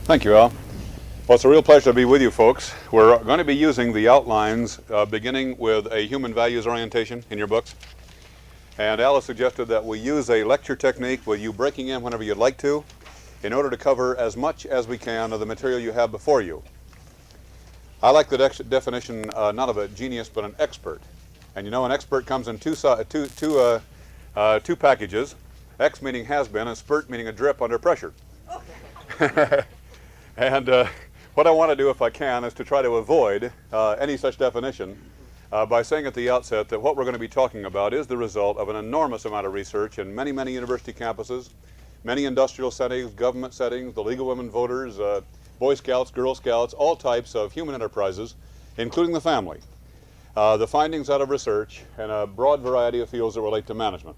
Thank you, Al. Well, it's a real pleasure to be with you folks. We're going to be using the outlines beginning with a human values orientation in your books. And Al has suggested that we use a lecture technique with you breaking in whenever you'd like to in order to cover as much as we can of the material you have before you. I like the definition not of a genius but an expert. And you know, an expert comes in two packages, X meaning has been and spurt meaning a drip under pressure. And what I want to do, if I can, is to try to avoid any such definition by saying at the outset that what we're going to be talking about is the result of an enormous amount of research in many, many university campuses, many industrial settings, government settings, the League of Women Voters, Boy Scouts, Girl Scouts, all types of human enterprises, including the family. The findings out of research and a broad variety of fields that relate to management.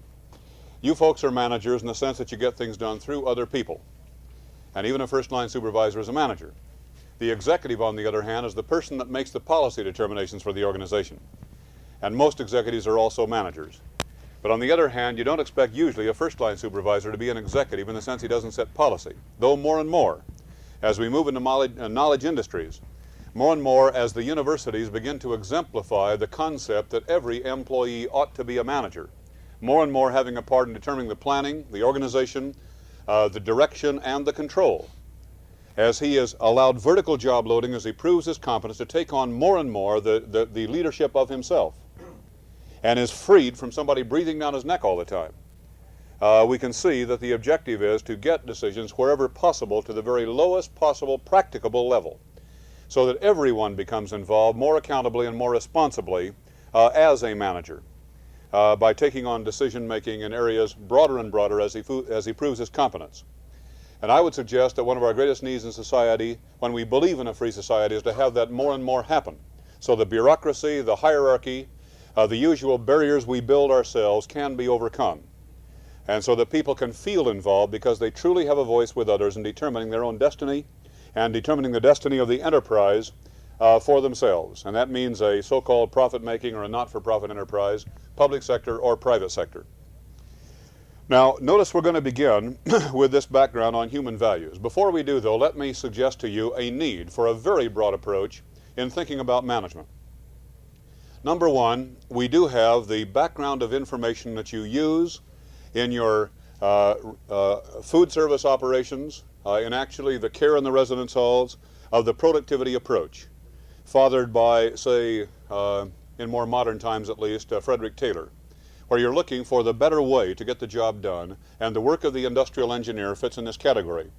You folks are managers in the sense that you get things done through other people. And even a first-line supervisor is a manager. The executive, on the other hand, is the person that makes the policy determinations for the organization. And most executives are also managers. But on the other hand, you don't expect usually a first-line supervisor to be an executive in the sense he doesn't set policy. Though more and more, as we move into knowledge industries, more and more as the universities begin to exemplify the concept that every employee ought to be a manager, more and more having a part in determining the planning, the organization, the direction, and the control. As he is allowed vertical job loading as he proves his competence to take on more and more the leadership of himself and is freed from somebody breathing down his neck all the time. We can see that the objective is to get decisions wherever possible to the very lowest possible practicable level so that everyone becomes involved more accountably and more responsibly as a manager. By taking on decision-making in areas broader and broader as he proves his competence. And I would suggest that one of our greatest needs in society, when we believe in a free society, is to have that more and more happen. So the bureaucracy, the hierarchy, the usual barriers we build ourselves can be overcome. And so that people can feel involved because they truly have a voice with others in determining their own destiny and determining the destiny of the enterprise for themselves. And that means a so-called profit-making or a not-for-profit enterprise, public sector or private sector. Now, notice we're going to begin with this background on human values. Before we do, though, let me suggest to you a need for a very broad approach in thinking about management. Number one, we do have the background of information that you use in your food service operations, in actually the care in the residence halls, of the productivity approach, fathered by, say, in more modern times at least, Frederick Taylor, where you're looking for the better way to get the job done, and the work of the industrial engineer fits in this category.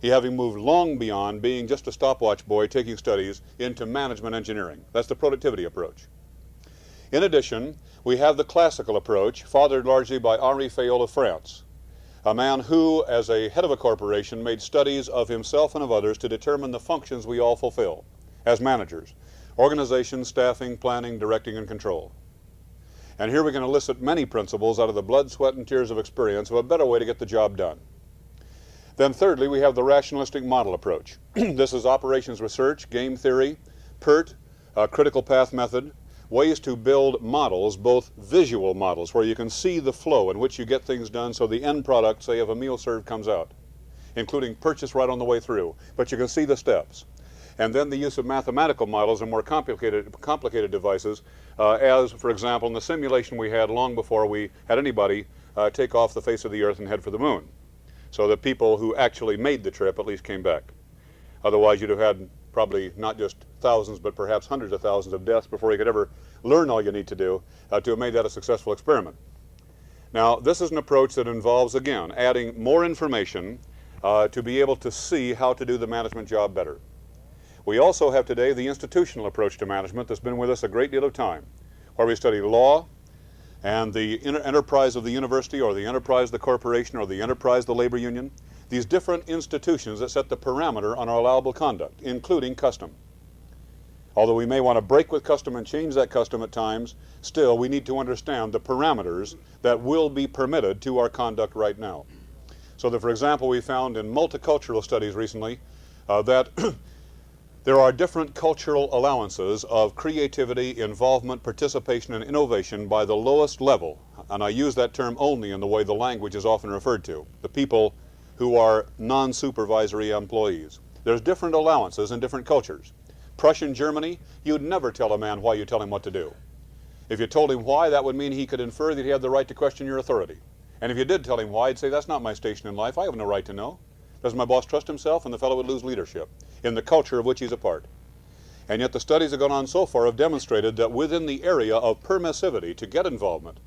He having moved long beyond being just a stopwatch boy taking studies into management engineering. That's the productivity approach. In addition, we have the classical approach, fathered largely by Henri Fayol of France, a man who, as a head of a corporation, made studies of himself and of others to determine the functions we all fulfill as managers: organization, staffing, planning, directing, and control. And here we can elicit many principles out of the blood, sweat, and tears of experience of a better way to get the job done. Then thirdly, we have the rationalistic model approach. This is operations research, game theory, PERT, critical path method, ways to build models, both visual models, where you can see the flow in which you get things done so the end product, say, of a meal served comes out, including purchase right on the way through, but you can see the steps. And then the use of mathematical models and more complicated devices, as, for example, in the simulation we had long before we had anybody take off the face of the earth and head for the moon, so that people who actually made the trip at least came back. Otherwise, you'd have had probably not just thousands, but perhaps hundreds of thousands of deaths before you could ever learn all you need to do to have made that a successful experiment. Now, this is an approach that involves, again, adding more information to be able to see how to do the management job better. We also have today the institutional approach to management that's been with us a great deal of time, where we study law and the enterprise of the university or the enterprise of the corporation or the enterprise of the labor union, these different institutions that set the parameter on our allowable conduct, including custom. Although we may want to break with custom and change that custom at times, still we need to understand the parameters that will be permitted to our conduct right now. So that, for example, we found in multicultural studies recently that there are different cultural allowances of creativity, involvement, participation, and innovation by the lowest level. And I use that term only in the way the language is often referred to. The people who are non-supervisory employees. There's different allowances in different cultures. Prussian Germany, you'd never tell a man why you tell him what to do. If you told him why, that would mean he could infer that he had the right to question your authority. And if you did tell him why, he'd say, that's not my station in life, I have no right to know. Does my boss trust himself? And the fellow would lose leadership in the culture of which he's a part. And yet the studies that have gone on so far have demonstrated that within the area of permissivity, to get involvement,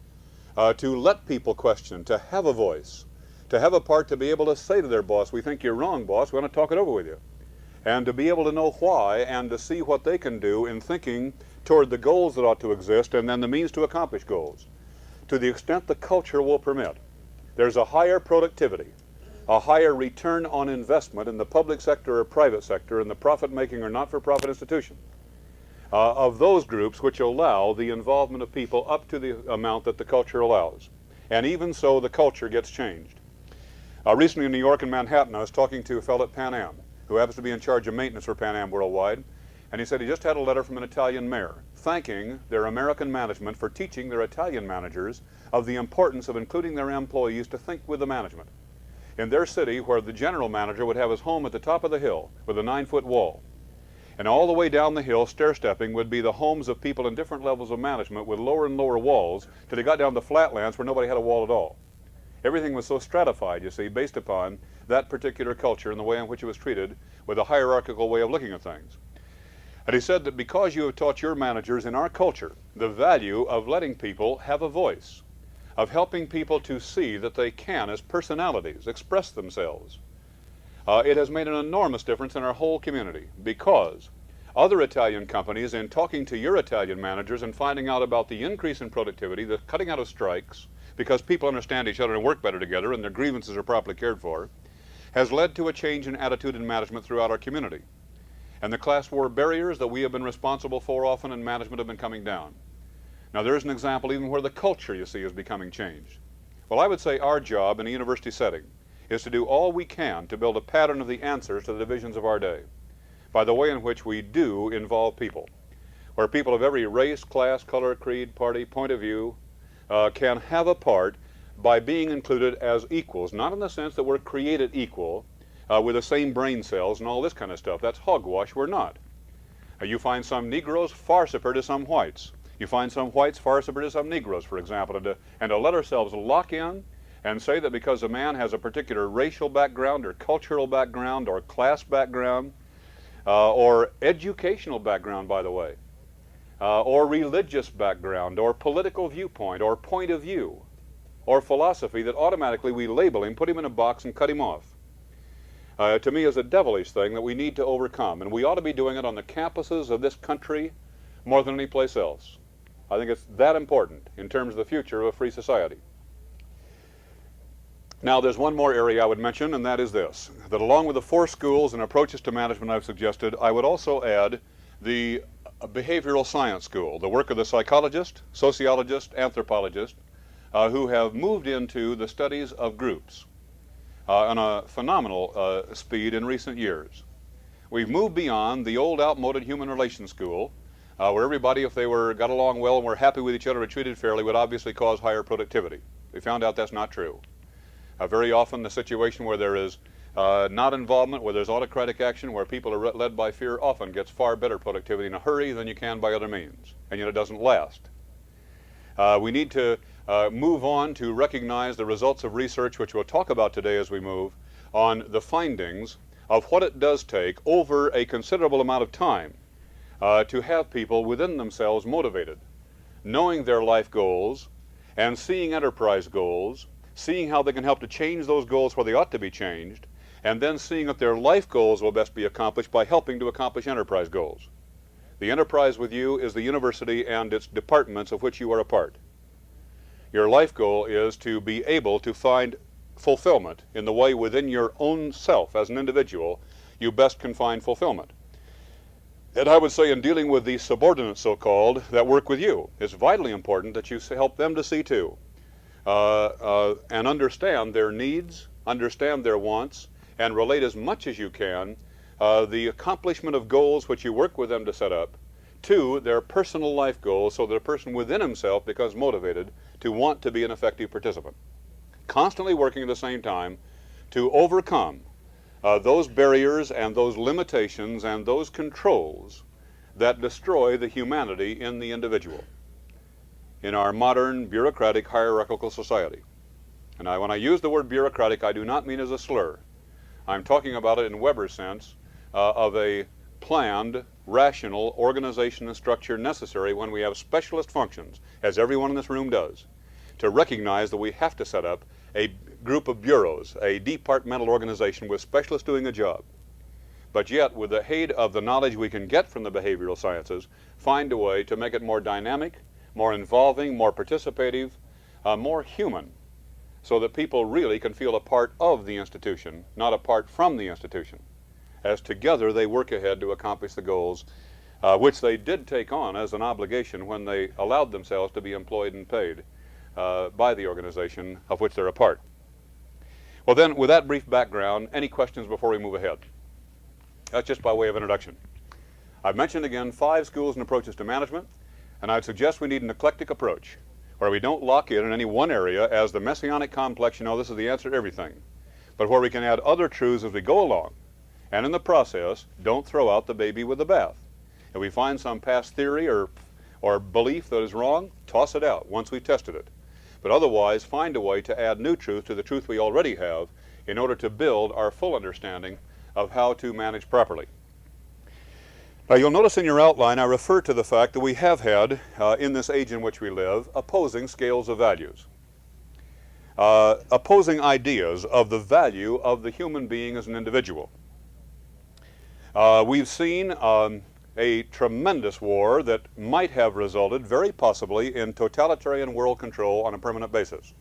to let people question, to have a voice, to have a part to be able to say to their boss, we think you're wrong, boss, we want to talk it over with you. And to be able to know why and to see what they can do in thinking toward the goals that ought to exist and then the means to accomplish goals. To the extent the culture will permit, there's a higher productivity, a higher return on investment in the public sector or private sector, in the profit-making or not-for-profit institution, of those groups which allow the involvement of people up to the amount that the culture allows. And even so, the culture gets changed. Recently in New York and Manhattan, I was talking to a fellow at Pan Am, who happens to be in charge of maintenance for Pan Am worldwide, and he said he just had a letter from an Italian mayor thanking their American management for teaching their Italian managers of the importance of including their employees to think with the management. In their city, where the general manager would have his home at the top of the hill with a 9-foot wall, and all the way down the hill, stair-stepping, would be the homes of people in different levels of management with lower and lower walls till they got down to flatlands where nobody had a wall at all. Everything was so stratified, you see, based upon that particular culture and the way in which it was treated with a hierarchical way of looking at things. And he said that because you have taught your managers in our culture the value of letting people have a voice, of helping people to see that they can, as personalities, express themselves, it has made an enormous difference in our whole community, because other Italian companies, in talking to your Italian managers and finding out about the increase in productivity, the cutting out of strikes, because people understand each other and work better together and their grievances are properly cared for, has led to a change in attitude and management throughout our community. And the class war barriers that we have been responsible for often in management have been coming down. Now there's an example even where the culture, you see, is becoming changed. Well, I would say our job in a university setting is to do all we can to build a pattern of the answers to the divisions of our day by the way in which we do involve people, where people of every race, class, color, creed, party, point of view can have a part by being included as equals, not in the sense that we're created equal with the same brain cells and all this kind of stuff. That's hogwash. We're not. You find some Negroes far superior to some whites. You find some whites far superior to some Negroes, for example, and to let ourselves lock in and say that because a man has a particular racial background or cultural background or class background or educational background, by the way, or religious background or political viewpoint or point of view or philosophy, that automatically we label him, put him in a box, and cut him off. To me is a devilish thing that we need to overcome, and we ought to be doing it on the campuses of this country more than any place else. I think it's that important in terms of the future of a free society. Now there's one more area I would mention, and that is this, that along with the 4 schools and approaches to management I've suggested, I would also add the behavioral science school, the work of the psychologist, sociologist, anthropologist, who have moved into the studies of groups on a phenomenal speed in recent years. We've moved beyond the old outmoded human relations school, where everybody, if they got along well and were happy with each other and treated fairly, would obviously cause higher productivity. We found out that's not true. Very often the situation where there is not involvement, where there's autocratic action, where people are led by fear, often gets far better productivity in a hurry than you can by other means, and yet it doesn't last. We need to move on to recognize the results of research, which we'll talk about today as we move, on the findings of what it does take over a considerable amount of time to have people within themselves motivated, knowing their life goals and seeing enterprise goals, seeing how they can help to change those goals where they ought to be changed, and then seeing that their life goals will best be accomplished by helping to accomplish enterprise goals. The enterprise with you is the university and its departments of which you are a part. Your life goal is to be able to find fulfillment in the way within your own self as an individual you best can find fulfillment. And I would say in dealing with the subordinates, so-called, that work with you, it's vitally important that you help them to see too and understand their needs, understand their wants, and relate as much as you can the accomplishment of goals which you work with them to set up to their personal life goals, so that a person within himself becomes motivated to want to be an effective participant. Constantly working at the same time to overcome those barriers and those limitations and those controls that destroy the humanity in the individual in our modern bureaucratic hierarchical society. And when I use the word bureaucratic, I do not mean as a slur. I'm talking about it in Weber's sense of a planned, rational organization and structure necessary when we have specialist functions, as everyone in this room does, to recognize that we have to set up a group of bureaus, a departmental organization with specialists doing a job. But yet, with the aid of the knowledge we can get from the behavioral sciences, find a way to make it more dynamic, more involving, more participative, more human, so that people really can feel a part of the institution, not apart from the institution, as together they work ahead to accomplish the goals which they did take on as an obligation when they allowed themselves to be employed and paid by the organization of which they're a part. Well then, with that brief background, any questions before we move ahead? That's just by way of introduction. I've mentioned again 5 schools and approaches to management, and I'd suggest we need an eclectic approach where we don't lock in any one area as the messianic complex, this is the answer to everything, but where we can add other truths as we go along, and in the process, don't throw out the baby with the bath. If we find some past theory or belief that is wrong, toss it out once we've tested it. But otherwise, find a way to add new truth to the truth we already have in order to build our full understanding of how to manage properly. Now you'll notice in your outline I refer to the fact that we have had, in this age in which we live, opposing scales of values. Opposing ideas of the value of the human being as an individual. We've seen a tremendous war that might have resulted very possibly in totalitarian world control on a permanent basis.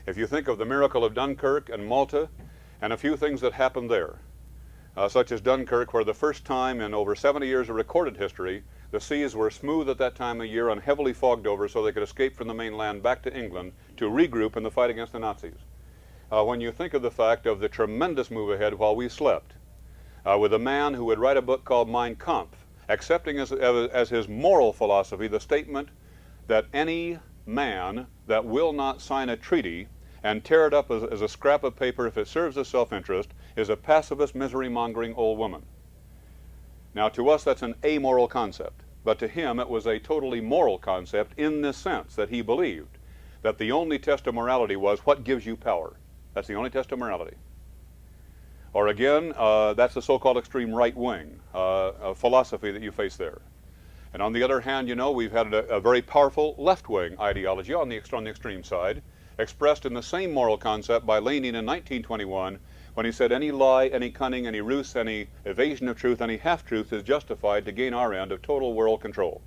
If you think of the miracle of Dunkirk and Malta and a few things that happened there, such as Dunkirk, where the first time in over 70 years of recorded history, the seas were smooth at that time of year and heavily fogged over so they could escape from the mainland back to England to regroup in the fight against the Nazis. When you think of the fact of the tremendous move ahead while we slept, with a man who would write a book called Mein Kampf, accepting as his moral philosophy the statement that any man that will not sign a treaty and tear it up as a scrap of paper if it serves his self-interest is a pacifist, misery-mongering old woman. Now, to us, that's an amoral concept, but to him it was a totally moral concept in this sense that he believed that the only test of morality was what gives you power. That's the only test of morality. Or again, that's the so-called extreme right-wing philosophy that you face there. And on the other hand, we've had a very powerful left-wing ideology on the extreme side, expressed in the same moral concept by Lenin in 1921 when he said any lie, any cunning, any ruse, any evasion of truth, any half-truth is justified to gain our end of total world control.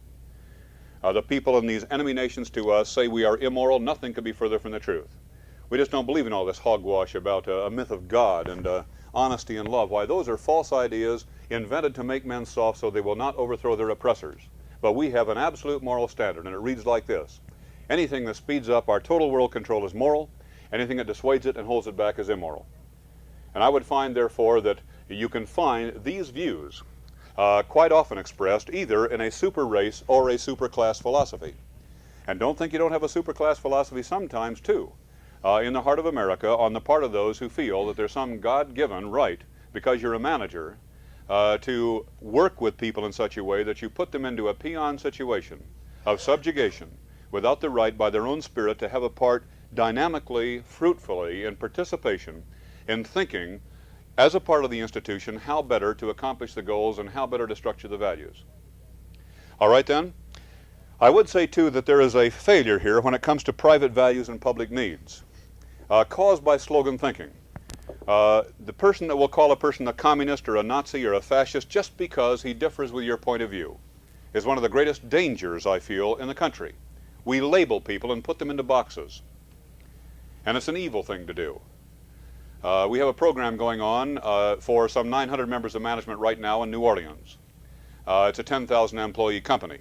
The people in these enemy nations to us say we are immoral. Nothing could be further from the truth. We just don't believe in all this hogwash about a myth of God and honesty and love. Why, those are false ideas invented to make men soft so they will not overthrow their oppressors. But we have an absolute moral standard, and it reads like this. Anything that speeds up our total world control is moral. Anything that dissuades it and holds it back is immoral. And I would find, therefore, that you can find these views quite often expressed either in a super race or a super class philosophy. And don't think you don't have a super class philosophy sometimes, too, in the heart of America on the part of those who feel that there's some God-given right, because you're a manager, to work with people in such a way that you put them into a peon situation of subjugation without the right by their own spirit to have a part dynamically, fruitfully, in participation, in thinking as a part of the institution how better to accomplish the goals and how better to structure the values. All right then, I would say too that there is a failure here when it comes to private values and public needs, caused by slogan thinking. The person that will call a person a communist or a Nazi or a fascist just because he differs with your point of view is one of the greatest dangers, I feel, in the country. We label people and put them into boxes, and it's an evil thing to do. We have a program going on for some 900 members of management right now in New Orleans. It's a 10,000 employee company.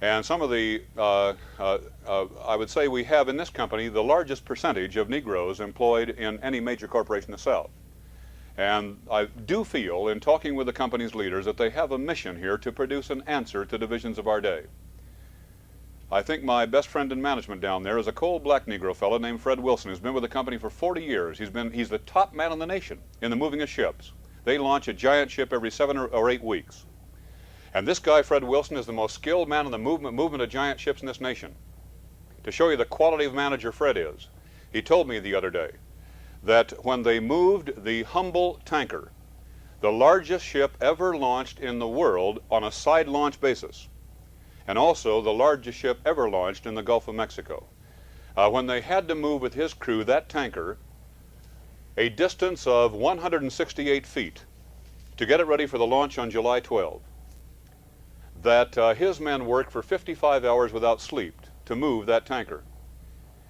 And some of the, I would say we have in this company the largest percentage of Negroes employed in any major corporation in the South. And I do feel in talking with the company's leaders that they have a mission here to produce an answer to divisions of our day. I think my best friend in management down there is a coal black Negro fellow named Fred Wilson, who's been with the company for 40 years. He's the top man in the nation in the moving of ships. They launch a giant ship every 7 or 8 weeks. And this guy, Fred Wilson, is the most skilled man in the movement of giant ships in this nation. To show you the quality of manager Fred is, he told me the other day that when they moved the Humble tanker, the largest ship ever launched in the world on a side launch basis, and also the largest ship ever launched in the Gulf of Mexico, when they had to move with his crew that tanker a distance of 168 feet to get it ready for the launch on July 12, that his men worked for 55 hours without sleep to move that tanker.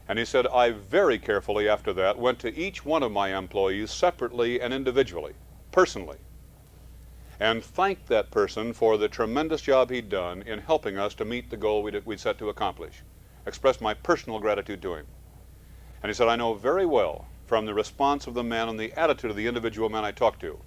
And he said, I very carefully after that went to each one of my employees separately and individually, personally, and thanked that person for the tremendous job he'd done in helping us to meet the goal we'd set to accomplish. Expressed my personal gratitude to him. And he said, I know very well from the response of the men and the attitude of the individual men I talked to,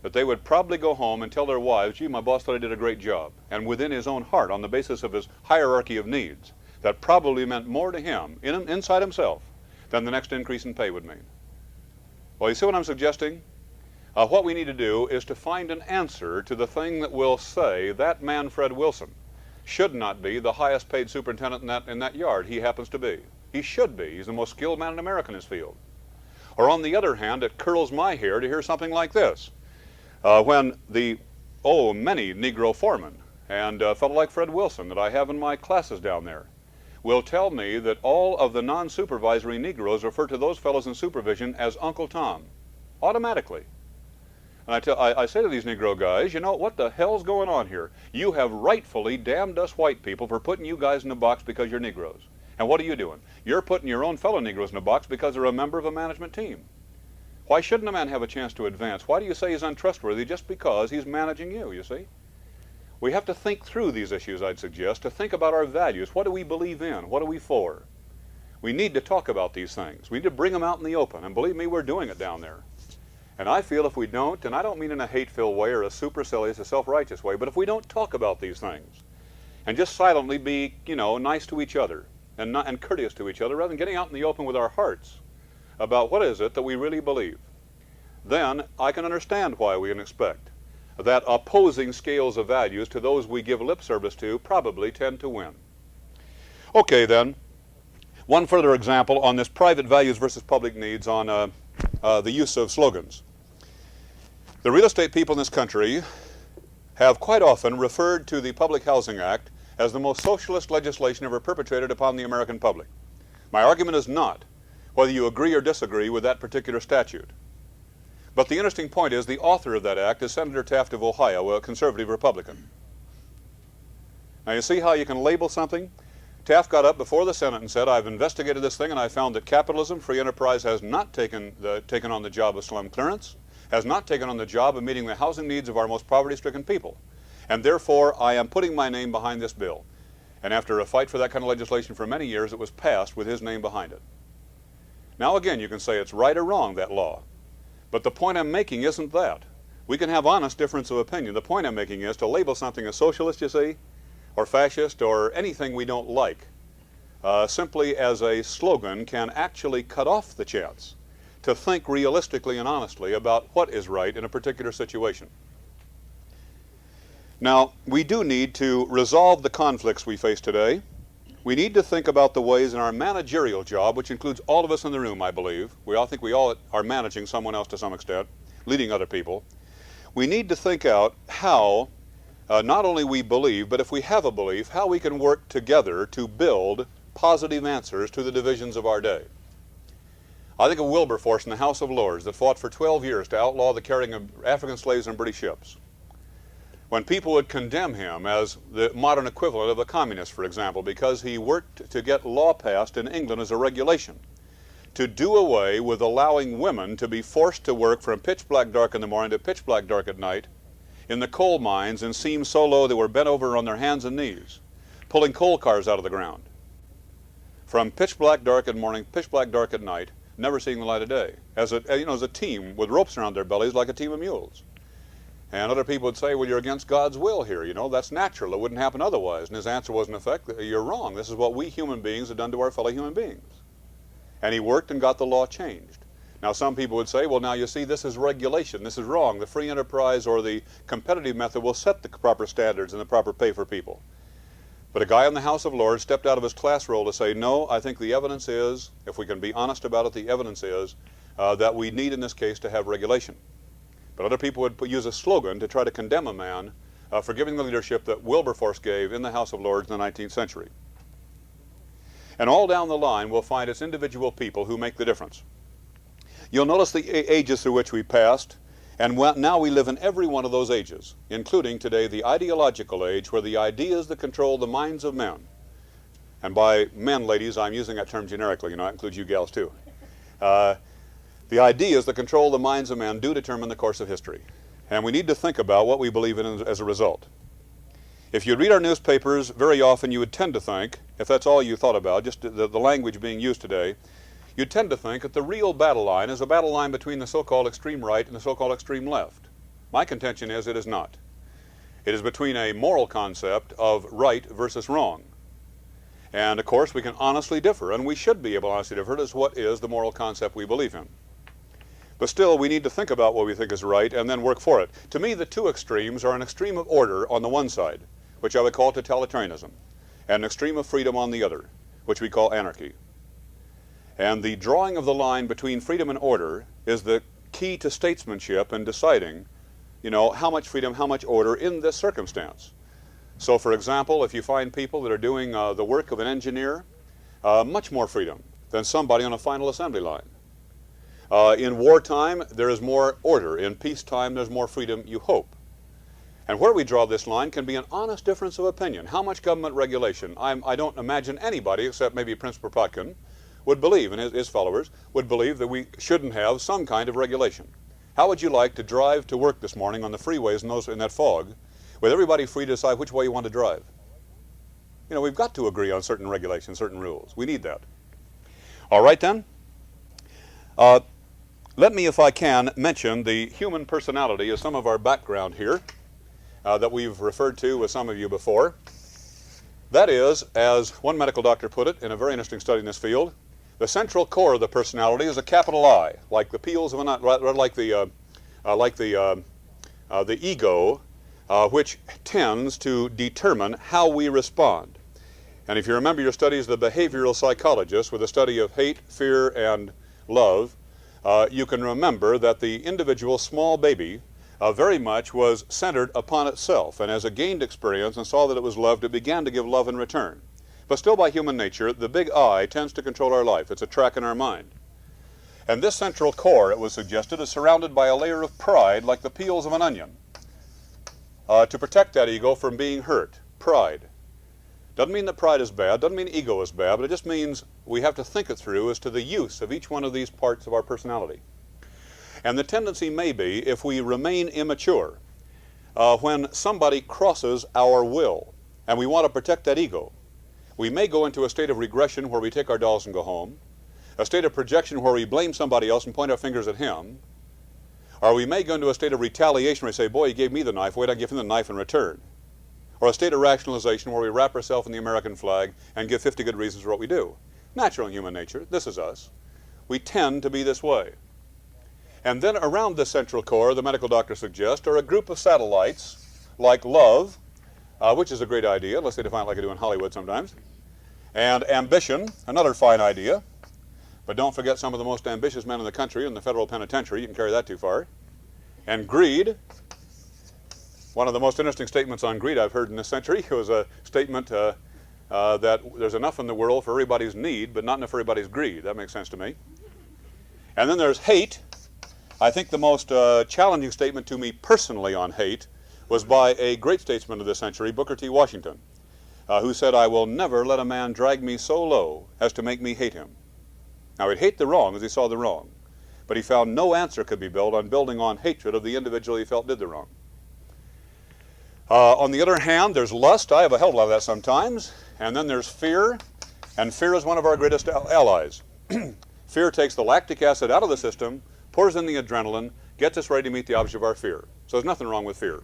that they would probably go home and tell their wives, gee, my boss thought I did a great job. And within his own heart, on the basis of his hierarchy of needs, that probably meant more to him, inside himself, than the next increase in pay would mean. Well, you see what I'm suggesting? What we need to do is to find an answer to the thing that will say that man, Fred Wilson, should not be the highest paid superintendent in that yard he happens to be. He should be. He's the most skilled man in America in his field. Or on the other hand, it curls my hair to hear something like this. When the, many Negro foremen and a fellow like Fred Wilson that I have in my classes down there will tell me that all of the non-supervisory Negroes refer to those fellows in supervision as Uncle Tom, automatically. And I say to these Negro guys, you know, what the hell's going on here? You have rightfully damned us white people for putting you guys in a box because you're Negroes. And what are you doing? You're putting your own fellow Negroes in a box because they're a member of a management team. Why shouldn't a man have a chance to advance? Why do you say he's untrustworthy just because he's managing you, you see? We have to think through these issues, I'd suggest, to think about our values. What do we believe in? What are we for? We need to talk about these things. We need to bring them out in the open, and believe me, we're doing it down there. And I feel if we don't, and I don't mean in a hate-filled way or a supercilious or self-righteous way, but if we don't talk about these things and just silently be, you know, nice to each other and courteous to each other rather than getting out in the open with our hearts about what is it that we really believe, then I can understand why we can expect that opposing scales of values to those we give lip service to probably tend to win. Okay, then, one further example on this private values versus public needs on the use of slogans. The real estate people in this country have quite often referred to the Public Housing Act as the most socialist legislation ever perpetrated upon the American public. My argument is not whether you agree or disagree with that particular statute. But the interesting point is the author of that act is Senator Taft of Ohio, a conservative Republican. Now you see how you can label something? Taft got up before the Senate and said, I've investigated this thing and I found that capitalism, free enterprise, has not taken on the job of slum clearance, has not taken on the job of meeting the housing needs of our most poverty-stricken people. And therefore, I am putting my name behind this bill. And after a fight for that kind of legislation for many years, it was passed with his name behind it. Now again, you can say it's right or wrong, that law. But the point I'm making isn't that. We can have honest difference of opinion. The point I'm making is to label something as socialist, you see, or fascist, or anything we don't like, simply as a slogan can actually cut off the chance to think realistically and honestly about what is right in a particular situation. Now, we do need to resolve the conflicts we face today. We need to think about the ways in our managerial job, which includes all of us in the room, I believe. We all are managing someone else to some extent, leading other people. We need to think out how, not only we believe, but if we have a belief, how we can work together to build positive answers to the divisions of our day. I think of Wilberforce in the House of Lords that fought for 12 years to outlaw the carrying of African slaves on British ships. When people would condemn him as the modern equivalent of a communist, for example, because he worked to get law passed in England as a regulation to do away with allowing women to be forced to work from pitch black dark in the morning to pitch black dark at night in the coal mines and seams so low they were bent over on their hands and knees, pulling coal cars out of the ground. From pitch black dark in the morning, pitch black dark at night, never seeing the light of day, as a team with ropes around their bellies like a team of mules. And other people would say, well, you're against God's will here. You know, that's natural. It wouldn't happen otherwise. And his answer was, in effect, you're wrong. This is what we human beings have done to our fellow human beings. And he worked and got the law changed. Now, some people would say, well, now you see, this is regulation. This is wrong. The free enterprise or the competitive method will set the proper standards and the proper pay for people. But a guy in the House of Lords stepped out of his class role to say, no, I think the evidence is, if we can be honest about it, the evidence is that we need in this case to have regulation. But other people would use a slogan to try to condemn a man for giving the leadership that Wilberforce gave in the House of Lords in the 19th century. And all down the line, we'll find it's individual people who make the difference. You'll notice the ages through which we passed, and now we live in every one of those ages, including today the ideological age, where the ideas that control the minds of men. And by men, ladies, I'm using that term generically, you know, that includes you gals too. The ideas that control the minds of men do determine the course of history. And we need to think about what we believe in as a result. If you read our newspapers, very often you would tend to think, if that's all you thought about, just the language being used today, you'd tend to think that the real battle line is a battle line between the so-called extreme right and the so-called extreme left. My contention is it is not. It is between a moral concept of right versus wrong. And of course we can honestly differ, and we should be able to honestly differ as what is the moral concept we believe in. But still, we need to think about what we think is right and then work for it. To me, the two extremes are an extreme of order on the one side, which I would call totalitarianism, and an extreme of freedom on the other, which we call anarchy. And the drawing of the line between freedom and order is the key to statesmanship and deciding, you know, how much freedom, how much order in this circumstance. So, for example, if you find people that are doing the work of an engineer, much more freedom than somebody on a final assembly line. In wartime, there is more order. In peacetime, there's more freedom, you hope. And where we draw this line can be an honest difference of opinion. How much government regulation? I don't imagine anybody, except maybe Prince Kropotkin, would believe, and his followers, would believe that we shouldn't have some kind of regulation. How would you like to drive to work this morning on the freeways in that fog, with everybody free to decide which way you want to drive? You know, we've got to agree on certain regulations, certain rules. We need that. All right, then. Let me, if I can, mention the human personality as some of our background here that we've referred to with some of you before. That is, as one medical doctor put it in a very interesting study in this field, the central core of the personality is a capital I, like the peals of an eye, like the ego, which tends to determine how we respond. And if you remember your studies of the behavioral psychologists with the study of hate, fear, and love, you can remember that the individual small baby very much was centered upon itself, and as it gained experience and saw that it was loved, it began to give love in return. But still, by human nature, the big I tends to control our life. It's a track in our mind. And this central core, it was suggested, is surrounded by a layer of pride like the peels of an onion to protect that ego from being hurt. Pride. Doesn't mean that pride is bad, doesn't mean ego is bad, but it just means we have to think it through as to the use of each one of these parts of our personality. And the tendency may be, if we remain immature, when somebody crosses our will, and we want to protect that ego, we may go into a state of regression where we take our dolls and go home, a state of projection where we blame somebody else and point our fingers at him, or we may go into a state of retaliation where we say, boy, he gave me the knife, wait, I give him the knife in return. Or a state of rationalization where we wrap ourselves in the American flag and give 50 good reasons for what we do. Natural in human nature, this is us. We tend to be this way. And then around the central core, the medical doctor suggests, are a group of satellites like love, which is a great idea, unless they define it like I do in Hollywood sometimes, and ambition, another fine idea, but don't forget some of the most ambitious men in the country in the federal penitentiary, you can carry that too far, and greed. One of the most interesting statements on greed I've heard in this century was a statement that there's enough in the world for everybody's need, but not enough for everybody's greed. That makes sense to me. And then there's hate. I think the most challenging statement to me personally on hate was by a great statesman of this century, Booker T. Washington, who said, I will never let a man drag me so low as to make me hate him. Now, he'd hate the wrong as he saw the wrong, but he found no answer could be built on building on hatred of the individual he felt did the wrong. On the other hand, there's lust. I have a hell of a lot of that sometimes. And then there's fear, and fear is one of our greatest allies. Fear takes the lactic acid out of the system, pours in the adrenaline, gets us ready to meet the object of our fear. So there's nothing wrong with fear.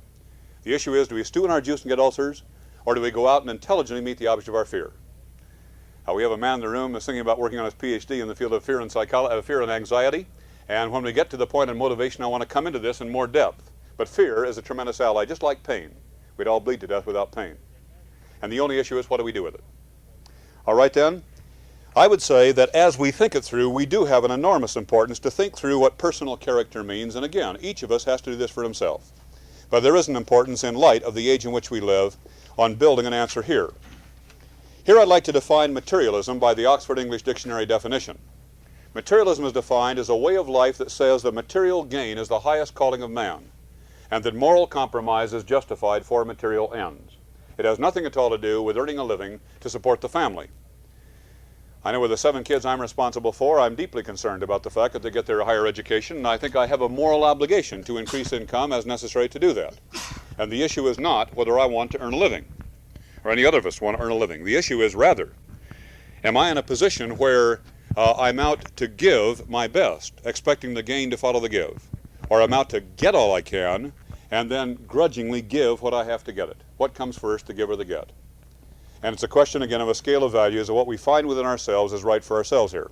The issue is, do we stew in our juice and get ulcers, or do we go out and intelligently meet the object of our fear? We have a man in the room that's thinking about working on his PhD in the field of fear and fear and anxiety. And when we get to the point of motivation, I want to come into this in more depth. But fear is a tremendous ally, just like pain. We'd all bleed to death without pain. And the only issue is, what do we do with it? All right then, I would say that as we think it through, we do have an enormous importance to think through what personal character means. And again, each of us has to do this for himself. But there is an importance in light of the age in which we live on building an answer here. Here I'd like to define materialism by the Oxford English Dictionary definition. Materialism is defined as a way of life that says that material gain is the highest calling of man, and that moral compromise is justified for material ends. It has nothing at all to do with earning a living to support the family. I know with the 7 kids I'm responsible for, I'm deeply concerned about the fact that they get their higher education, and I think I have a moral obligation to increase income as necessary to do that. And the issue is not whether I want to earn a living, or any other of us want to earn a living. The issue is rather, am I in a position where I'm out to give my best, expecting the gain to follow the give? Or I'm out to get all I can, and then grudgingly give what I have to get it? What comes first, the give or the get? And it's a question, again, of a scale of values, of what we find within ourselves is right for ourselves here.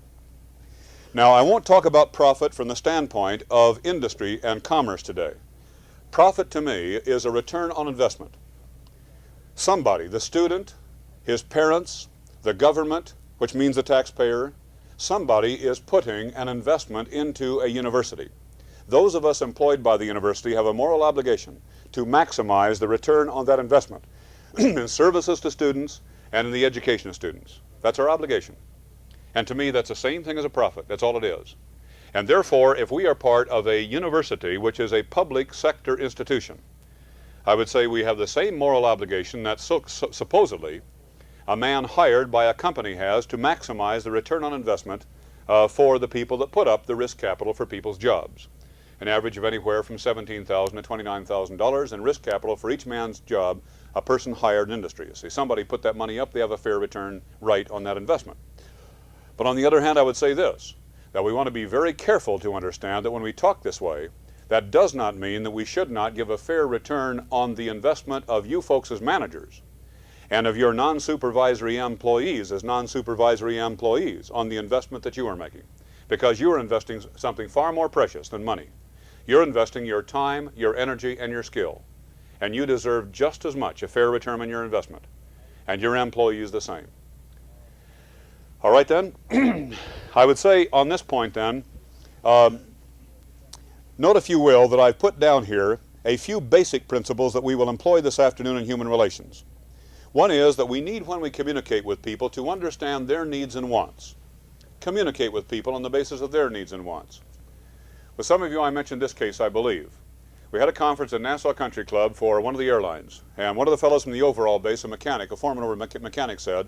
Now, I won't talk about profit from the standpoint of industry and commerce today. Profit, to me, is a return on investment. Somebody, the student, his parents, the government, which means the taxpayer, somebody is putting an investment into a university. Those of us employed by the university have a moral obligation to maximize the return on that investment in services to students and in the education of students. That's our obligation. And to me, that's the same thing as a profit. That's all it is. And therefore, if we are part of a university, which is a public sector institution, I would say we have the same moral obligation that supposedly a man hired by a company has to maximize the return on investment for the people that put up the risk capital for people's jobs. An average of anywhere from $17,000 to $29,000 in risk capital for each man's job a person hired in industry. You see, somebody put that money up, they have a fair return right on that investment. But on the other hand, I would say this, that we want to be very careful to understand that when we talk this way, that does not mean that we should not give a fair return on the investment of you folks as managers and of your non-supervisory employees as non-supervisory employees on the investment that you are making. Because you are investing something far more precious than money. You're investing your time, your energy, and your skill. And you deserve just as much a fair return on your investment. And your employees the same. All right then, I would say on this point then, note if you will that I've put down here a few basic principles that we will employ this afternoon in human relations. One is that we need, when we communicate with people, to understand their needs and wants. Communicate with people on the basis of their needs and wants. With some of you, I mentioned this case, I believe. We had a conference at Nassau Country Club for one of the airlines, and one of the fellows from the overall base, a mechanic, a foreman mechanic, said,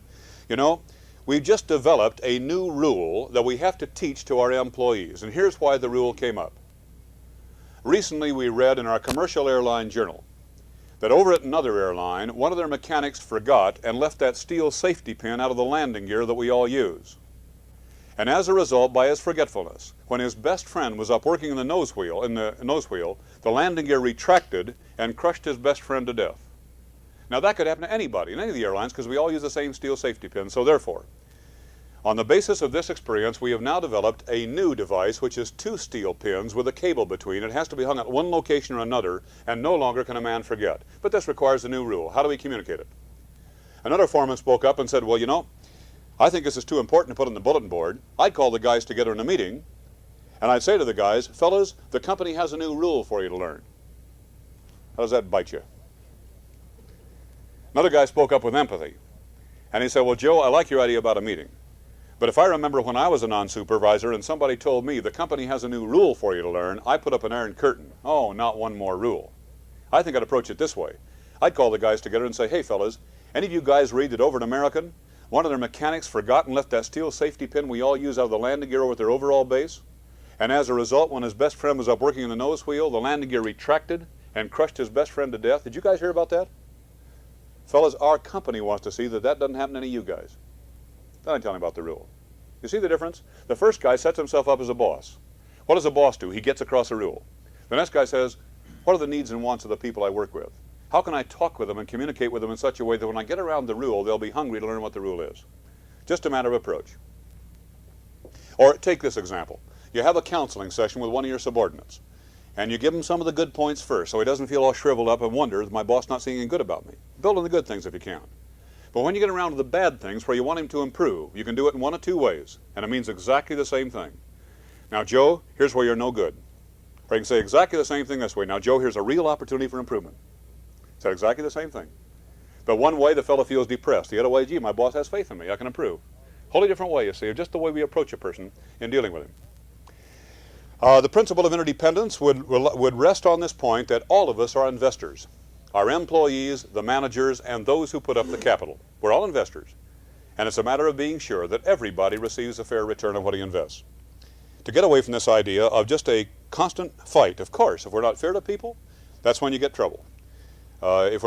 you know, we've just developed a new rule that we have to teach to our employees, and here's why the rule came up. Recently, we read in our commercial airline journal that over at another airline, one of their mechanics forgot and left that steel safety pin out of the landing gear that we all use. And as a result, by his forgetfulness, when his best friend was up working in the nose wheel, the landing gear retracted and crushed his best friend to death. Now that could happen to anybody in any of the airlines because we all use the same steel safety pin. So therefore, on the basis of this experience, we have now developed a new device which is 2 steel pins with a cable between. It has to be hung at one location or another, and no longer can a man forget. But this requires a new rule. How do we communicate it? Another foreman spoke up and said, well, you know, I think this is too important to put on the bulletin board. I'd call the guys together in a meeting, and I'd say to the guys, fellas, the company has a new rule for you to learn. How does that bite you? Another guy spoke up with empathy, and he said, well, Joe, I like your idea about a meeting. But if I remember when I was a non-supervisor and somebody told me the company has a new rule for you to learn, I put up an iron curtain. Oh, not one more rule. I think I'd approach it this way. I'd call the guys together and say, hey, fellas, any of you guys read that over at American, one of their mechanics forgot and left that steel safety pin we all use out of the landing gear over at their overall base? And as a result, when his best friend was up working in the nose wheel, the landing gear retracted and crushed his best friend to death. Did you guys hear about that? Fellas, our company wants to see that that doesn't happen to any of you guys. Then I tell him about the rule. You see the difference? The first guy sets himself up as a boss. What does the boss do? He gets across a rule. The next guy says, what are the needs and wants of the people I work with? How can I talk with them and communicate with them in such a way that when I get around the rule, they'll be hungry to learn what the rule is? Just a matter of approach. Or take this example. You have a counseling session with one of your subordinates, and you give him some of the good points first so he doesn't feel all shriveled up and wonder, is my boss not seeing anything good about me? Build on the good things if you can. But when you get around to the bad things where you want him to improve, you can do it in one of two ways, and it means exactly the same thing. Now, Joe, here's where you're no good. Or you can say exactly the same thing this way. Now, Joe, here's a real opportunity for improvement. Said exactly the same thing. But one way the fellow feels depressed. The other way, gee, my boss has faith in me. I can improve. Wholly different way, you see, just the way we approach a person in dealing with him. The principle of interdependence would rest on this point that all of us are investors. Our employees, the managers, and those who put up the capital. We're all investors. And it's a matter of being sure that everybody receives a fair return on what he invests. To get away from this idea of just a constant fight, of course, if we're not fair to people, that's when you get trouble. If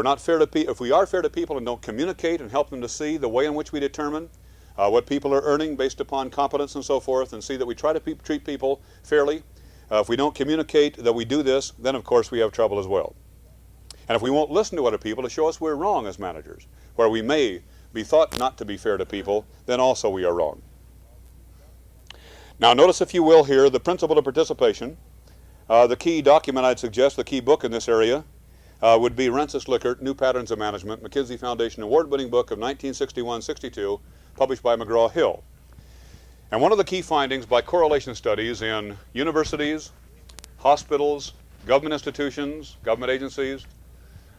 we are fair to people and don't communicate and help them to see the way in which we determine what people are earning based upon competence and so forth, and see that we try to treat people fairly, if we don't communicate that we do this, then of course we have trouble as well. And if we won't listen to other people to show us we're wrong as managers, where we may be thought not to be fair to people, then also we are wrong. Now notice, if you will, here the principle of participation. The key document I'd suggest, the key book in this area, would be Rensis Likert, New Patterns of Management, McKinsey Foundation award-winning book of 1961-62, published by McGraw-Hill. And one of the key findings by correlation studies in universities, hospitals, government institutions, government agencies,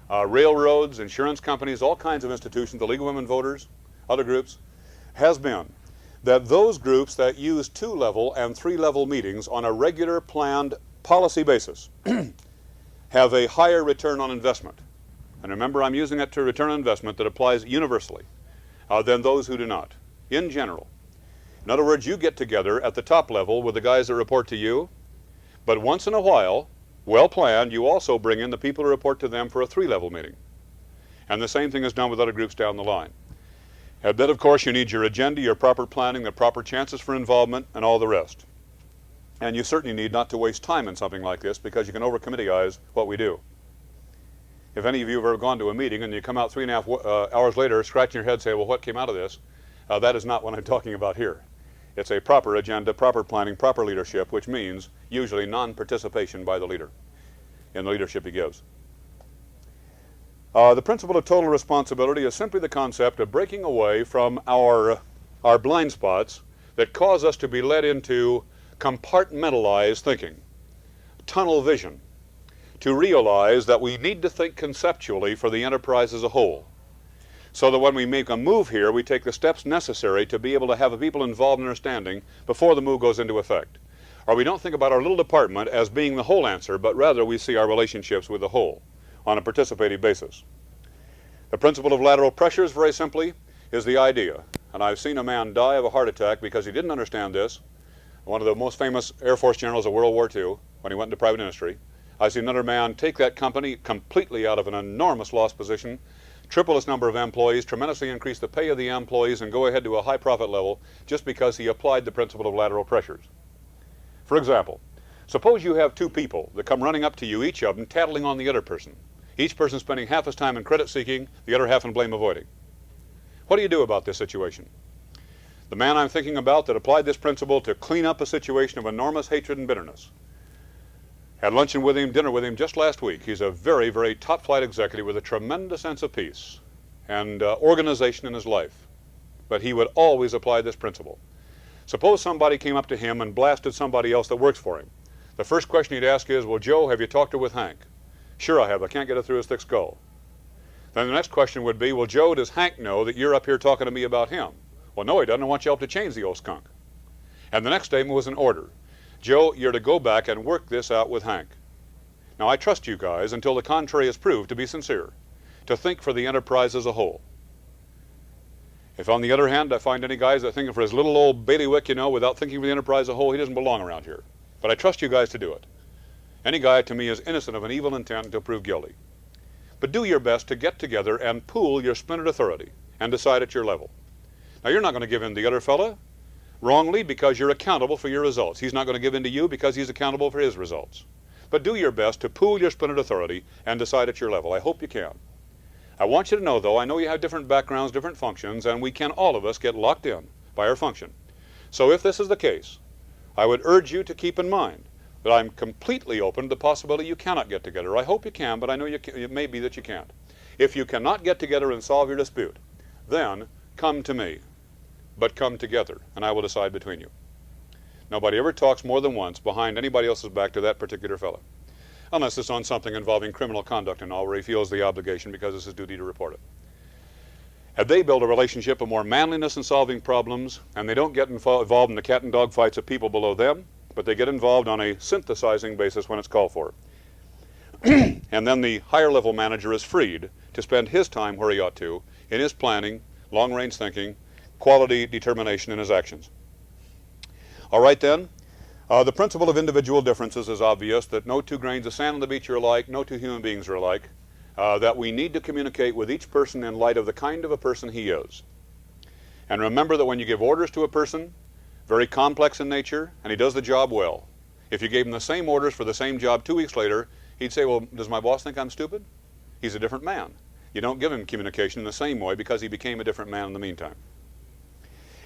railroads, insurance companies, all kinds of institutions, the League of Women Voters, other groups, has been that those groups that use 2-level and 3-level meetings on a regular planned policy basis have a higher return on investment. And remember, I'm using it to return on investment that applies universally than those who do not, in general. In other words, you get together at the top level with the guys that report to you, but once in a while, well planned, you also bring in the people who report to them for a 3-level meeting. And the same thing is done with other groups down the line. And then, of course, you need your agenda, your proper planning, the proper chances for involvement, and all the rest. And you certainly need not to waste time in something like this, because you can over-committeeize what we do. If any of you have ever gone to a meeting and you come out 3.5 hours later scratching your head and say, well, what came out of this? That is not what I'm talking about here. It's a proper agenda, proper planning, proper leadership, which means usually non-participation by the leader in the leadership he gives. The principle of total responsibility is simply the concept of breaking away from our blind spots that cause us to be led into compartmentalized thinking, tunnel vision, to realize that we need to think conceptually for the enterprise as a whole, so that when we make a move here, we take the steps necessary to be able to have the people involved in understanding before the move goes into effect. Or we don't think about our little department as being the whole answer, but rather we see our relationships with the whole on a participative basis. The principle of lateral pressures, very simply, is the idea. And I've seen a man die of a heart attack because he didn't understand this. One of the most famous Air Force generals of World War II, when he went into private industry. I've seen another man take that company completely out of an enormous loss position, triple its number of employees, tremendously increase the pay of the employees, and go ahead to a high profit level just because he applied the principle of lateral pressures. For example, suppose you have two people that come running up to you, each of them tattling on the other person. Each person spending half his time in credit seeking, the other half in blame avoiding. What do you do about this situation? The man I'm thinking about that applied this principle to clean up a situation of enormous hatred and bitterness. Had luncheon with him, dinner with him just last week. He's a very, very top-flight executive with a tremendous sense of peace and organization in his life. But he would always apply this principle. Suppose somebody came up to him and blasted somebody else that works for him. The first question he'd ask is, well, Joe, have you talked with Hank? Sure I have. I can't get it through his thick skull. Then the next question would be, well, Joe, does Hank know that you're up here talking to me about him? Well, no, he doesn't. I want you help to change the old skunk. And the next statement was an order. Joe, you're to go back and work this out with Hank. Now, I trust you guys, until the contrary is proved, to be sincere, to think for the enterprise as a whole. If, on the other hand, I find any guys that are thinking for his little old bailiwick, without thinking for the enterprise as a whole, he doesn't belong around here. But I trust you guys to do it. Any guy, to me, is innocent of an evil intent until proved guilty. But do your best to get together and pool your splintered authority and decide at your level. Now, you're not going to give in to the other fella. Wrongly because you're accountable for your results. He's not going to give in to you because he's accountable for his results. But do your best to pool your splintered authority and decide at your level. I hope you can. I want you to know, though, I know you have different backgrounds, different functions, and we can, all of us, get locked in by our function. So if this is the case, I would urge you to keep in mind that I'm completely open to the possibility you cannot get together. I hope you can, but I know it may be that you can't. If you cannot get together and solve your dispute, then come to me, but come together, and I will decide between you. Nobody ever talks more than once behind anybody else's back to that particular fellow, unless it's on something involving criminal conduct and all, where he feels the obligation because it's his duty to report it. Had they built a relationship of more manliness in solving problems, and they don't get involved in the cat and dog fights of people below them, but they get involved on a synthesizing basis when it's called for. And then the higher level manager is freed to spend his time where he ought to, in his planning, long-range thinking, quality determination in his actions. All right then, the principle of individual differences is obvious, that no two grains of sand on the beach are alike, no two human beings are alike, that we need to communicate with each person in light of the kind of a person he is. And remember that when you give orders to a person, very complex in nature, and he does the job well, if you gave him the same orders for the same job 2 weeks later, he'd say, well, does my boss think I'm stupid? He's a different man. You don't give him communication in the same way because he became a different man in the meantime.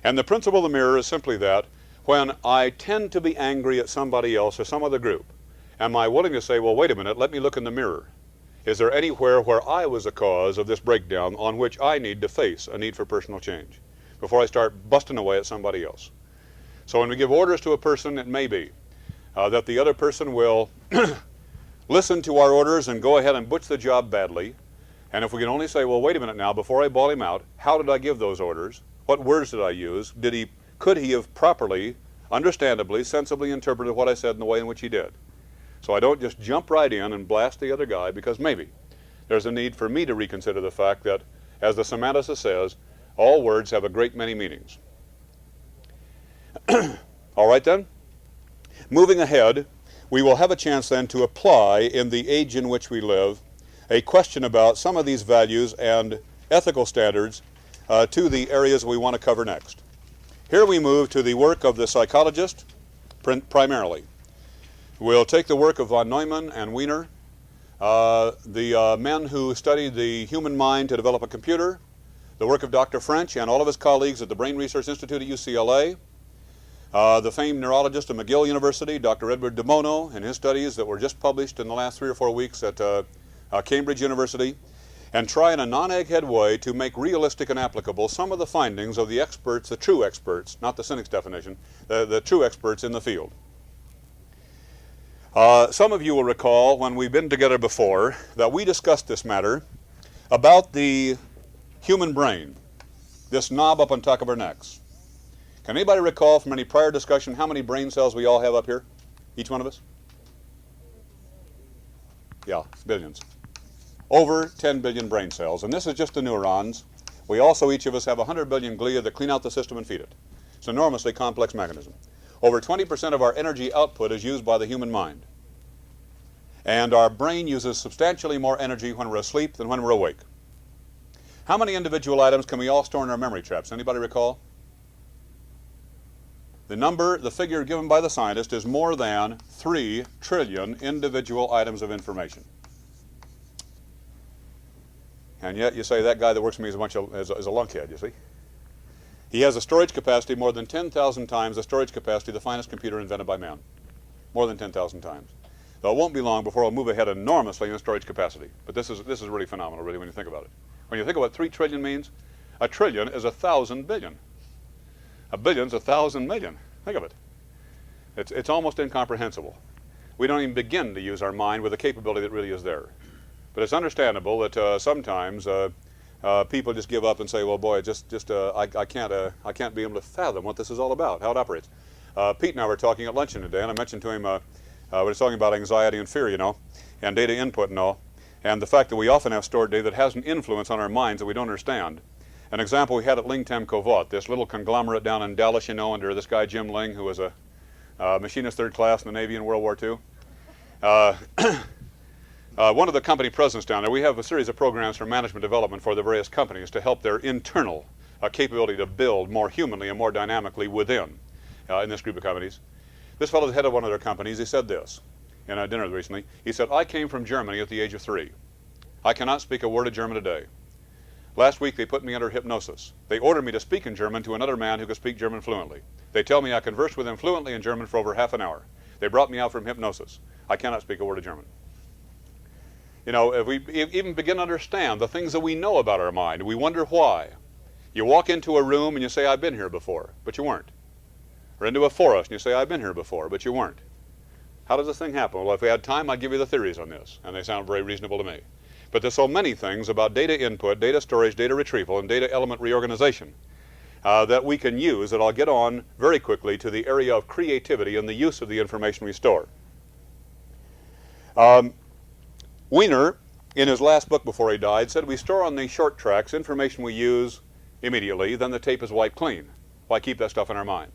And the principle of the mirror is simply that when I tend to be angry at somebody else or some other group, am I willing to say, well, wait a minute, let me look in the mirror. Is there anywhere where I was the cause of this breakdown on which I need to face a need for personal change before I start busting away at somebody else? So when we give orders to a person, it may be that the other person will listen to our orders and go ahead and butch the job badly. And if we can only say, well, wait a minute now, before I bawl him out, how did I give those orders? What words did I use? Could he have properly, understandably, sensibly interpreted what I said in the way in which he did? So I don't just jump right in and blast the other guy, because maybe there's a need for me to reconsider the fact that, as the semanticist says, all words have a great many meanings. All right then? Moving ahead, we will have a chance then to apply, in the age in which we live, a question about some of these values and ethical standards to the areas we want to cover next. Here we move to the work of the psychologist, primarily. We'll take the work of von Neumann and Wiener, the men who studied the human mind to develop a computer, the work of Dr. French and all of his colleagues at the Brain Research Institute at UCLA, the famed neurologist at McGill University, Dr. Edward de Bono, and his studies that were just published in the last 3 or 4 weeks at Cambridge University, and try in a non-egghead way to make realistic and applicable some of the findings of the experts, the true experts, not the cynic's definition, the true experts in the field. Some of you will recall, when we've been together before, that we discussed this matter about the human brain, this knob up on top of our necks. Can anybody recall from any prior discussion how many brain cells we all have up here? Each one of us? Yeah, billions. Over 10 billion brain cells, and this is just the neurons. We also, each of us, have 100 billion glia that clean out the system and feed it. It's an enormously complex mechanism. Over 20% of our energy output is used by the human mind. And our brain uses substantially more energy when we're asleep than when we're awake. How many individual items can we all store in our memory traps? Anybody recall? The figure given by the scientist is more than 3 trillion individual items of information. And yet you say that guy that works for me is a lunkhead, you see. He has a storage capacity more than 10,000 times the storage capacity of the finest computer invented by man. More than 10,000 times. Though it won't be long before we'll move ahead enormously in the storage capacity. But this is really phenomenal, really, when you think about it. When you think of what 3 trillion means, a trillion is 1,000 billion. A billion's 1,000 million. Think of it. It's almost incomprehensible. We don't even begin to use our mind with the capability that really is there. But it's understandable that sometimes people just give up and say, well, boy, I can't be able to fathom what this is all about, how it operates. Pete and I were talking at luncheon today, and I mentioned to him, we were talking about anxiety and fear, you know, and data input and all, and the fact that we often have stored data that has an influence on our minds that we don't understand. An example we had at Ling Tam Kovot, this little conglomerate down in Dallas, you know, under this guy Jim Ling, who was a machinist 3rd class in the Navy in World War II. One of the company presidents down there, we have a series of programs for management development for the various companies to help their internal capability to build more humanly and more dynamically within in this group of companies. This fellow, the head of one of their companies, he said this in a dinner recently. He said, "I came from Germany at the age of 3. I cannot speak a word of German today. Last week they put me under hypnosis. They ordered me to speak in German to another man who could speak German fluently. They tell me I conversed with him fluently in German for over half an hour. They brought me out from hypnosis. I cannot speak a word of German." You know, if we even begin to understand the things that we know about our mind, we wonder why. You walk into a room and you say, "I've been here before," but you weren't. Or into a forest and you say, "I've been here before," but you weren't. How does this thing happen? Well, if we had time, I'd give you the theories on this, and they sound very reasonable to me. But there's so many things about data input, data storage, data retrieval, and data element reorganization that we can use that I'll get on very quickly to the area of creativity and the use of the information we store. Wiener, in his last book before he died, said we store on the short tracks information we use immediately, then the tape is wiped clean. Why keep that stuff in our mind?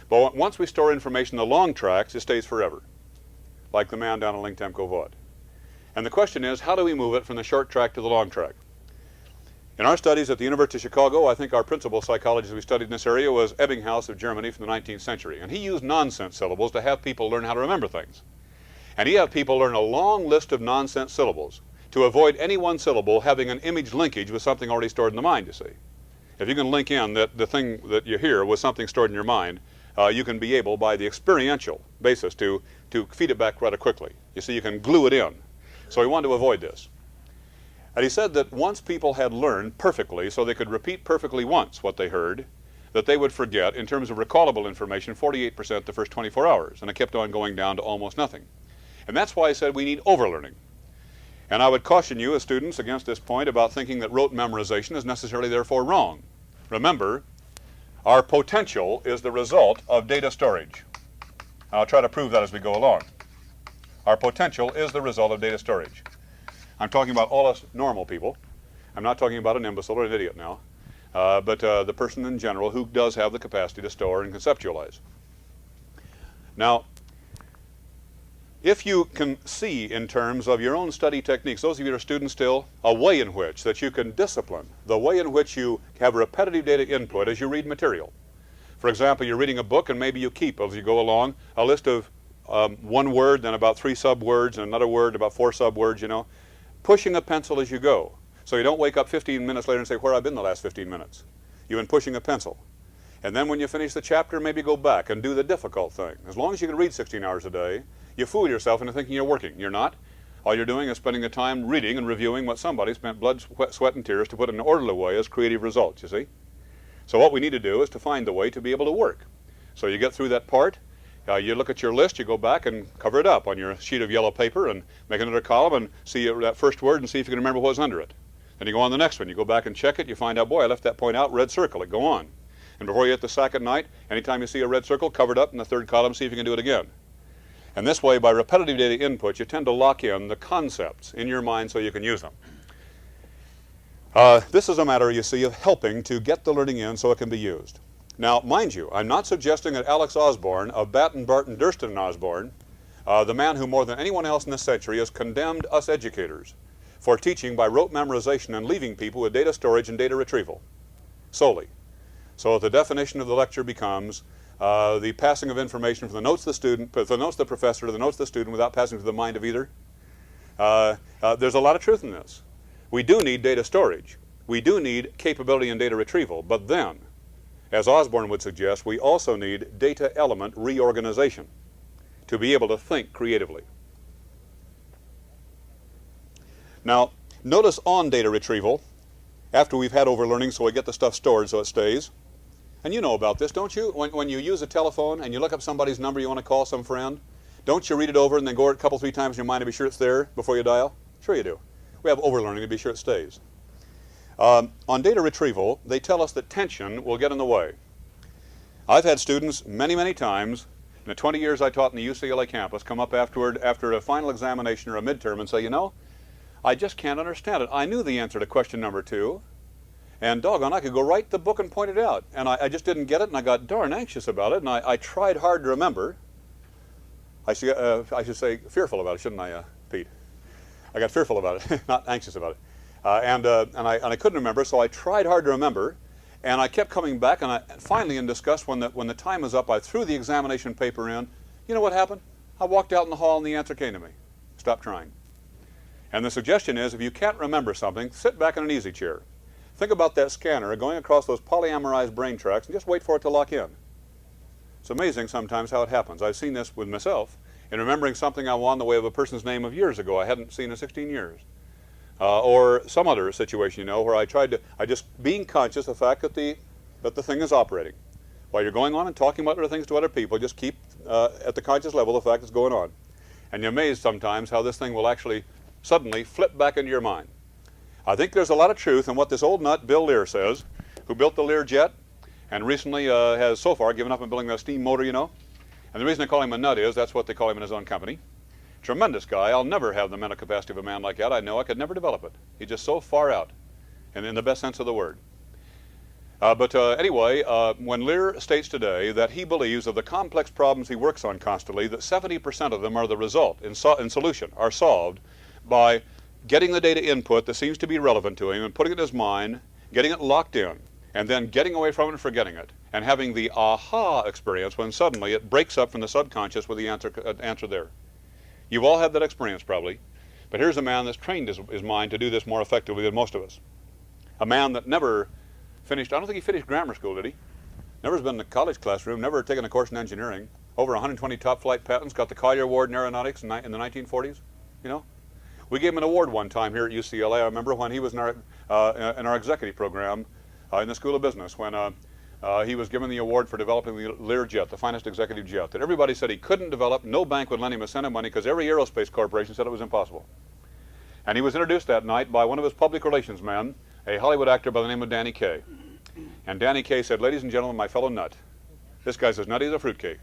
But once we store information in the long tracks, it stays forever, like the man down in Lingtemco Vod. And the question is, how do we move it from the short track to the long track? In our studies at the University of Chicago, I think our principal psychologist we studied in this area was Ebbinghaus of Germany from the 19th century. And he used nonsense syllables to have people learn how to remember things. And he had people learn a long list of nonsense syllables to avoid any one syllable having an image linkage with something already stored in the mind, you see. If you can link in that the thing that you hear with something stored in your mind, you can be able, by the experiential basis, to feed it back rather quickly. You see, you can glue it in. So he wanted to avoid this. And he said that once people had learned perfectly, so they could repeat perfectly once what they heard, that they would forget, in terms of recallable information, 48% the first 24 hours. And it kept on going down to almost nothing. And that's why I said we need overlearning. And I would caution you as students against this point about thinking that rote memorization is necessarily therefore wrong. Remember, our potential is the result of data storage. I'll try to prove that as we go along. Our potential is the result of data storage. I'm talking about all us normal people. I'm not talking about an imbecile or an idiot now, but the person in general who does have the capacity to store and conceptualize. Now, if you can see in terms of your own study techniques, those of you that are students still, a way in which that you can discipline, the way in which you have repetitive data input as you read material. For example, you're reading a book and maybe you keep, as you go along, a list of one word, then about 3 subwords, and another word, about 4 subwords, you know, pushing a pencil as you go. So you don't wake up 15 minutes later and say, "Where have I been the last 15 minutes?" You've been pushing a pencil. And then when you finish the chapter, maybe go back and do the difficult thing. As long as you can read 16 hours a day, you fool yourself into thinking you're working. You're not. All you're doing is spending the time reading and reviewing what somebody spent blood, sweat, and tears to put in an orderly way as creative results, you see. So what we need to do is to find the way to be able to work. So you get through that part, you look at your list, you go back and cover it up on your sheet of yellow paper and make another column and see that first word and see if you can remember what's under it. Then you go on the next one, you go back and check it, you find out, boy, I left that point out, red circle it, go on. And before you hit the sack at night, anytime you see a red circle, cover it up in the third column, see if you can do it again. And this way, by repetitive data input, you tend to lock in the concepts in your mind so you can use them. This is a matter, you see, of helping to get the learning in so it can be used. Now, mind you, I'm not suggesting that Alex Osborne of Batten, Barton, Durston, and Osborne, the man who more than anyone else in this century has condemned us educators for teaching by rote memorization and leaving people with data storage and data retrieval solely. So the definition of the lecture becomes the passing of information from the notes of the student, from the notes of the professor to the notes of the student without passing to the mind of either. There's a lot of truth in this. We do need data storage. We do need capability in data retrieval. But then, as Osborne would suggest, we also need data element reorganization to be able to think creatively. Now, notice on data retrieval, after we've had overlearning so we get the stuff stored so it stays, and you know about this, don't you? When you use a telephone and you look up somebody's number you want to call some friend, don't you read it over and then go over it a couple, 3 times in your mind to be sure it's there before you dial? Sure you do. We have overlearning to be sure it stays. On data retrieval, they tell us that tension will get in the way. I've had students many, many times in the 20 years I taught in the UCLA campus come up afterward after a final examination or a midterm and say, you know, I just can't understand it. I knew the answer to question number 2. And doggone, I could go right to the book and point it out. And I just didn't get it, and I got darn anxious about it, and I tried hard to remember. I should say fearful about it, shouldn't I, Pete? I got fearful about it, not anxious about it. And I couldn't remember, so I tried hard to remember. And I kept coming back, and finally in disgust, when the time was up, I threw the examination paper in. You know what happened? I walked out in the hall and the answer came to me. Stop trying. And the suggestion is, if you can't remember something, sit back in an easy chair. Think about that scanner going across those polyamerized brain tracts and just wait for it to lock in. It's amazing sometimes how it happens. I've seen this with myself in remembering something I won the way of a person's name of years ago I hadn't seen in 16 years. Or some other situation, where I just being conscious of the fact that the thing is operating. While you're going on and talking about other things to other people, just keep at the conscious level the fact it's going on. And you're amazed sometimes how this thing will actually suddenly flip back into your mind. I think there's a lot of truth in what this old nut, Bill Lear, says, who built the Lear jet and recently has so far given up on building a steam motor, And the reason I call him a nut is that's what they call him in his own company. Tremendous guy. I'll never have the mental capacity of a man like that. I know I could never develop it. He's just so far out, and in the best sense of the word. Anyway, when Lear states today that he believes of the complex problems he works on constantly, that 70% of them are the result in solution, are solved by getting the data input that seems to be relevant to him and putting it in his mind, getting it locked in, and then getting away from it and forgetting it, and having the aha experience when suddenly it breaks up from the subconscious with the answer there. You've all had that experience probably, but here's a man that's trained his mind to do this more effectively than most of us. A man that never finished, I don't think he finished grammar school, did he? Never has been in a college classroom, never taken a course in engineering, over 120 top flight patents, got the Collier Award in aeronautics in the 1940s, We gave him an award one time here at UCLA, I remember, when he was in our executive program in the School of Business, when he was given the award for developing the Lear jet, the finest executive jet, that everybody said he couldn't develop, no bank would lend him a cent of money because every aerospace corporation said it was impossible. And he was introduced that night by one of his public relations men, a Hollywood actor by the name of Danny Kaye. And Danny Kaye said, "Ladies and gentlemen, my fellow nut. This guy's as nutty as a fruitcake."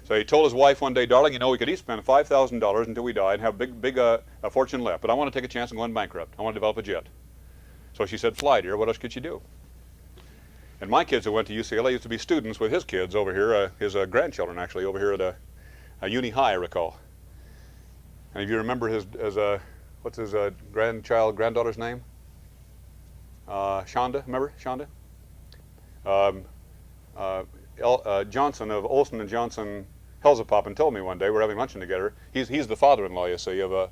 So he told his wife one day, "Darling, we could each spend $5,000 until we die and have a fortune left, but I want to take a chance and go bankrupt. I want to develop a jet." So she said, "Fly, dear, what else could you do?" And my kids who went to UCLA used to be students with his kids over here, his grandchildren actually, over here at Uni High, I recall. And if you remember what's his granddaughter's name? Shonda, remember Shonda? Johnson of Olson and Johnson Helzapoppen told me one day, we're having luncheon together. He's the father-in-law, you see, of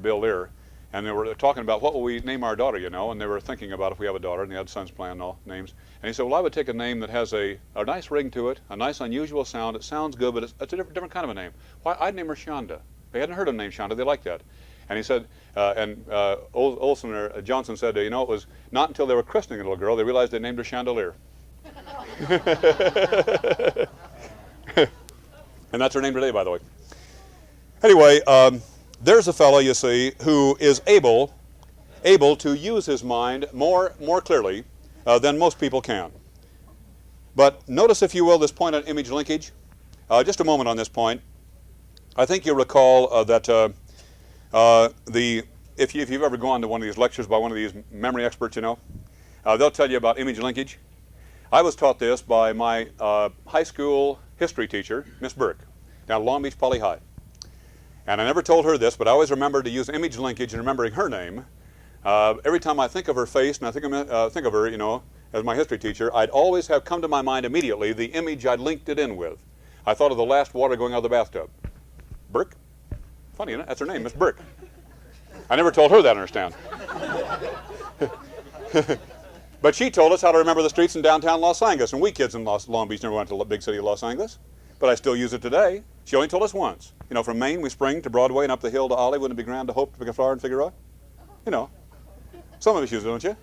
Bill Lear. And they were talking about what will we name our daughter, and they were thinking about if we have a daughter, and they had sons planned all names. And he said, well, I would take a name that has a nice ring to it, a nice unusual sound. It sounds good, but it's a different kind of a name. Why, I'd name her Shonda. They hadn't heard of the name Shonda. They liked that. And he said, Olson or Johnson said, it was not until they were christening a little girl they realized they named her Chandelier. And that's her name today, by the way. Anyway, there's a fellow, you see, who is able to use his mind more clearly than most people can. But notice, if you will, this point on image linkage. Just a moment on this point. I think you'll recall that if you've ever gone to one of these lectures by one of these memory experts, they'll tell you about image linkage. I was taught this by my high school history teacher, Miss Burke, down at Long Beach Poly High. And I never told her this, but I always remember to use image linkage in remembering her name. Every time I think of her face and I think of her, as my history teacher, I'd always have come to my mind immediately the image I'd linked it in with. I thought of the last water going out of the bathtub. Burke? Funny, isn't it? That's her name, Miss Burke. I never told her that, understand. But she told us how to remember the streets in downtown Los Angeles, and we kids in Long Beach never went to the big city of Los Angeles. But I still use it today. She only told us once. From Maine we spring to Broadway and up the hill to Ollie. Wouldn't it be grand to hope to pick a flower and Figueroa? Some of us use it, don't you?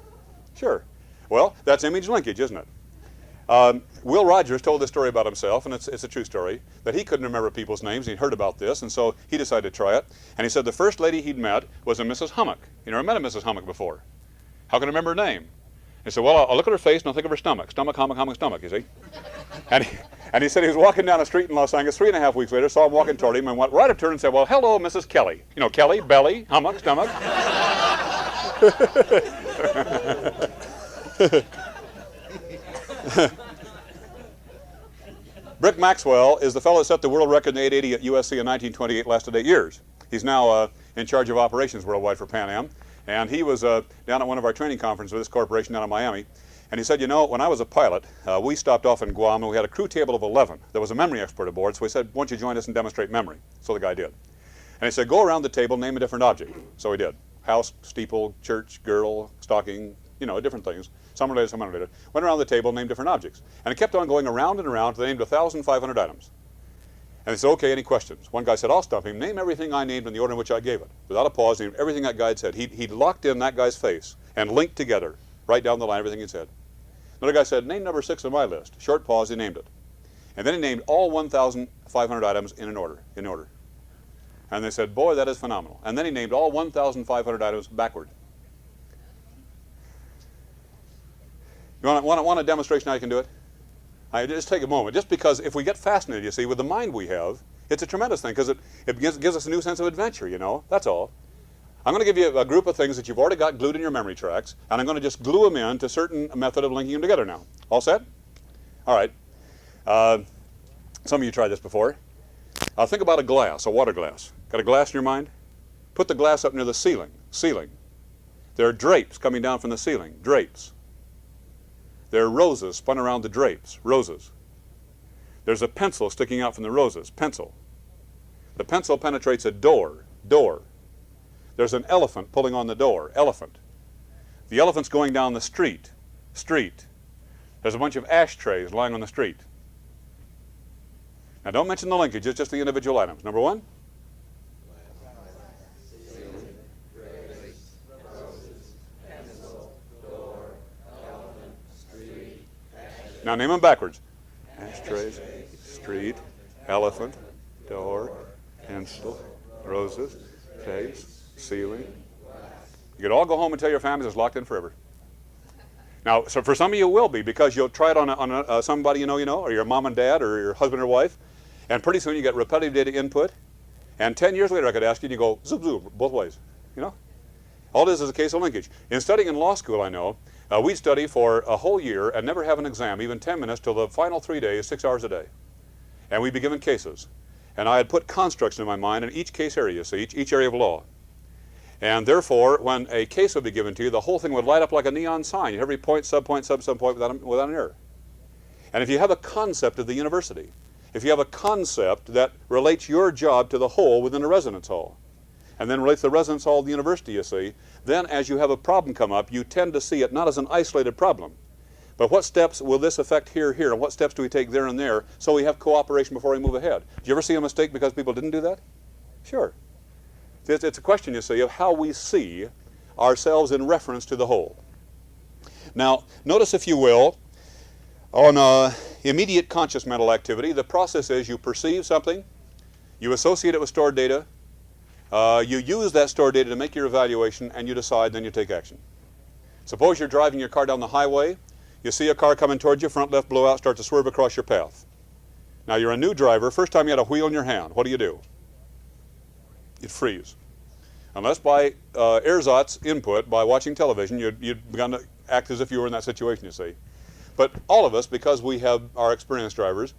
Sure. Well, that's image linkage, isn't it? Will Rogers told this story about himself, and it's a true story, that he couldn't remember people's names. He'd heard about this, and so he decided to try it. And he said the first lady he'd met was a Mrs. Hummock. He never met a Mrs. Hummock before. How can I remember her name? He said, well, I'll look at her face and I'll think of her stomach. Stomach, hummock, hummock, stomach, you see. And he said he was walking down a street in Los Angeles 3.5 weeks later, saw him walking toward him, and went right up to her and said, well, hello, Mrs. Kelly. Kelly, belly, hummock, stomach. Brick Maxwell is the fellow that set the world record in 880 at USC in 1928, lasted 8 years. He's now in charge of operations worldwide for Pan Am. And he was down at one of our training conferences with this corporation down in Miami. And he said, you know, when I was a pilot, we stopped off in Guam and we had a crew table of 11. There was a memory expert aboard, so he said, why don't you join us and demonstrate memory? So the guy did. And he said, go around the table, name a different object. So he did. House, steeple, church, girl, stocking, you know, different things. Some related, some unrelated. Went around the table, named different objects. And it kept on going around and around until they named 1,500 items. And he said, okay, any questions? One guy said, I'll stump him. Name everything I named in the order in which I gave it. Without a pause, named everything that guy had said. He locked in that guy's face and linked together, right down the line, everything he said. Another guy said, name number 6 on my list. Short pause, he named it. And then he named all 1,500 items in order. And they said, boy, that is phenomenal. And then he named all 1,500 items backward. You want a demonstration how you can do it? Just take a moment. Just because if we get fascinated, you see, with the mind we have, it's a tremendous thing because it gives us a new sense of adventure, you know. That's all. I'm going to give you a group of things that you've already got glued in your memory tracks, and I'm going to just glue them in to a certain method of linking them together now. All set? All right. Some of you tried this before. Think about a glass, a water glass. Got a glass in your mind? Put the glass up near the ceiling. There are drapes coming down from the ceiling. Drapes. There are roses spun around the drapes. Roses. There's a pencil sticking out from the roses. Pencil. The pencil penetrates a door. Door. There's an elephant pulling on the door. Elephant. The elephant's going down the street. Street. There's a bunch of ashtrays lying on the street. Now don't mention the linkage, it's just the individual items. Number 1? Now name them backwards. Ashtrays, street, elephant, door, pencil, roses, face, ceiling. You could all go home and tell your families it's locked in forever. Now, so for some of you it will be because you'll try it on somebody you know, or your mom and dad or your husband or wife, and pretty soon you get repetitive data input, and 10 years later I could ask you and you go zoop zoop both ways, you know. All this is a case of linkage. In studying in law school, I know, we'd study for a whole year and never have an exam, even 10 minutes, till the final 3 days, 6 hours a day. And we'd be given cases. And I had put constructs in my mind in each case area, you see, each area of law. And therefore, when a case would be given to you, the whole thing would light up like a neon sign. Every point, subpoint, subpoint without an error. And if you have a concept of the university, if you have a concept that relates your job to the whole within a residence hall, and then relates the residence hall to the university, you see, then as you have a problem come up, you tend to see it not as an isolated problem, but what steps will this affect here, and what steps do we take there and there, so we have cooperation before we move ahead. Do you ever see a mistake because people didn't do that? Sure. It's a question, you see, of how we see ourselves in reference to the whole. Now, notice, if you will, on immediate conscious mental activity, the process is you perceive something, you associate it with stored data, you use that stored data to make your evaluation, and you decide, then you take action. Suppose you're driving your car down the highway, you see a car coming towards you, front left blowout, start to swerve across your path. Now you're a new driver, first time you had a wheel in your hand, what do? You'd freeze. Unless by ersatz input, by watching television, you'd begun to act as if you were in that situation, you see. But all of us, because we are experienced drivers,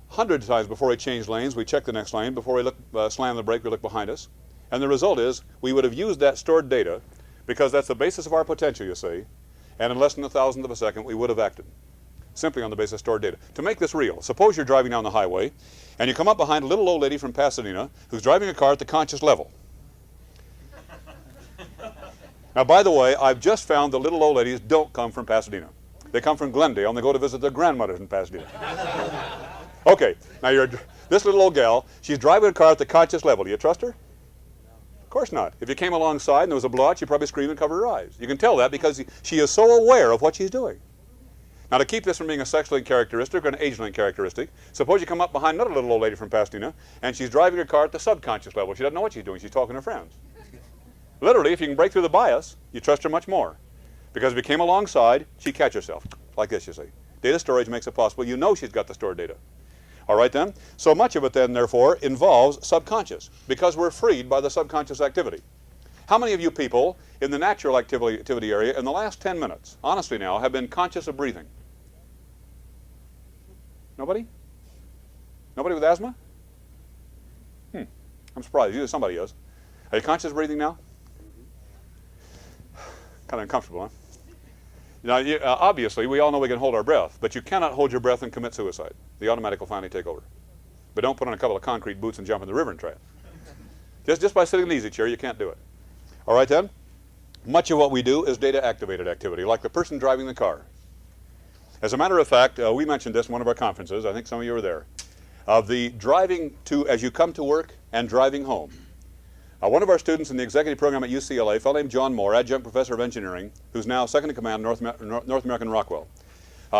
hundreds of times before we change lanes, we check the next lane. Before we slam the brake, we look behind us. And the result is we would have used that stored data because that's the basis of our potential, you see, and in less than 1,000th of a second we would have acted simply on the basis of stored data. To make this real, suppose you're driving down the highway and you come up behind a little old lady from Pasadena who's driving a car at the conscious level. Now, by the way, I've just found that little old ladies don't come from Pasadena. They come from Glendale and they go to visit their grandmothers in Pasadena. Okay, now this little old gal, she's driving a car at the conscious level. Do you trust her? Of course not. If you came alongside and there was a blowout, she'd probably scream and cover her eyes. You can tell that because she is so aware of what she's doing. Now, to keep this from being a sex-linked characteristic or an age-linked characteristic, suppose you come up behind another little old lady from Pasadena and she's driving her car at the subconscious level. She doesn't know what she's doing. She's talking to her friends. Literally, if you can break through the bias, you trust her much more. Because if you came alongside, she'd catch herself. Like this, you see. Data storage makes it possible. You know she's got the stored data. All right, then? So much of it, then, therefore, involves subconscious, because we're freed by the subconscious activity. How many of you people in the natural activity area in the last 10 minutes, honestly now, have been conscious of breathing? Nobody? Nobody with asthma? I'm surprised. Usually somebody is. Are you conscious of breathing now? Kind of uncomfortable, huh? Now, obviously, we all know we can hold our breath, but you cannot hold your breath and commit suicide. The automatic will finally take over. But don't put on a couple of concrete boots and jump in the river and try it. Just by sitting in an easy chair, you can't do it. All right, then? Much of what we do is data-activated activity, like the person driving the car. As a matter of fact, we mentioned this in one of our conferences. I think some of you were there. Of the driving to, as you come to work, and driving home. One of our students in the executive program at UCLA, a fellow named John Moore, adjunct professor of engineering, who's now second in command North American Rockwell.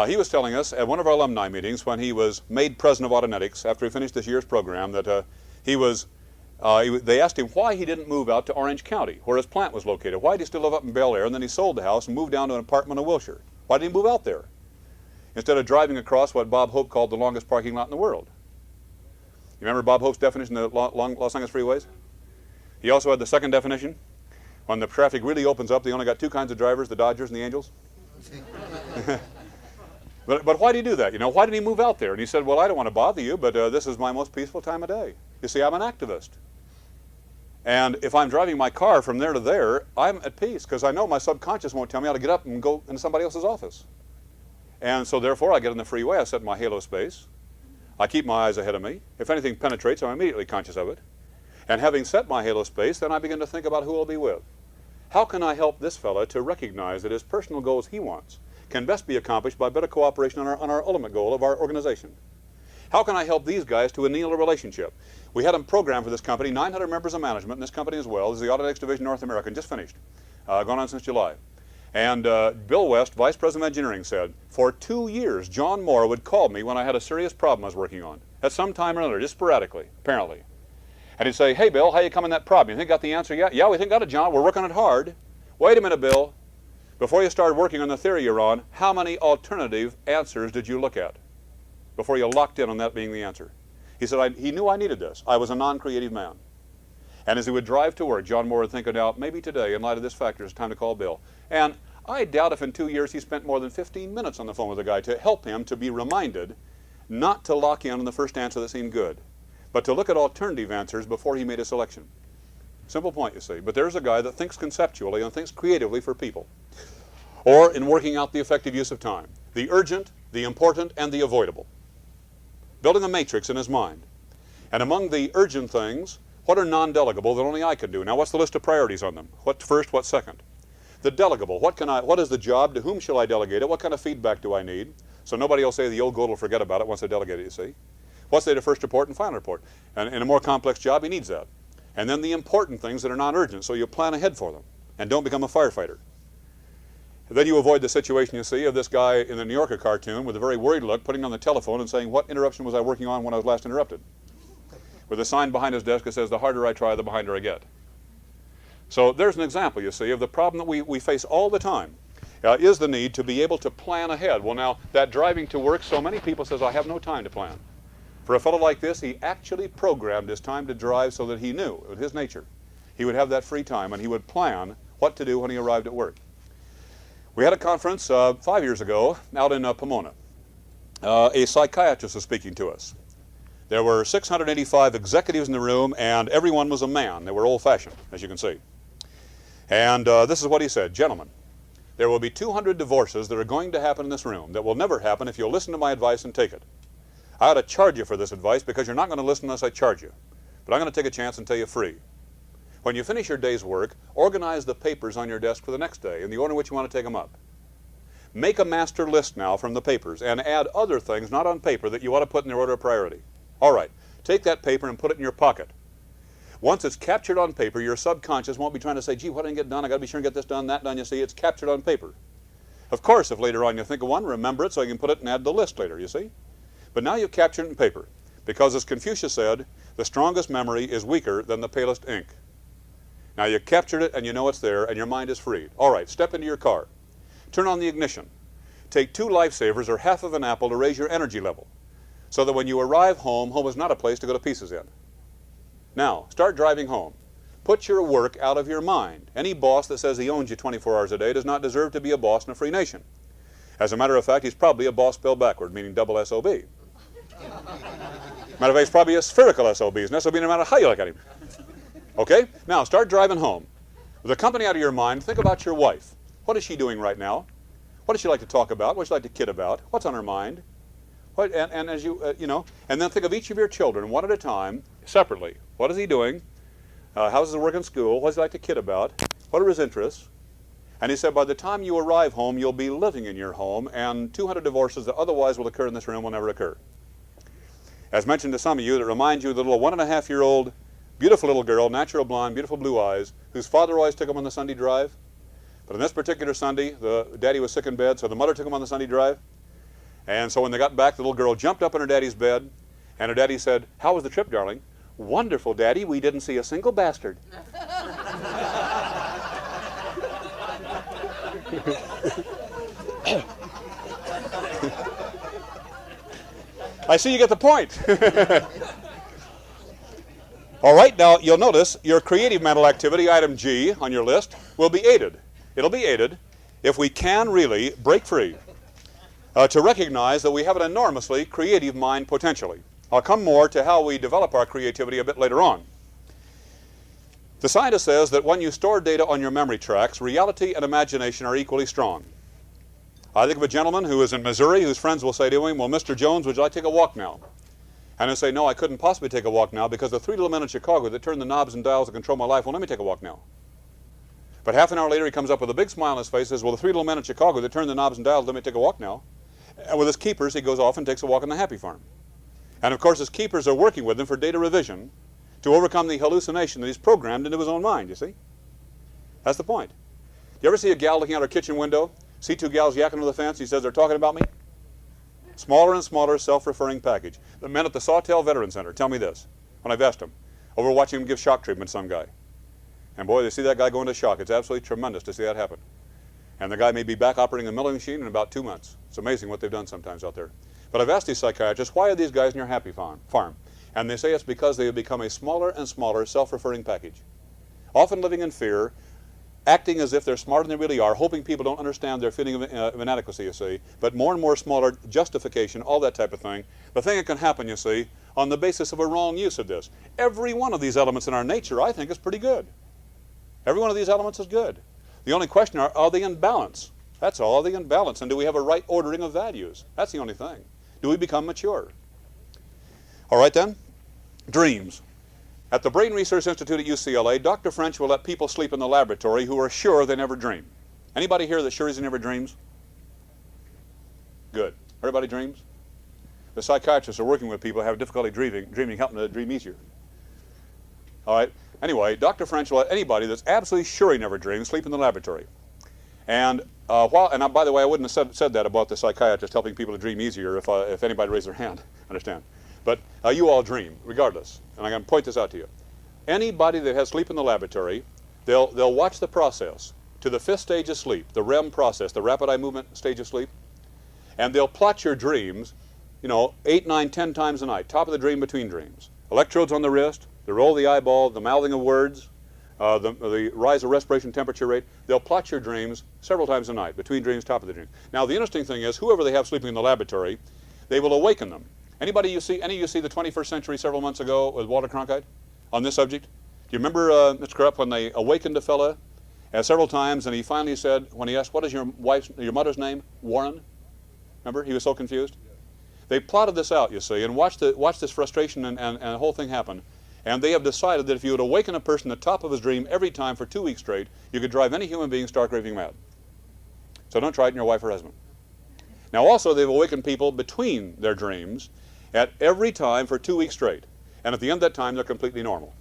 He was telling us at one of our alumni meetings when he was made president of Autonetics after he finished this year's program that they asked him why he didn't move out to Orange County, where his plant was located. Why did he still live up in Bel Air? And then he sold the house and moved down to an apartment in Wilshire. Why did he move out there instead of driving across what Bob Hope called the longest parking lot in the world? You remember Bob Hope's definition of Los Angeles freeways? He also had the second definition. When the traffic really opens up, they only got two kinds of drivers, the Dodgers and the Angels. But why did he do that? You know, why did he move out there? And he said, well, I don't want to bother you, but this is my most peaceful time of day. You see, I'm an activist. And if I'm driving my car from there to there, I'm at peace because I know my subconscious won't tell me how to get up and go into somebody else's office. And so therefore, I get in the freeway, I set in my halo space. I keep my eyes ahead of me. If anything penetrates, I'm immediately conscious of it. And having set my halo space, then I begin to think about who I'll be with. How can I help this fella to recognize that his personal goals he wants can best be accomplished by better cooperation on our ultimate goal of our organization? How can I help these guys to anneal a relationship? We had a program for this company, 900 members of management in this company as well. This is the Autonetics Division North America, just finished, gone on since July. And Bill West, Vice President of Engineering, said, for 2 years, John Moore would call me when I had a serious problem I was working on, at some time or another, just sporadically, apparently. And he'd say, hey, Bill, how you coming that problem? You think you got the answer yet? Yeah, we think got it, John. We're working it hard. Wait a minute, Bill. Before you started working on the theory you're on, how many alternative answers did you look at before you locked in on that being the answer? He said, he knew I needed this. I was a non-creative man. And as he would drive to work, John Moore would think about, maybe today, in light of this factor, it's time to call Bill. And I doubt if in 2 years he spent more than 15 minutes on the phone with a guy to help him to be reminded not to lock in on the first answer that seemed good, but to look at alternative answers before he made a selection. Simple point, you see. But there's a guy that thinks conceptually and thinks creatively for people. Or in working out the effective use of time. The urgent, the important, and the avoidable. Building a matrix in his mind. And among the urgent things, what are non-delegable that only I can do? Now, what's the list of priorities on them? What first, what second? The delegable, what is the job? To whom shall I delegate it? What kind of feedback do I need? So nobody will say the old goat will forget about it once I delegate it, you see. What's the first report and final report? And in a more complex job, he needs that. And then the important things that are non-urgent, so you plan ahead for them and don't become a firefighter. And then you avoid the situation you see of this guy in the New Yorker cartoon with a very worried look putting on the telephone and saying, what interruption was I working on when I was last interrupted? With a sign behind his desk that says, the harder I try, the behinder I get. So there's an example, you see, of the problem that we face all the time, is the need to be able to plan ahead. Well, now, that driving to work, so many people says, I have no time to plan. For a fellow like this, he actually programmed his time to drive so that he knew, with his nature, he would have that free time and he would plan what to do when he arrived at work. We had a conference 5 years ago out in Pomona. A psychiatrist was speaking to us. There were 685 executives in the room, and everyone was a man. They were old-fashioned, as you can see. And this is what he said. Gentlemen, there will be 200 divorces that are going to happen in this room that will never happen if you'll listen to my advice and take it. I ought to charge you for this advice because you're not going to listen unless I charge you. But I'm going to take a chance and tell you free. When you finish your day's work, organize the papers on your desk for the next day in the order in which you want to take them up. Make a master list now from the papers and add other things not on paper that you ought to put in their order of priority. All right, take that paper and put it in your pocket. Once it's captured on paper, your subconscious won't be trying to say, gee, what didn't get done? I got to be sure and get this done, that done. You see, it's captured on paper. Of course, if later on you think of one, remember it so you can put it and add to the list later, you see. But now you've captured it in paper because, as Confucius said, the strongest memory is weaker than the palest ink. Now you captured it and you know it's there and your mind is freed. All right, step into your car. Turn on the ignition. Take 2 lifesavers or half of an apple to raise your energy level so that when you arrive home, home is not a place to go to pieces in. Now, start driving home. Put your work out of your mind. Any boss that says he owns you 24 hours a day does not deserve to be a boss in a free nation. As a matter of fact, he's probably a boss spelled backward, meaning double S-O-B. Matter of fact, he's probably a spherical S-O-B. It's an S-O-B no matter how you look at him. Okay? Now, start driving home. With the company out of your mind, think about your wife. What is she doing right now? What does she like to talk about? What does she like to kid about? What's on her mind? And as you, and then think of each of your children one at a time, separately. What is he doing? How's his work in school? What does he like to kid about? What are his interests? And he said, by the time you arrive home, you'll be living in your home, and 200 divorces that otherwise will occur in this room will never occur. As mentioned to some of you, that reminds you of the little 1.5-year-old, beautiful little girl, natural blonde, beautiful blue eyes, whose father always took him on the Sunday drive. But on this particular Sunday, the daddy was sick in bed, so the mother took him on the Sunday drive. And so when they got back, the little girl jumped up in her daddy's bed, and her daddy said, "How was the trip, darling?" "Wonderful, Daddy. We didn't see a single bastard." I see you get the point. All right, now you'll notice your creative mental activity, item G on your list, will be aided. It'll be aided if we can really break free to recognize that we have an enormously creative mind potentially. I'll come more to how we develop our creativity a bit later on. The scientist says that when you store data on your memory tracks, reality and imagination are equally strong. I think of a gentleman who is in Missouri whose friends will say to him, "Well, Mr. Jones, would you like to take a walk now?" And he'll say, "No, I couldn't possibly take a walk now because the three little men in Chicago that turn the knobs and dials that control my life won't let me take a walk now." But half an hour later he comes up with a big smile on his face and says, "Well, the three little men in Chicago that turn the knobs and dials let me take a walk now." And with his keepers he goes off and takes a walk on the happy farm. And of course his keepers are working with him for data revision to overcome the hallucination that he's programmed into his own mind, you see? That's the point. You ever see a gal looking out her kitchen window, see two gals yakking over the fence, he says, "They're talking about me"? Smaller and smaller self-referring package. The men at the Sawtell Veteran Center tell me this, when I've asked them, over watching them give shock treatment to some guy. And boy, they see that guy go into shock. It's absolutely tremendous to see that happen. And the guy may be back operating the milling machine in about 2 months. It's amazing what they've done sometimes out there. But I've asked these psychiatrists, why are these guys in your happy farm? And they say it's because they have become a smaller and smaller self-referring package. Often living in fear, acting as if they're smarter than they really are, hoping people don't understand their feeling of inadequacy, you see, but more and more smaller justification, all that type of thing. The thing that can happen, you see, on the basis of a wrong use of this. Every one of these elements in our nature, I think, is pretty good. Every one of these elements is good. The only question are they in balance? That's all. Are they in balance? And do we have a right ordering of values? That's the only thing. Do we become mature? All right then, dreams. At the Brain Research Institute at UCLA, Dr. French will let people sleep in the laboratory who are sure they never dream. Anybody here that's sure he never dreams? Good. Everybody dreams? The psychiatrists are working with people who have difficulty dreaming, helping them to dream easier. All right. Anyway, Dr. French will let anybody that's absolutely sure he never dreams sleep in the laboratory. And by the way, I wouldn't have said that about the psychiatrist helping people to dream easier if anybody raised their hand. Understand? But you all dream, regardless. And I'm going to point this out to you. Anybody that has sleep in the laboratory, they'll watch the process to the 5th stage of sleep, the REM process, the rapid eye movement stage of sleep, and they'll plot your dreams, 8, 9, 10 times a night, top of the dream, between dreams. Electrodes on the wrist, the roll of the eyeball, the mouthing of words, the rise of respiration temperature rate. They'll plot your dreams several times a night, between dreams, top of the dream. Now the interesting thing is, whoever they have sleeping in the laboratory, they will awaken them. Any of you see the 21st Century several months ago with Walter Cronkite on this subject? Do you remember, Mr. Krupp, when they awakened a fella several times, and he finally said, when he asked, "What is your mother's name?" "Warren." Remember? He was so confused. They plotted this out, you see, and watched this frustration and the whole thing happen. And they have decided that if you would awaken a person at the top of his dream every time for 2 weeks straight, you could drive any human being stark raving mad. So don't try it in your wife or husband. Now also, they've awakened people between their dreams at every time for 2 weeks straight. And at the end of that time, they're completely normal,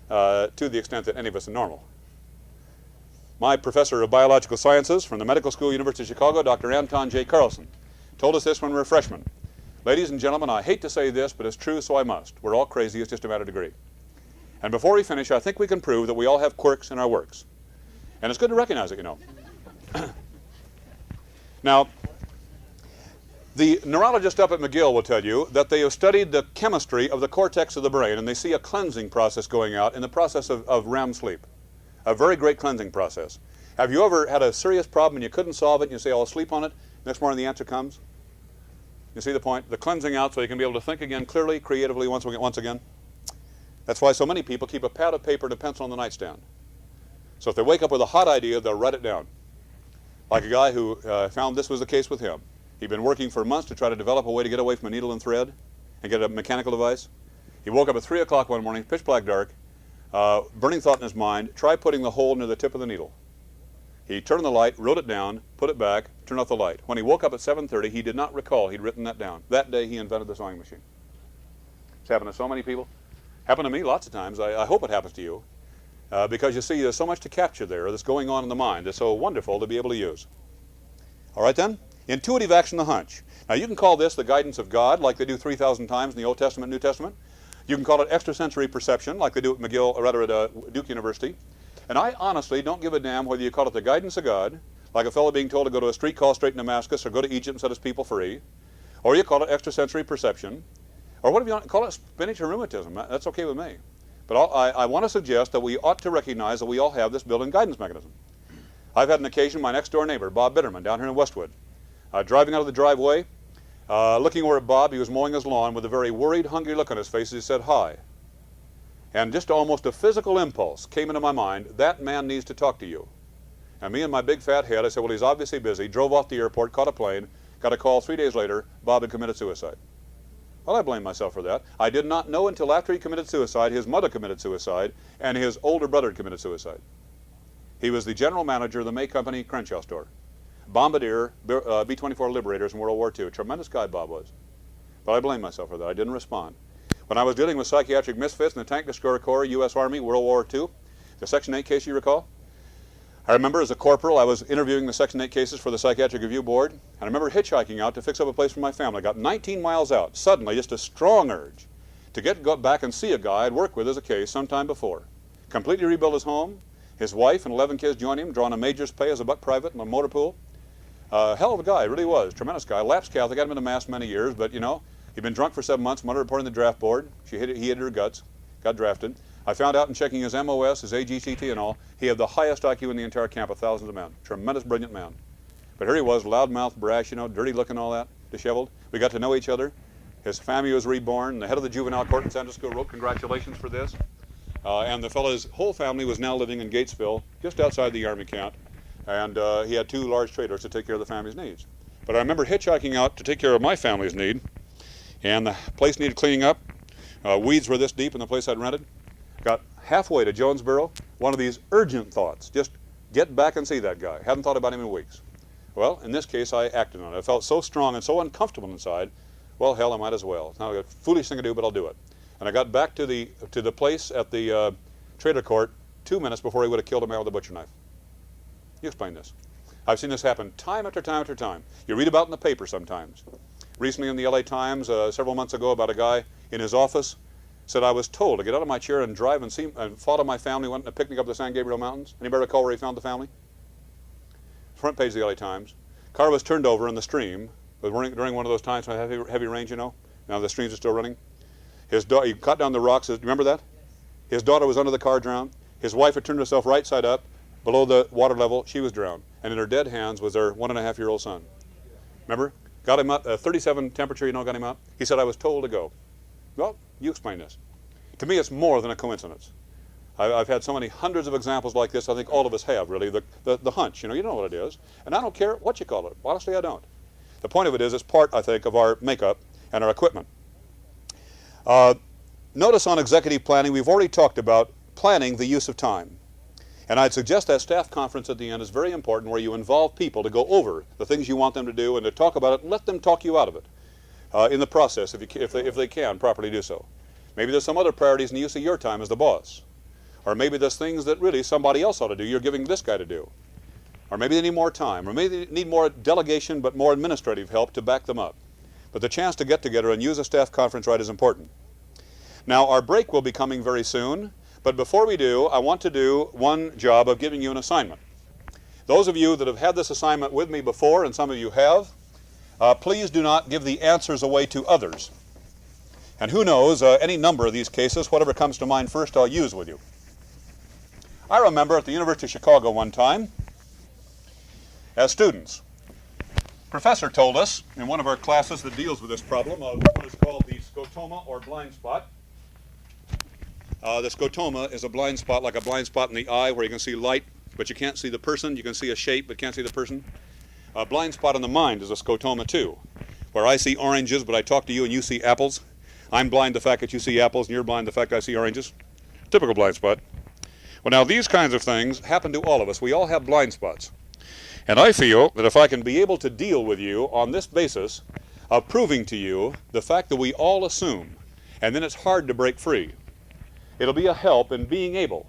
to the extent that any of us are normal. My professor of biological sciences from the Medical School, University of Chicago, Dr. Anton J. Carlson, told us this when we were freshmen. "Ladies and gentlemen, I hate to say this, but it's true, so I must. We're all crazy. It's just a matter of degree." And before we finish, I think we can prove that we all have quirks in our works. And it's good to recognize it, Now, the neurologist up at McGill will tell you that they have studied the chemistry of the cortex of the brain, and they see a cleansing process going out in the process of REM sleep. A very great cleansing process. Have you ever had a serious problem and you couldn't solve it, and you say, "I'll sleep on it"? Next morning the answer comes? You see the point? The cleansing out so you can be able to think again clearly, creatively once again. That's why so many people keep a pad of paper and a pencil on the nightstand. So if they wake up with a hot idea, they'll write it down. Like a guy who found this was the case with him. He'd been working for months to try to develop a way to get away from a needle and thread and get a mechanical device. He woke up at 3 o'clock one morning, pitch black dark, burning thought in his mind, try putting the hole near the tip of the needle. He turned on the light, wrote it down, put it back, turned off the light. When he woke up at 7:30, he did not recall he'd written that down. That day he invented the sewing machine. It's happened to so many people. Happened to me lots of times. I hope it happens to you. Because you see, there's so much to capture there that's going on in the mind. It's so wonderful to be able to use. All right then? Intuitive action, the hunch. Now you can call this the guidance of God, like they do 3,000 times in the Old Testament and New Testament. You can call it extrasensory perception, like they do at McGill, or rather at Duke University. And I honestly don't give a damn whether you call it the guidance of God, like a fellow being told to go to a street call straight in Damascus or go to Egypt and set his people free, or you call it extrasensory perception, or whatever you want to call it, spinach or rheumatism. That's okay with me. But I want to suggest that we ought to recognize that we all have this built-in guidance mechanism. I've had an occasion, my next-door neighbor, Bob Bitterman, down here in Westwood, driving out of the driveway, looking over at Bob. He was mowing his lawn with a very worried, hungry look on his face as he said, "Hi." And just almost a physical impulse came into my mind, that man needs to talk to you. And me and my big fat head, I said, well, he's obviously busy, drove off the airport, caught a plane, got a call 3 days later, Bob had committed suicide. Well, I blame myself for that. I did not know until after he committed suicide, his mother committed suicide, and his older brother had committed suicide. He was the general manager of the May Company Crenshaw store. Bombardier, B-24 Liberators in World War II. Tremendous guy Bob was. But I blame myself for that. I didn't respond. When I was dealing with psychiatric misfits in the Tank Destroyer Corps, U.S. Army, World War II, the Section 8 case you recall, I remember as a corporal I was interviewing the Section 8 cases for the Psychiatric Review Board, and I remember hitchhiking out to fix up a place for my family. I got 19 miles out. Suddenly, just a strong urge to go back and see a guy I'd worked with as a case sometime before. Completely rebuilt his home. His wife and 11 kids joined him, drawing a major's pay as a buck private in a motor pool. Hell of a guy, really was. Tremendous guy. Lapsed Catholic, hadn't been to Mass many years, but you know, he'd been drunk for 7 months, mother reporting the draft board. He hid her guts, got drafted. I found out in checking his MOS, his AGCT and all, he had the highest IQ in the entire camp of thousands of men. Tremendous, brilliant man. But here he was, loudmouth, brash, you know, dirty looking, all that, disheveled. We got to know each other. His family was reborn. The head of the juvenile court in San Francisco wrote congratulations for this. And the fellow's whole family was now living in Gatesville, just outside the Army camp. And he had 2 large trailers to take care of the family's needs. But I remember hitchhiking out to take care of my family's need, and the place needed cleaning up. Weeds were this deep in the place I'd rented. Got halfway to Jonesboro, one of these urgent thoughts, just get back and see that guy. Hadn't thought about him in weeks. Well, in this case, I acted on it. I felt so strong and so uncomfortable inside, well, hell, I might as well. It's not a foolish thing to do, but I'll do it. And I got back to the place at the trailer court 2 minutes before he would have killed a man with a butcher knife. You explain this. I've seen this happen time after time after time. You read about it in the paper sometimes. Recently in the LA Times, several months ago, about a guy in his office said, I was told to get out of my chair and drive and see and follow my family, went on a picnic up the San Gabriel Mountains. Anybody recall where he found the family? Front page of the LA Times. Car was turned over in the stream. It was during one of those times when heavy rains, you know. Now the streams are still running. He cut down the rocks. Remember that? His daughter was under the car, drowned. His wife had turned herself right side up, below the water level. She was drowned. And in her dead hands was their 1.5-year-old son. Remember? Got him up, 37 temperature, you know, got him up. He said, I was told to go. Well, you explain this. To me, it's more than a coincidence. I've had so many hundreds of examples like this. I think all of us have, really. The hunch, you know what it is. And I don't care what you call it. Honestly, I don't. The point of it is it's part, I think, of our makeup and our equipment. Notice on executive planning, we've already talked about planning the use of time. And I'd suggest that staff conference at the end is very important, where you involve people to go over the things you want them to do and to talk about it and let them talk you out of it in the process, if they can properly do so. Maybe there's some other priorities in the use of your time as the boss. Or maybe there's things that really somebody else ought to do, you're giving this guy to do. Or maybe they need more time, or maybe they need more delegation but more administrative help to back them up. But the chance to get together and use a staff conference right is important. Now, our break will be coming very soon, but before we do, I want to do one job of giving you an assignment. Those of you that have had this assignment with me before, and some of you have, please do not give the answers away to others. And who knows, any number of these cases, whatever comes to mind first, I'll use with you. I remember at the University of Chicago one time, as students, professor told us in one of our classes that deals with this problem of what is called the scotoma or blind spot. The scotoma is a blind spot, like a blind spot in the eye where you can see light, but you can't see the person. You can see a shape, but can't see the person. A blind spot in the mind is a scotoma too, where I see oranges, but I talk to you and you see apples. I'm blind to the fact that you see apples, and you're blind to the fact that I see oranges. Typical blind spot. Well, now these kinds of things happen to all of us. We all have blind spots. And I feel that if I can be able to deal with you on this basis of proving to you the fact that we all assume, and then it's hard to break free, it'll be a help in being able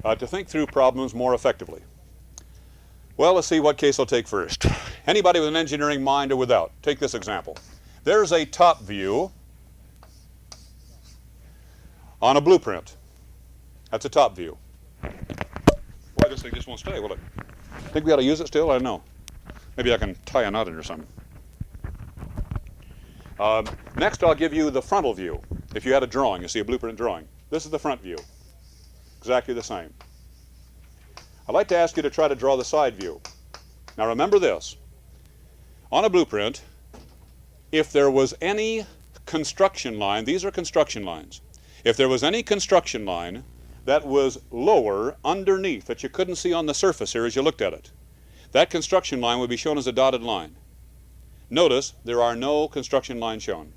to think through problems more effectively. Well, let's see what case I'll take first. Anybody with an engineering mind or without? Take this example. There's a top view on a blueprint. That's a top view. Why, this thing just won't stay, will it? Think we ought to use it still? I don't know. Maybe I can tie a knot in or something. Next, I'll give you the frontal view. If you had a drawing, you see a blueprint drawing. This is the front view. Exactly the same. I'd like to ask you to try to draw the side view. Now remember this. On a blueprint, if there was any construction line, these are construction lines. If there was any construction line that was lower underneath that you couldn't see on the surface here as you looked at it, that construction line would be shown as a dotted line. Notice there are no construction lines shown.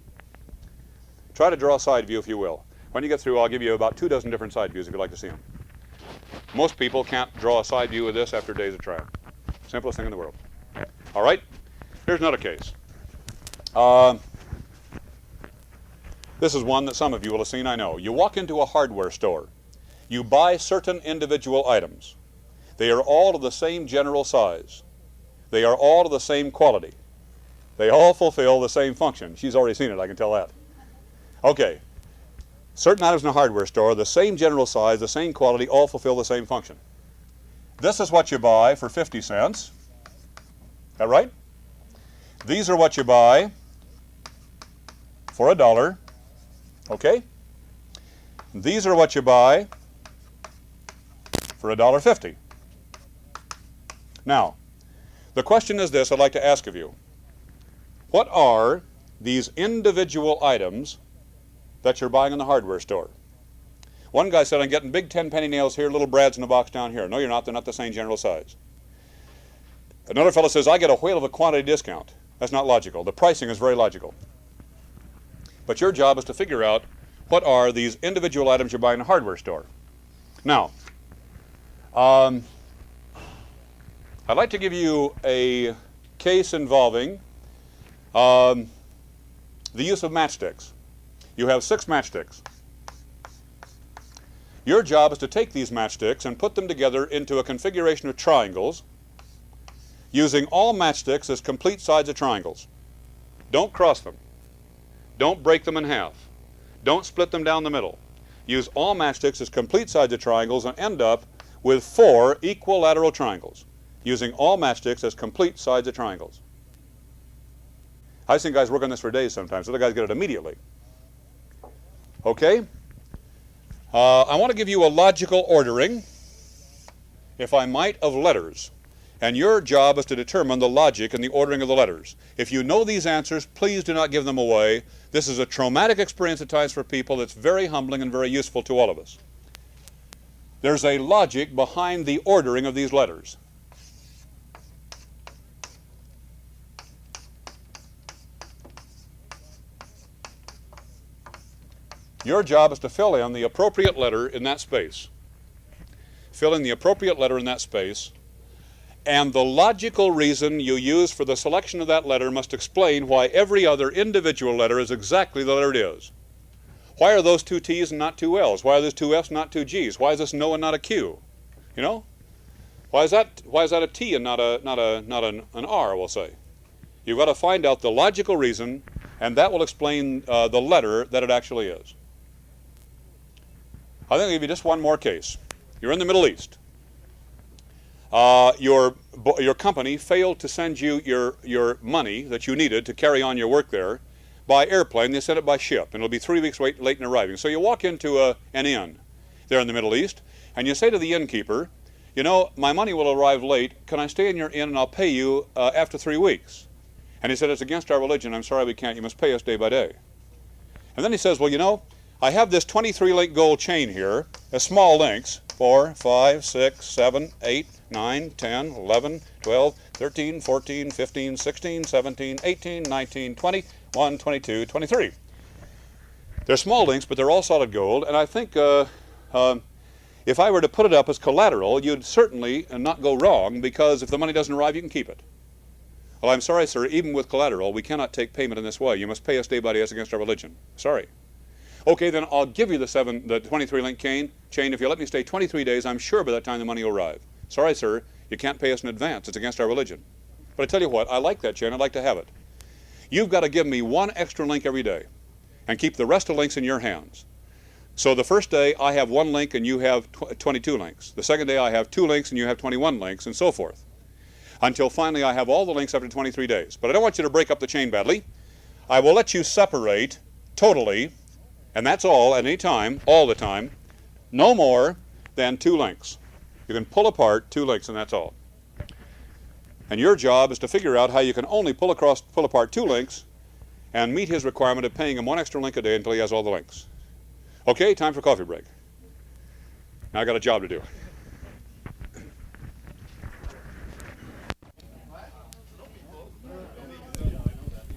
Try to draw a side view if you will. When you get through, I'll give you about 24 different side views if you'd like to see them. Most people can't draw a side view of this after days of trying. Simplest thing in the world. All right, here's another case. This is one that some of you will have seen, I know. You walk into a hardware store. You buy certain individual items. They are all of the same general size. They are all of the same quality. They all fulfill the same function. She's already seen it, I can tell that. Okay. Certain items in a hardware store, the same general size, the same quality, all fulfill the same function. This is what you buy for 50 cents. Is that right? These are what you buy for $1. Okay? These are what you buy for $1.50. Now, the question is this I'd like to ask of you. What are these individual items that you're buying in the hardware store? One guy said, I'm getting big 10-penny nails here, little brads in a box down here. No, you're not. They're not the same general size. Another fellow says, I get a whale of a quantity discount. That's not logical. The pricing is very logical. But your job is to figure out what are these individual items you're buying in a hardware store. Now, I'd like to give you a case involving the use of matchsticks. You have 6 matchsticks. Your job is to take these matchsticks and put them together into a configuration of triangles using all matchsticks as complete sides of triangles. Don't cross them. Don't break them in half. Don't split them down the middle. Use all matchsticks as complete sides of triangles and end up with 4 equilateral triangles using all matchsticks as complete sides of triangles. I've seen guys work on this for days sometimes. Other guys get it immediately. Okay? I want to give you a logical ordering, if I might, of letters. And your job is to determine the logic and the ordering of the letters. If you know these answers, please do not give them away. This is a traumatic experience at times for people that's very humbling and very useful to all of us. There's a logic behind the ordering of these letters. Your job is to fill in the appropriate letter in that space. Fill in the appropriate letter in that space, and the logical reason you use for the selection of that letter must explain why every other individual letter is exactly the letter it is. Why are those 2 T's and not 2 L's? Why are those 2 F's and not 2 G's? Why is this no and not a Q? You know? Why is that a T and not an R, we'll say? You've got to find out the logical reason, and that will explain the letter that it actually is. I think I'll give you just one more case. You're in the Middle East. Your company failed to send you your money that you needed to carry on your work there by airplane. They sent it by ship, and it'll be 3 weeks late in arriving. So you walk into an inn there in the Middle East, and you say to the innkeeper, you know, my money will arrive late. Can I stay in your inn and I'll pay you after 3 weeks? And he said, it's against our religion. I'm sorry we can't. You must pay us day by day. And then he says, well, you know, I have this 23-link gold chain here, small links, 4, 5, 6, 7, 8, 9, 10, 11, 12, 13, 14, 15, 16, 17, 18, 19, 20, 21, 22, 23. They're small links, but they're all solid gold, and I think if I were to put it up as collateral, you'd certainly not go wrong, because if the money doesn't arrive, you can keep it. Well, I'm sorry, sir, even with collateral, we cannot take payment in this way. You must pay us day by day as against our religion. Sorry. Okay, then I'll give you the 23-link chain. If you let me stay 23 days, I'm sure by that time the money will arrive. Sorry, sir, you can't pay us in advance. It's against our religion. But I tell you what, I like that chain. I'd like to have it. You've got to give me one extra link every day and keep the rest of the links in your hands. So the first day I have 1 link and you have 22 links. The second day I have 2 links and you have 21 links, and so forth, until finally I have all the links after 23 days. But I don't want you to break up the chain badly. I will let you separate totally, and that's all, at any time, all the time, no more than 2 links. You can pull apart 2 links, and that's all. And your job is to figure out how you can only pull apart 2 links and meet his requirement of paying him 1 extra link a day until he has all the links. Okay, time for coffee break. Now I got a job to do.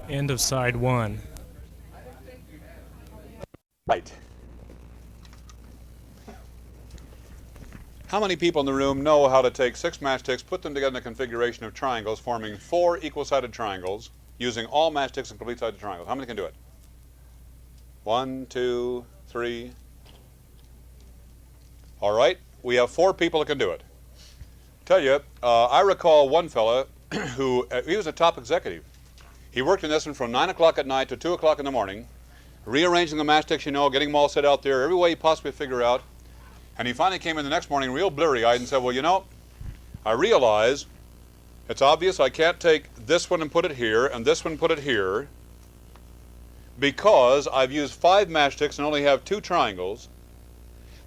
End of side 1. Right. How many people in the room know how to take 6 matchsticks, put them together in a configuration of triangles, forming 4 equal-sided triangles, using all matchsticks and complete-sided triangles? How many can do it? 1, 2, 3. All right, we have 4 people that can do it. Tell you, I recall one fella who, he was a top executive. He worked in this one from 9 o'clock at night to 2 o'clock in the morning, rearranging the matchsticks, you know, getting them all set out there, every way he possibly figure out. And he finally came in the next morning real blurry-eyed and said, well, you know, I realize it's obvious I can't take this one and put it here and this one and put it here, because I've used 5 matchsticks and only have 2 triangles,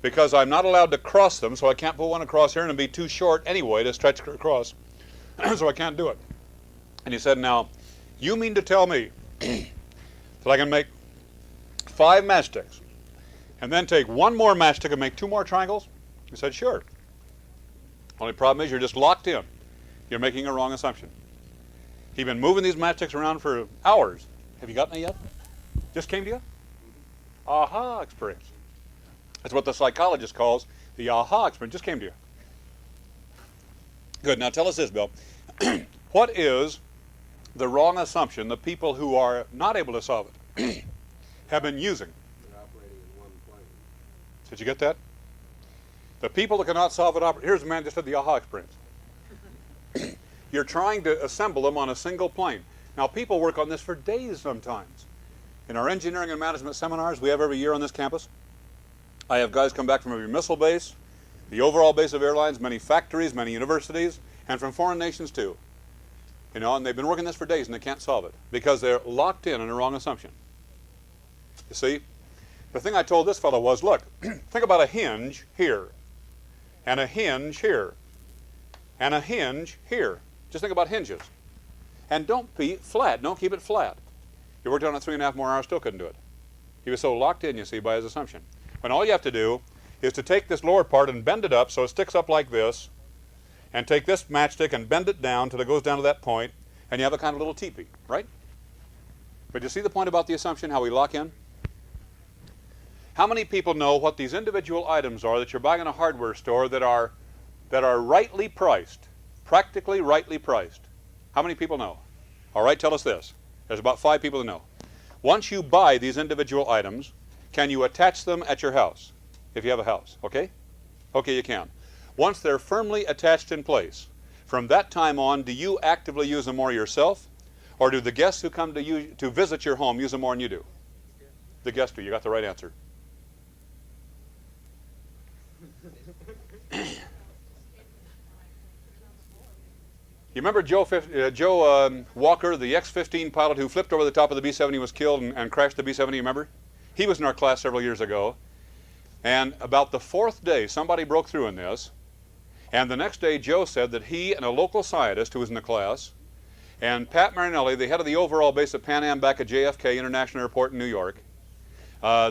because I'm not allowed to cross them, so I can't put one across here and it'd be too short anyway to stretch across, so I can't do it. And he said, now, you mean to tell me that I can make 5 matchsticks and then take 1 more matchstick and make 2 more triangles? He said, sure. Only problem is you're just locked in. You're making a wrong assumption. He'd been moving these matchsticks around for hours. Have you gotten it yet? Just came to you? Aha experience. That's what the psychologist calls the aha experience. Just came to you. Good. Now tell us this, Bill. What is the wrong assumption the people who are not able to solve it have been using? They're operating in one plane. Did you get that? The people that cannot solve it, here's a man just had the aha experience. You're trying to assemble them on a single plane. Now people work on this for days sometimes. In our engineering and management seminars we have every year on this campus, I have guys come back from every missile base, the overall base of airlines, many factories, many universities, and from foreign nations too. You know, and they've been working this for days and they can't solve it because they're locked in on a wrong assumption. You see, the thing I told this fellow was, look, think about a hinge here, and a hinge here, and a hinge here. Just think about hinges. And don't be flat. Don't keep it flat. He worked on it 3.5 more hours, still couldn't do it. He was so locked in, you see, by his assumption. When all you have to do is to take this lower part and bend it up so it sticks up like this, and take this matchstick and bend it down till it goes down to that point, and you have a kind of little teepee, right? But you see the point about the assumption, how we lock in? How many people know what these individual items are that you're buying in a hardware store that are rightly priced, practically rightly priced? How many people know? All right, tell us this. There's about 5 people that know. Once you buy these individual items, can you attach them at your house? If you have a house, okay? Okay, you can. Once they're firmly attached in place, from that time on, do you actively use them more yourself, or do the guests who come to visit your home use them more than you do? The guests do. You got the right answer. You remember Joe Walker, the X-15 pilot who flipped over the top of the B-70 and was killed and crashed the B-70, you remember? He was in our class several years ago. And about the 4th day, somebody broke through in this. And the next day, Joe said that he and a local scientist who was in the class, and Pat Marinelli, the head of the overall base of Pan Am back at JFK International Airport in New York,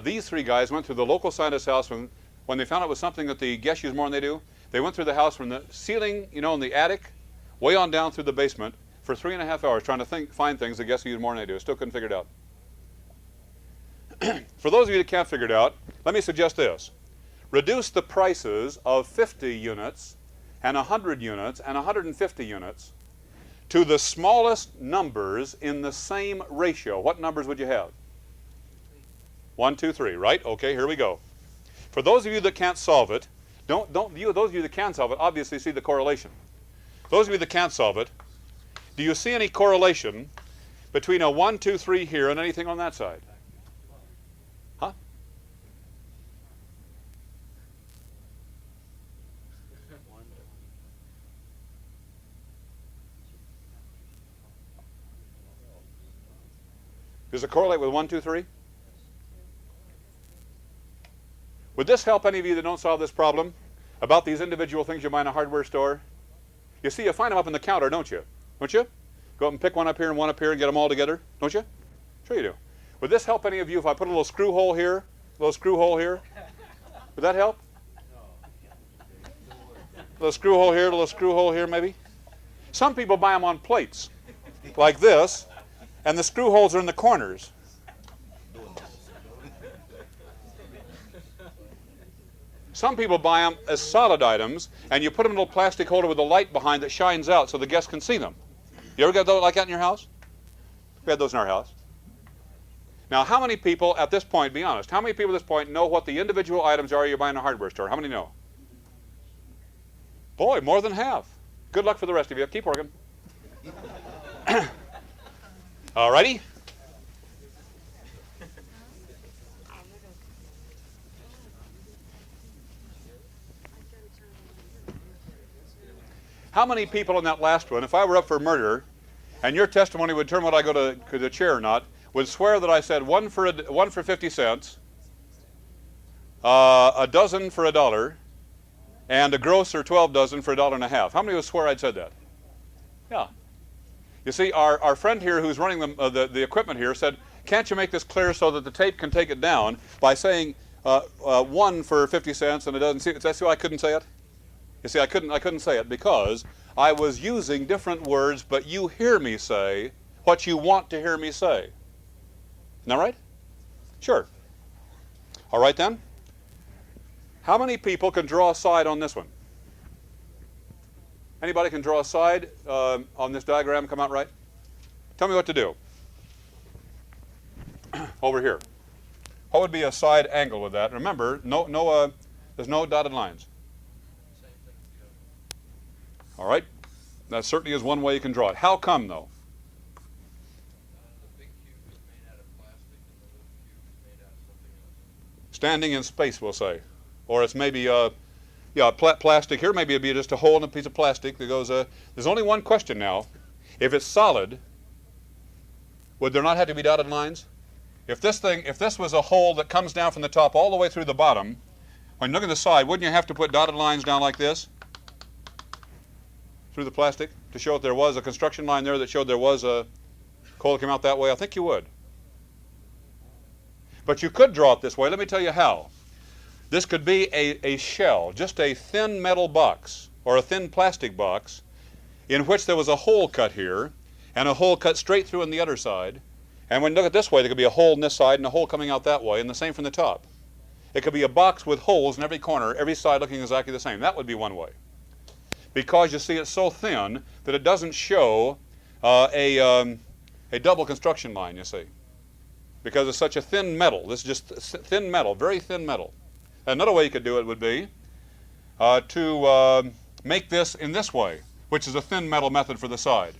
These three guys went through the local scientist's house when they found out it was something that the guests use more than they do. They went through the house from the ceiling, you know, in the attic, way on down through the basement for 3.5 hours trying to find things the guests use more than they do. Still couldn't figure it out. For those of you that can't figure it out, let me suggest this. Reduce the prices of 50 units and 100 units and 150 units to the smallest numbers in the same ratio. What numbers would you have? 1, 2, 3, right? Okay, here we go. For those of you that can't solve it, don't view those of you that can solve it, obviously see the correlation. Those of you that can't solve it, do you see any correlation between a 1, 2, 3 here and anything on that side? Huh? Does it correlate with 1, 2, 3? Would this help any of you that don't solve this problem about these individual things you buy in a hardware store? You see, you find them up in the counter, don't you? Don't you? Go up and pick one up here and one up here and get them all together, don't you? Sure you do. Would this help any of you if I put a little screw hole here, a little screw hole here? Would that help? A little screw hole here, a little screw hole here maybe? Some people buy them on plates like this, and the screw holes are in the corners. Some people buy them as solid items, and you put them in a little plastic holder with a light behind that shines out so the guests can see them. You ever got those like that in your house? We had those in our house. Now, how many people at this point, be honest, how many people at this point know what the individual items are you buy in a hardware store? How many know? Boy, more than half. Good luck for the rest of you. Keep working. All righty. How many people in that last one, if I were up for murder, and your testimony would determine whether I go to the chair or not, would swear that I said one for 50 cents, a dozen for $1, and a gross or 12 dozen for $1.50? How many would swear I'd said that? Yeah. You see, our friend here who's running the equipment here said, can't you make this clear so that the tape can take it down by saying one for 50 cents and a dozen? See, that's why I couldn't say it? You see, I couldn't say it because I was using different words, but you hear me say what you want to hear me say. Isn't that right? Sure. All right then. How many people can draw a side on this one? Anybody can draw a side on this diagram, come out right? Tell me what to do. Over here. What would be a side angle with that? Remember, there's no dotted lines. All right? That certainly is one way you can draw it. How come, though? The big cube is made out of plastic and the little cube is made out of something else. Standing in space, we'll say. Or it's maybe plastic here. Maybe it'd be just a hole in a piece of plastic that goes, there's only one question now. If it's solid, would there not have to be dotted lines? If this was a hole that comes down from the top all the way through the bottom, when you look at the side, wouldn't you have to put dotted lines down like this? Through the plastic to show that there was a construction line there that showed there was a coal that came out that way? I think you would. But you could draw it this way. Let me tell you how. This could be a shell, just a thin metal box or a thin plastic box in which there was a hole cut here and a hole cut straight through on the other side. And when you look at this way, there could be a hole in this side and a hole coming out that way, and the same from the top. It could be a box with holes in every corner, every side looking exactly the same. That would be one way. Because you see it's so thin that it doesn't show a double construction line, you see. Because it's such a thin metal. This is just thin metal, very thin metal. Another way you could do it would be to make this in this way, which is a thin metal method for the side.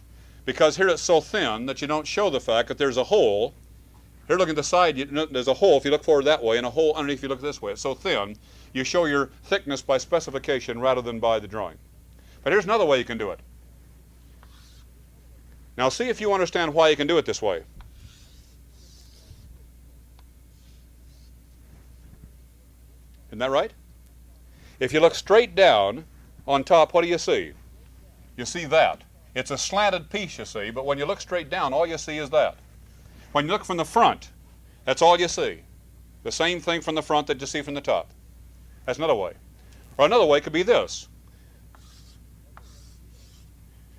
Because here it's so thin that you don't show the fact that there's a hole. Here looking at the side, there's a hole if you look forward that way and a hole underneath if you look this way. It's so thin, you show your thickness by specification rather than by the drawing. But here's another way you can do it. Now see if you understand why you can do it this way. Isn't that right? If you look straight down on top, what do you see? You see that. It's a slanted piece, you see, but when you look straight down, all you see is that. When you look from the front, that's all you see. The same thing from the front that you see from the top. That's another way. Or another way could be this.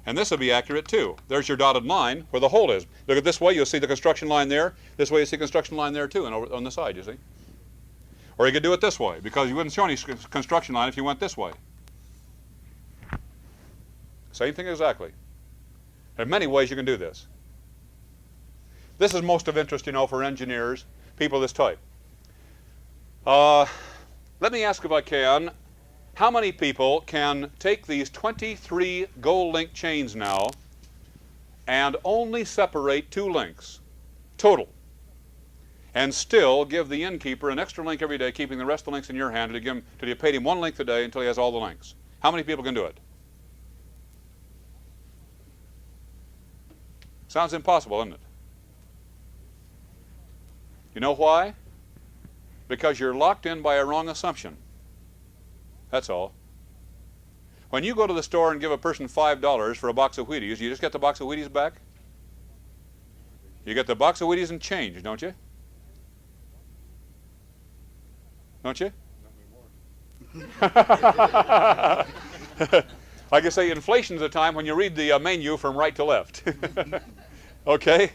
And this would be accurate too. There's your dotted line where the hole is. Look at this way, you'll see the construction line there. This way you see construction line there too, and over on the side, you see. Or you could do it this way, because you wouldn't show any construction line if you went this way. Same thing exactly. There are many ways you can do this. This is most of interest, you know, for engineers, people of this type. Let me ask if I can, how many people can take these 23 gold link chains now and only separate 2 links total, and still give the innkeeper an extra link every day, keeping the rest of the links in your hand till you paid him 1 link a day until he has all the links? How many people can do it? Sounds impossible, isn't it? You know why? Because you're locked in by a wrong assumption. That's all. When you go to the store and give a person $5 for a box of Wheaties, you just get the box of Wheaties back? You get the box of Wheaties and change, don't you? Don't you? Like I say, inflation's a time when you read the menu from right to left. Okay?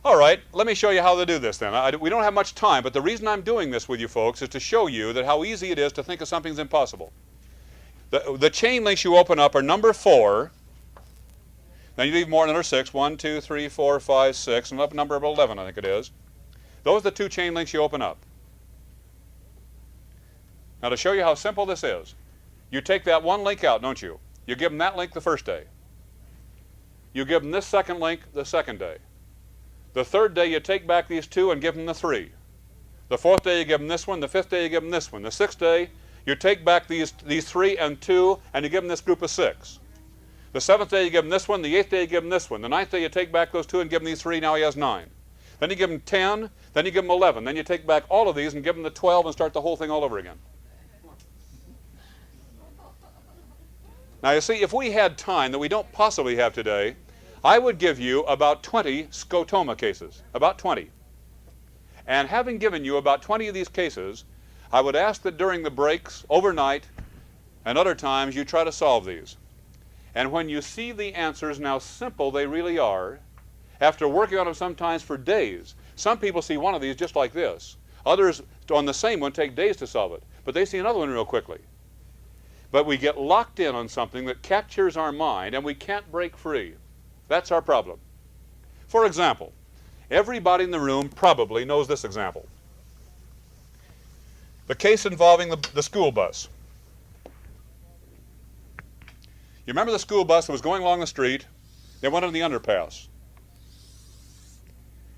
All right, let me show you how to do this then. We don't have much time, but the reason I'm doing this with you folks is to show you that how easy it is to think of something's impossible. The chain links you open up are number 4. Then you leave more than number 6. 1, 2, 3, 4, 5, 6, and up number 11, I think it is. Those are the 2 chain links you open up. Now to show you how simple this is, you take that 1 link out, don't you? You give them that link the first day. You give them this second link the second day. The third day you take back these 2 and give them the 3. The 4th day you give them this one. The 5th day you give them this one. The 6th day you take back these 3 and 2 and you give them this group of 6. The 7th day you give them this one. The 8th day you give them this one. The 9th day you take back those 2 and give them these 3. Now he has 9. Then you give him 10. Then you give him 11. Then you take back all of these and give him the 12 and start the whole thing all over again. Now you see, if we had time that we don't possibly have today, I would give you about 20 scotoma cases, about 20. And having given you about 20 of these cases, I would ask that during the breaks, overnight, and other times, you try to solve these. And when you see the answers and how simple they really are, after working on them sometimes for days, some people see one of these just like this. Others on the same one take days to solve it, but they see another one real quickly. But we get locked in on something that captures our mind and we can't break free. That's our problem. For example, everybody in the room probably knows this example. The case involving the school bus. You remember the school bus that was going along the street, they went under the underpass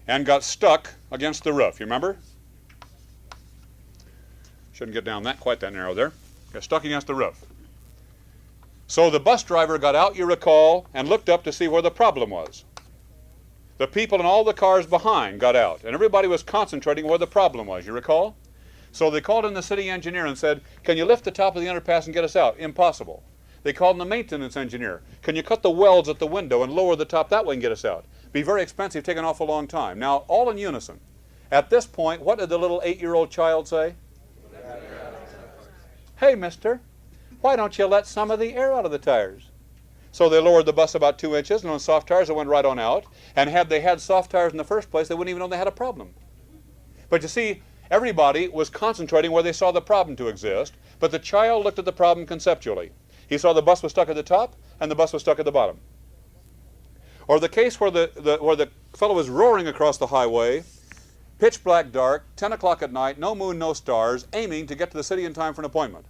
and got stuck against the roof. You remember? Shouldn't get down quite that narrow there. Got stuck against the roof. So the bus driver got out, you recall, and looked up to see where the problem was. The people in all the cars behind got out, and everybody was concentrating where the problem was, you recall? So they called in the city engineer and said, can you lift the top of the underpass and get us out? Impossible. They called in the maintenance engineer. Can you cut the welds at the window and lower the top that way and get us out? Be very expensive, take an awful long time. Now, all in unison. At this point, what did the little 8-year-old child say? Hey, mister, why don't you let some of the air out of the tires? So they lowered the bus about 2 inches, and on soft tires it went right on out. And had they had soft tires in the first place, they wouldn't even know they had a problem. But you see, everybody was concentrating where they saw the problem to exist, but the child looked at the problem conceptually. He saw the bus was stuck at the top, and the bus was stuck at the bottom. Or the case where the fellow was roaring across the highway, pitch black dark, 10 o'clock at night, no moon, no stars, aiming to get to the city in time for an appointment.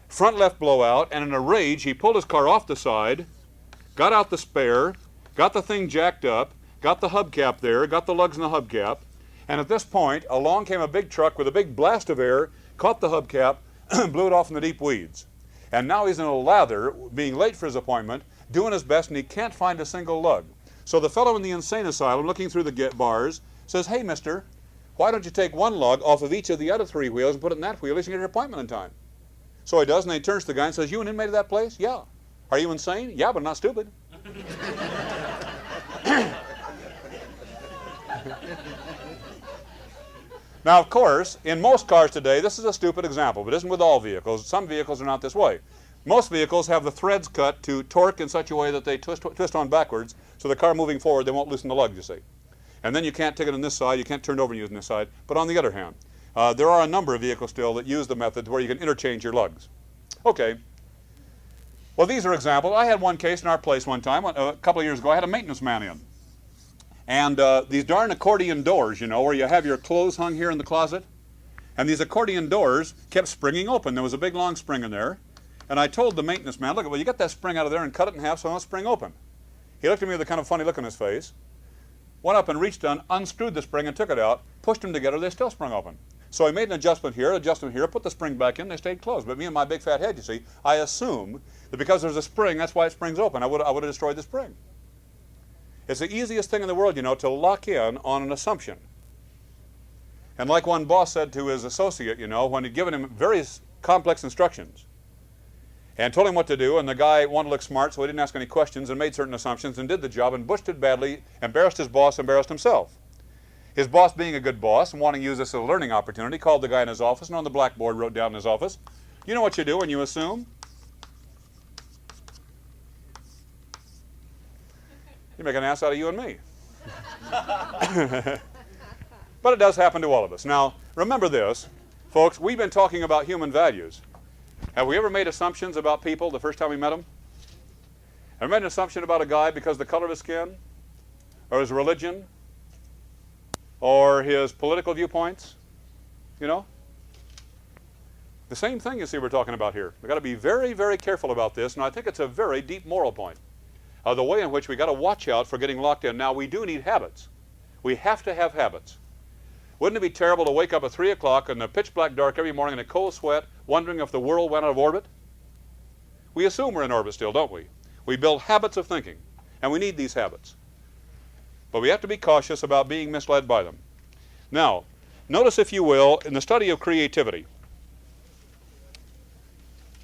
Front left blowout, and in a rage, he pulled his car off the side, got out the spare, got the thing jacked up, got the hubcap there, got the lugs in the hubcap, and at this point, along came a big truck with a big blast of air, caught the hubcap, blew it off in the deep weeds. And now he's in a lather, being late for his appointment, doing his best, and he can't find a single lug. So the fellow in the insane asylum, looking through the bars, says, hey, mister, why don't you take one lug off of each of the other 3 wheels and put it in that wheel so you can get your appointment in time? So he does, and then he turns to the guy and says, you an inmate of that place? Yeah. Are you insane? Yeah, but not stupid. Now, of course, in most cars today, this is a stupid example, but it isn't with all vehicles. Some vehicles are not this way. Most vehicles have the threads cut to torque in such a way that they twist on backwards, so the car moving forward, they won't loosen the lugs, you see. And then you can't take it on this side, you can't turn it over and use it on this side. But on the other hand, there are a number of vehicles still that use the method where you can interchange your lugs. Okay. Well, these are examples. I had one case in our place one time, a couple of years ago. I had a maintenance man in. And these darn accordion doors, you know, where you have your clothes hung here in the closet. And these accordion doors kept springing open. There was a big long spring in there. And I told the maintenance man, look, well, you get that spring out of there and cut it in half so it won't spring open. He looked at me with a kind of funny look on his face, went up and reached down, unscrewed the spring and took it out, pushed them together, they still sprung open. So I made an adjustment here, put the spring back in, they stayed closed. But me and my big fat head, you see, I assume that because there's a spring, that's why it springs open. I would have destroyed the spring. It's the easiest thing in the world, you know, to lock in on an assumption. And like one boss said to his associate, you know, when he'd given him various complex instructions and told him what to do, and the guy wanted to look smart, so he didn't ask any questions and made certain assumptions and did the job and bushed it badly, embarrassed his boss, embarrassed himself. His boss, being a good boss and wanting to use this as a learning opportunity, called the guy in his office and on the blackboard wrote down in his office, you know what you do when you assume? You make an ass out of you and me. But it does happen to all of us. Now, remember this, folks, we've been talking about human values. Have we ever made assumptions about people the first time we met them? Have we made an assumption about a guy because of the color of his skin, or his religion, or his political viewpoints? You know? The same thing, you see, we're talking about here. We've got to be very, very careful about this, and I think it's a very deep moral point. The way in which we got to watch out for getting locked in. Now, we do need habits. We have to have habits. Wouldn't it be terrible to wake up at 3 o'clock in the pitch black dark every morning in a cold sweat, wondering if the world went out of orbit? We assume we're in orbit still, don't we? We build habits of thinking, and we need these habits. But we have to be cautious about being misled by them. Now, notice, if you will, in the study of creativity,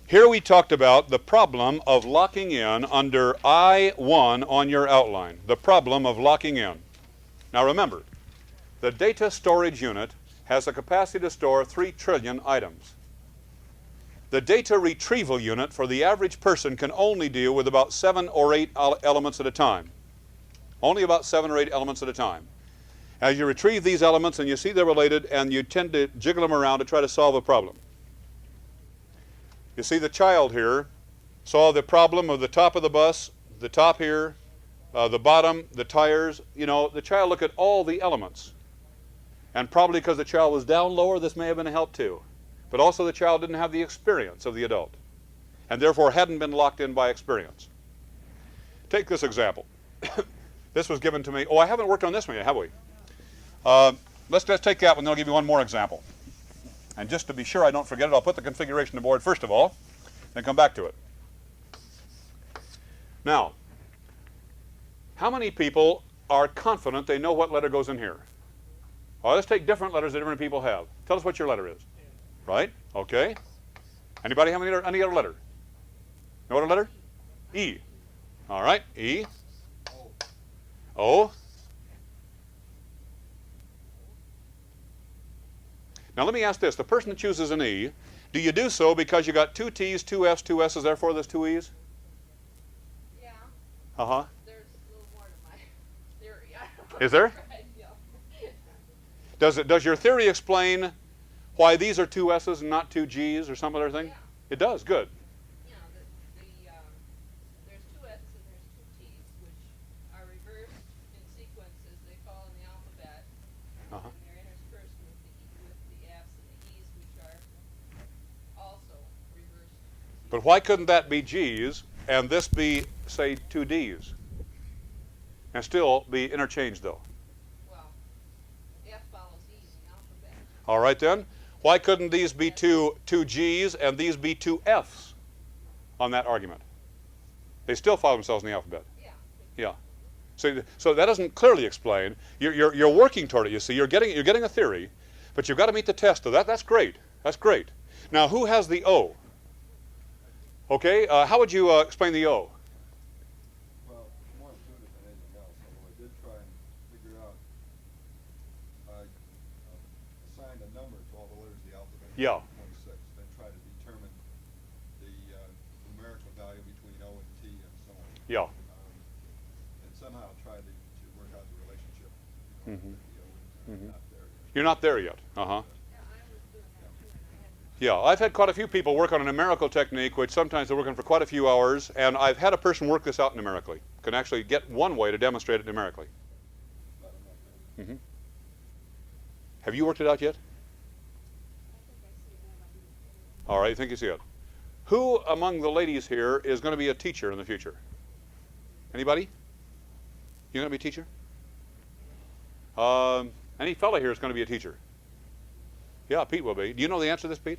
here we talked about the problem of locking in under I-1 on your outline. The problem of locking in. Now remember, the data storage unit has the capacity to store 3 trillion items. The data retrieval unit for the average person can only deal with about 7 or 8 elements at a time. Only about 7 or 8 elements at a time. As you retrieve these elements and you see they're related, and you tend to jiggle them around to try to solve a problem. You see the child here saw the problem of the top of the bus, the top here, the bottom, the tires. You know, the child looked at all the elements. And probably because the child was down lower, this may have been a help too. But also the child didn't have the experience of the adult, and therefore hadn't been locked in by experience. Take this example. This was given to me. Oh, I haven't worked on this one yet, have we? Let's take that one, then I'll give you one more example. And just to be sure I don't forget it, I'll put the configuration on the board first of all, then come back to it. Now, how many people are confident they know what letter goes in here? Well, let's take different letters that different people have. Tell us what your letter is. Right? Okay. Anybody have any other letter? No other letter? E. All right. E. O. Now let me ask this. The person that chooses an E, do you do so because you got 2 T's, 2 F's, 2 S's, therefore there's 2 E's? Yeah. Uh-huh. There's a little more to my theory. Is there? Yeah. Does your theory explain why these are 2 S's and not 2 G's or some other thing? Yeah. It does. Good. You know, there's 2 S's and there's 2 T's, which are reversed in sequence as they fall in the alphabet. Uh-huh. And they're interspersed with the F's and the E's, which are also reversed. But why couldn't that be G's and this be, say, 2 D's? And still be interchanged, though. Well, F follows E in the alphabet. All right, then. Why couldn't these be 2 G's and these be 2 F's on that argument? They still follow themselves in the alphabet. Yeah. Yeah. So that doesn't clearly explain. You're working toward it, you see. You're getting a theory, but you've got to meet the test of that. That's great. That's great. Now, who has the O? Okay, how would you explain the O? Well, more intuitive than anything else, although I did try and figure out, I assigned Yeah. 26, then try to determine the numerical value between O and T and so on. Yeah. And somehow try to work out the relationship, you know, Mhm. with the O and T. Mhm. Not there yet. You're not there yet. Uh-huh. Yeah, I was doing that too, and I had Yeah, I've had quite a few people work on a numerical technique, which sometimes they're working for quite a few hours, and I've had a person work this out numerically. Can actually get one way to demonstrate it numerically. But I'm not there. Hmm. Have you worked it out yet? All right, I think you see it. Who among the ladies here is going to be a teacher in the future? Anybody? You're going to be a teacher? Any fella here is going to be a teacher? Yeah, Pete will be. Do you know the answer to this, Pete?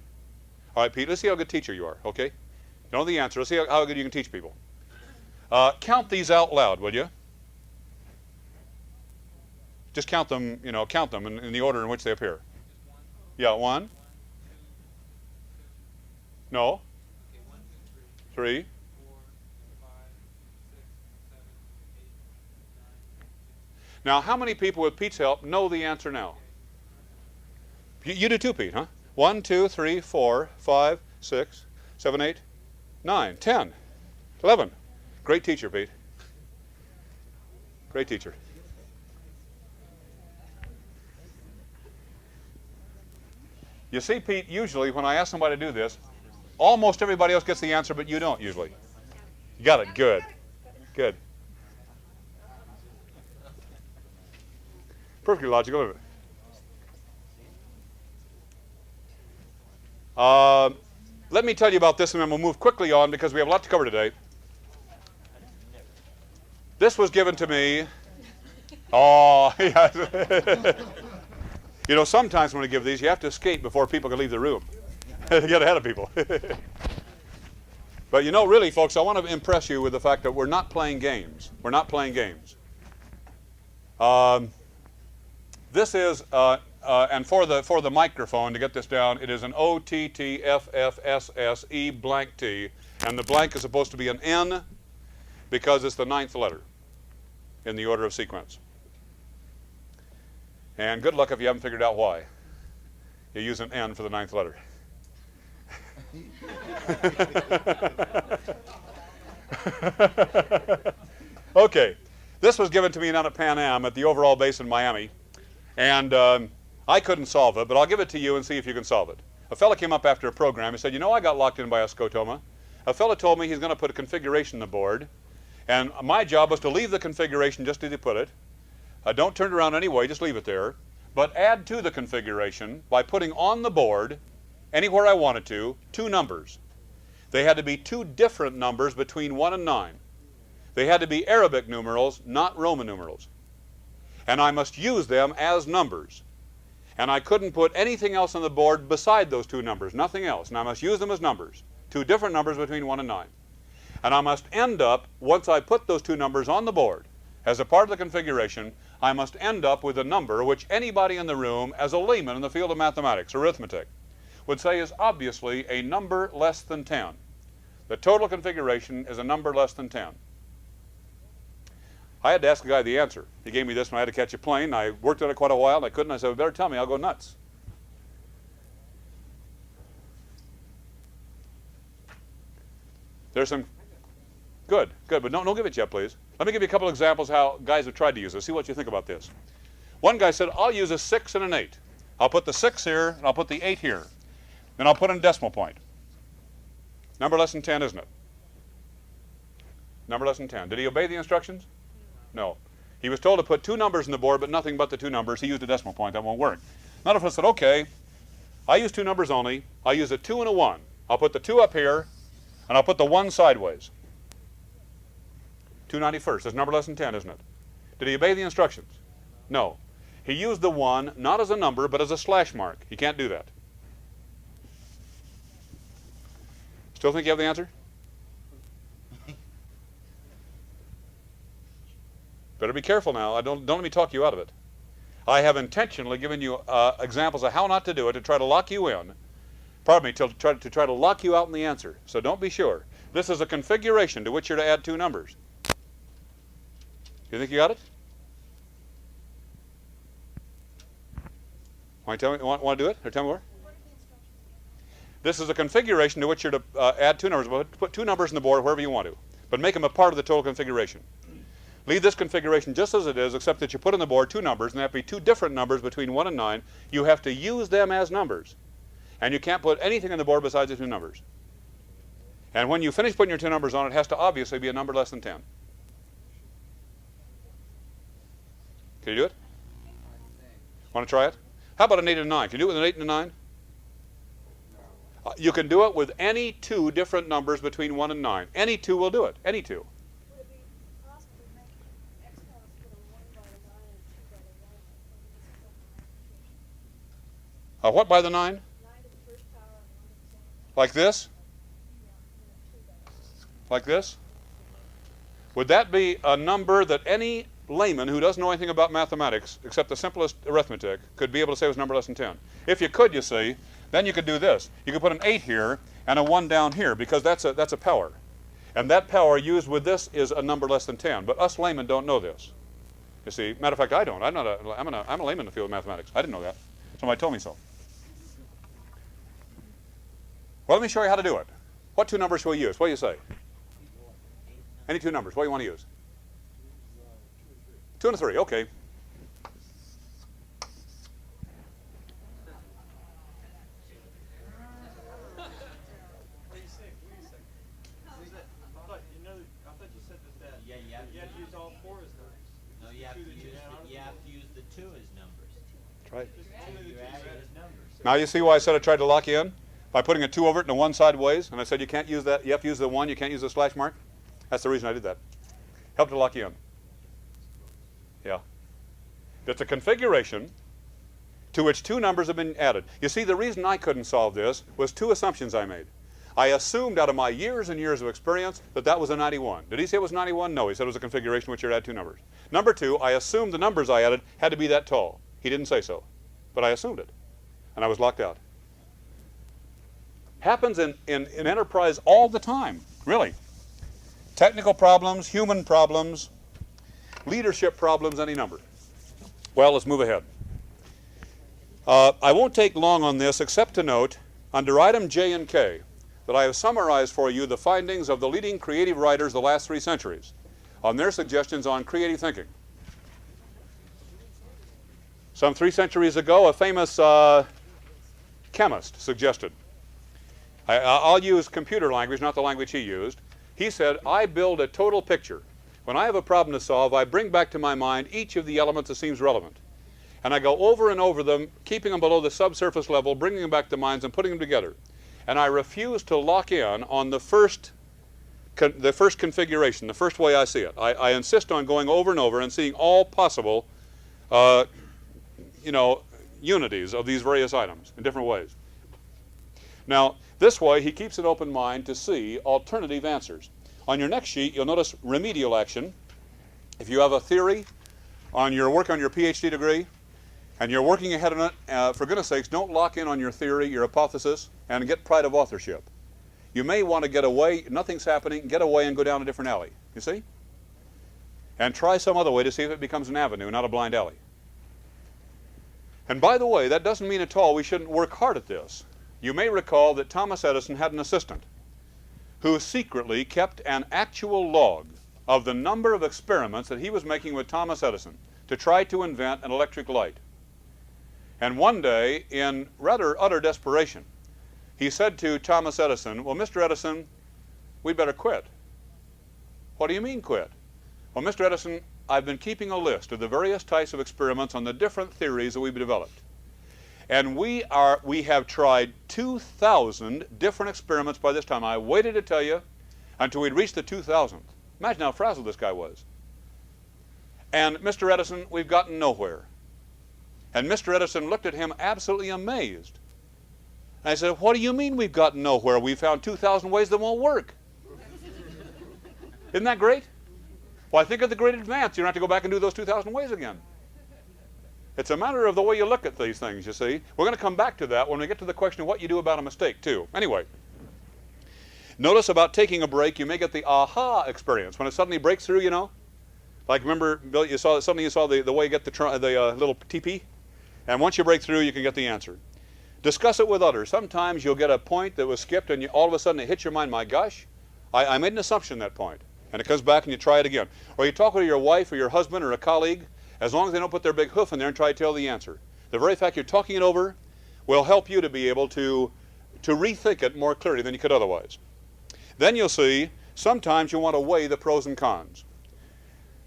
All right, Pete, let's see how good a teacher you are, okay? You know the answer. Let's see how good you can teach people. Count these out loud, will you? Just count them, you know, count them in the order in which they appear. Yeah, 1. No. Okay, 1, 2, 3, 3. 4, 5, 6, 7, 8, 9, 10. Now, how many people with Pete's help know the answer now? You do too, Pete, huh? 1, 2, 3, 4, 5, 6, 7, 8, 9, 10, 11. Great teacher, Pete. Great teacher. You see, Pete, usually when I ask somebody to do this, almost everybody else gets the answer, but you don't usually. You got it. Good. Good. Perfectly logical, isn't it? Let me tell you about this, and then we'll move quickly on because we have a lot to cover today. This was given to me. Oh, yes. You know, sometimes when we give these, you have to escape before people can leave the room to get ahead of people. But you know, really, folks, I want to impress you with the fact that we're not playing games. We're not playing games. This is, and for the microphone, to get this down, it is an O-T-T-F-F-S-S-E blank T, and the blank is supposed to be an N because it's the 9th letter in the order of sequence. And good luck if you haven't figured out why. You use an N for the 9th letter. Okay, this was given to me down at Pan Am at the overall base in Miami, and I couldn't solve it, but I'll give it to you and see if you can solve it. A fella came up after a program. He said, you know, I got locked in by a scotoma. A fella told me he's going to put a configuration on the board, and my job was to leave the configuration just as he put it. Don't turn it around anyway, just leave it there, but add to the configuration by putting on the board, anywhere I wanted to, 2 numbers. They had to be 2 different numbers between 1 and 9. They had to be Arabic numerals, not Roman numerals. And I must use them as numbers. And I couldn't put anything else on the board beside those 2 numbers, nothing else. And I must use them as numbers, 2 different numbers between 1 and 9. And I must end up, once I put those 2 numbers on the board, as a part of the configuration, I must end up with a number which anybody in the room, as a layman in the field of mathematics, arithmetic, would say is obviously a number less than 10. The total configuration is a number less than 10. I had to ask the guy the answer. He gave me this when I had to catch a plane. I worked on it quite a while, and I couldn't. I said, well, better tell me, I'll go nuts. There's some, good, but don't give it yet, please. Let me give you a couple examples how guys have tried to use this. See what you think about this. One guy said, I'll use a 6 and an 8. I'll put the 6 here, and I'll put the 8 here. Then I'll put in a decimal point. Number less than 10, isn't it? Number less than 10. Did he obey the instructions? No. He was told to put 2 numbers on the board, but nothing but the 2 numbers. He used a decimal point. That won't work. None of us said, okay, I use 2 numbers only. I use a 2 and a 1. I'll put the 2 up here, and I'll put the 1 sideways. 291st. That's number less than 10, isn't it? Did he obey the instructions? No. He used the 1 not as a number, but as a slash mark. He can't do that. Still think you have the answer? Better be careful now. Don't let me talk you out of it. I have intentionally given you examples of how not to do it to try to lock you in. Pardon me, to try to lock you out in the answer. So don't be sure. This is a configuration to which you're to add 2 numbers. You think you got it? Want to do it? Or tell me more? This is a configuration to which you're to add two numbers. Well, put two numbers on the board wherever you want to, but make them a part of the total configuration. Leave this configuration just as it is, except that you put on the board two numbers, and they have to be two different numbers between 1 and 9. You have to use them as numbers. And you can't put anything on the board besides the two numbers. And when you finish putting your two numbers on, it has to obviously be a number less than 10. Can you do it? Want to try it? How about an 8 and a 9? Can you do it with an 8 and a 9? You can do it with any two different numbers between 1 and 9. Any two will do it. Any two. Would it be possible to make x counts with a 1 by the 9 and a 2 by the 1? What by the 9? 9 to the first power and 1 to the second. Like this? Yeah, and a 2 by the Like this? Would that be a number that any layman who doesn't know anything about mathematics, except the simplest arithmetic, could be able to say was a number less than 10? If you could, you see, then you could do this. You could put an 8 here and a 1 down here, because that's a power. And that power used with this is a number less than 10. But us laymen don't know this. You see, matter of fact, I don't. I'm a layman in the field of mathematics. I didn't know that. Somebody told me so. Well, let me show you how to do it. What two numbers shall we use? What do you say? Any two numbers. What do you want to use? 2 and 3. Okay. I thought you said that. Yeah, you have to use all four as numbers. No, you have to use the 2 as numbers. That's right. You add it as numbers. Now you see why I said I tried to lock you in? By putting a 2 over it and a 1 sideways, and I said you can't use that, you have to use the 1, you can't use the slash mark. That's the reason I did that. Helped to lock you in. Yeah. It's a configuration to which two numbers have been added. You see, the reason I couldn't solve this was two assumptions I made. I assumed out of my years and years of experience that that was a 91. Did he say it was 91? No, he said it was a configuration which you'd add two numbers. Number two, I assumed the numbers I added had to be that tall. He didn't say so, but I assumed it, and I was locked out. Happens in enterprise all the time, really. Technical problems, human problems, leadership problems, any number. Well, let's move ahead. I won't take long on this except to note under item J and K that I have summarized for you the findings of the leading creative writers of the last 3 centuries on their suggestions on creative thinking. Some 3 centuries ago, a famous chemist suggested, I'll use computer language, not the language he used. He said, I build a total picture. When I have a problem to solve, I bring back to my mind each of the elements that seems relevant. And I go over and over them, keeping them below the subsurface level, bringing them back to minds and putting them together. And I refuse to lock in on the first configuration, the first way I see it. I insist on going over and over and seeing all possible unities of these various items in different ways. Now, this way, he keeps an open mind to see alternative answers. On your next sheet, you'll notice remedial action. If you have a theory on your work on your PhD degree, and you're working ahead on it, for goodness sakes, don't lock in on your theory, your hypothesis, and get pride of authorship. You may want to get away, nothing's happening, get away and go down a different alley, you see? And try some other way to see if it becomes an avenue, not a blind alley. And by the way, that doesn't mean at all we shouldn't work hard at this. You may recall that Thomas Edison had an assistant who secretly kept an actual log of the number of experiments that he was making with Thomas Edison to try to invent an electric light. And one day, in rather utter desperation, he said to Thomas Edison, well, Mr. Edison, we'd better quit. What do you mean quit? Well, Mr. Edison, I've been keeping a list of the various types of experiments on the different theories that we've developed. And we have tried 2,000 different experiments by this time. I waited to tell you until we'd reached the 2,000th. Imagine how frazzled this guy was. And Mr. Edison, we've gotten nowhere. And Mr. Edison looked at him absolutely amazed. And I said, what do you mean we've gotten nowhere? We found 2,000 ways that won't work. Isn't that great? Well, I think of the great advance. You don't have to go back and do those 2,000 ways again. It's a matter of the way you look at these things, you see. We're going to come back to that when we get to the question of what you do about a mistake, too. Anyway, notice about taking a break, you may get the aha experience. When it suddenly breaks through, you know. Like, remember, Bill, suddenly you saw the way you get the little TP? And once you break through, you can get the answer. Discuss it with others. Sometimes you'll get a point that was skipped and all of a sudden it hits your mind, my gosh, I made an assumption at that point. And it comes back and you try it again. Or you talk with your wife or your husband or a colleague, as long as they don't put their big hoof in there and try to tell the answer. The very fact you're talking it over will help you to be able to rethink it more clearly than you could otherwise. Then you'll see sometimes you want to weigh the pros and cons.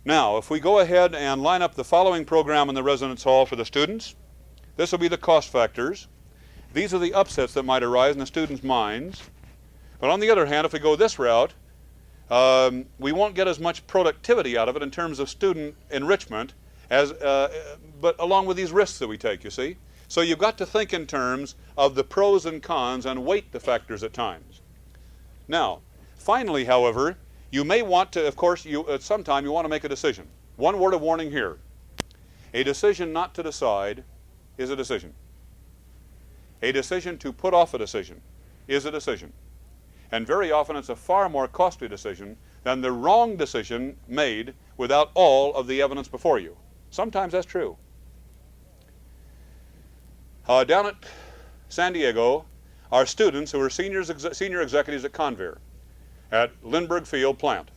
Now, if we go ahead and line up the following program in the residence hall for the students, this will be the cost factors. These are the upsets that might arise in the students' minds. But on the other hand, if we go this route, we won't get as much productivity out of it in terms of student enrichment, but along with these risks that we take, you see. So you've got to think in terms of the pros and cons and weight the factors at times. Now, finally, however, you may want to, of course, at some time you want to make a decision. One word of warning here. A decision not to decide is a decision. A decision to put off a decision is a decision. And very often it's a far more costly decision than the wrong decision made without all of the evidence before you. Sometimes that's true. Down at San Diego, our students who are senior executives at Convair, at Lindbergh Field plant,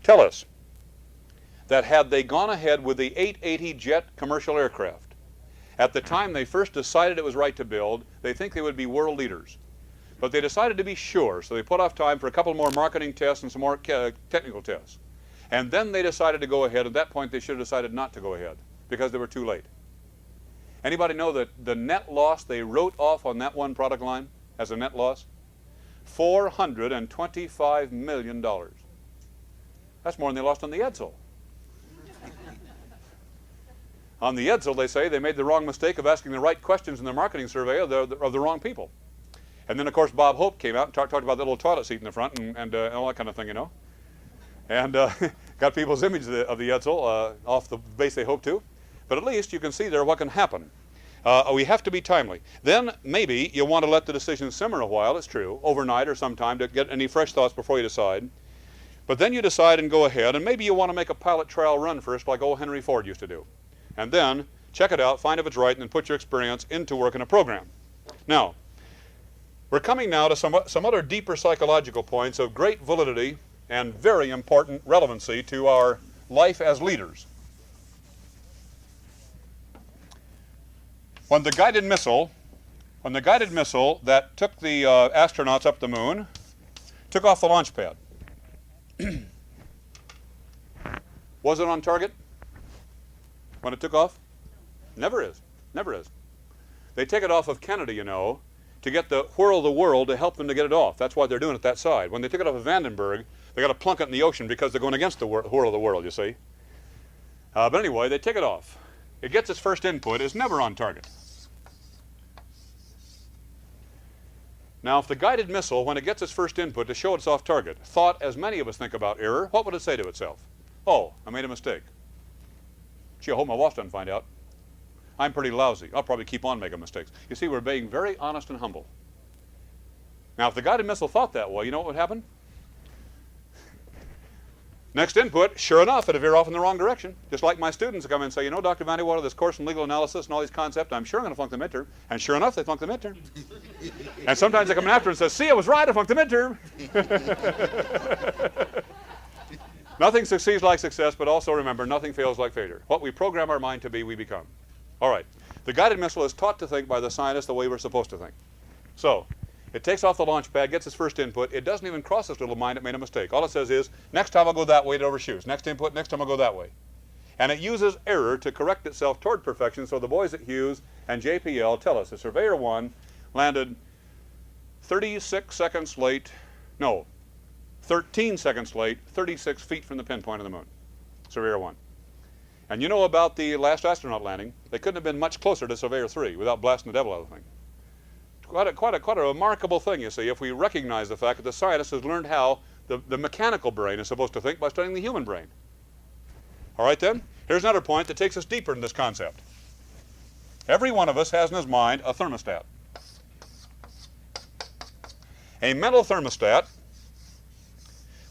tell us that had they gone ahead with the 880 jet commercial aircraft, at the time they first decided it was right to build, they think they would be world leaders. But they decided to be sure, so they put off time for a couple more marketing tests and some more technical tests. And then they decided to go ahead. At that point, they should have decided not to go ahead because they were too late. Anybody know that the net loss they wrote off on that one product line as a net loss? $425 million. That's more than they lost on the Edsel. On the Edsel, they say they made the wrong mistake of asking the right questions in their marketing survey of the wrong people. And then, of course, Bob Hope came out and talked about the little toilet seat in the front and all that kind of thing, you know. And got people's image of the Edsel off the base they hoped to. But at least you can see there what can happen. We have to be timely. Then maybe you'll want to let the decision simmer a while, it's true, overnight or sometime to get any fresh thoughts before you decide. But then you decide and go ahead, and maybe you want to make a pilot trial run first like old Henry Ford used to do. And then check it out, find if it's right, and then put your experience into work in a program. Now, we're coming now to some other deeper psychological points of great validity and very important relevancy to our life as leaders. When the guided missile that took the astronauts up the moon took off the launch pad, was it on target when it took off? Never is. Never is. They take it off of Kennedy, you know, to get the whirl of the world to help them to get it off. That's why they're doing it that side. When they took it off of Vandenberg, they got to plunk it in the ocean because they're going against the whirl of the world, you see. But anyway, they take it off. It gets its first input. It's never on target. Now, if the guided missile, when it gets its first input to show it's off target, thought, as many of us think about error, what would it say to itself? Oh, I made a mistake. Gee, I hope my boss doesn't find out. I'm pretty lousy. I'll probably keep on making mistakes. You see, we're being very honest and humble. Now, if the guided missile thought that way, you know what would happen? Next input, sure enough, it'd veer off in the wrong direction. Just like my students come in and say, you know, Dr. Vandewater, this course in legal analysis and all these concepts, I'm sure I'm going to flunk the midterm. And sure enough, they flunk the midterm. And sometimes they come in after and say, see, I was right, I flunked the midterm. Nothing succeeds like success, but also remember, nothing fails like failure. What we program our mind to be, we become. All right. The guided missile is taught to think by the scientists the way we're supposed to think. So, it takes off the launch pad, gets its first input. It doesn't even cross its little mind it made a mistake. All it says is, next time I'll go that way, it overshoots. Next input, next time I'll go that way. And it uses error to correct itself toward perfection, so the boys at Hughes and JPL tell us that Surveyor 1 landed 13 seconds late, 36 feet from the pinpoint of the moon. Surveyor 1. And you know about the last astronaut landing, they couldn't have been much closer to Surveyor 3 without blasting the devil out of the thing. Quite a remarkable thing, you see, if we recognize the fact that the scientist has learned how the mechanical brain is supposed to think by studying the human brain. All right then, here's another point that takes us deeper in this concept. Every one of us has in his mind a thermostat. A mental thermostat,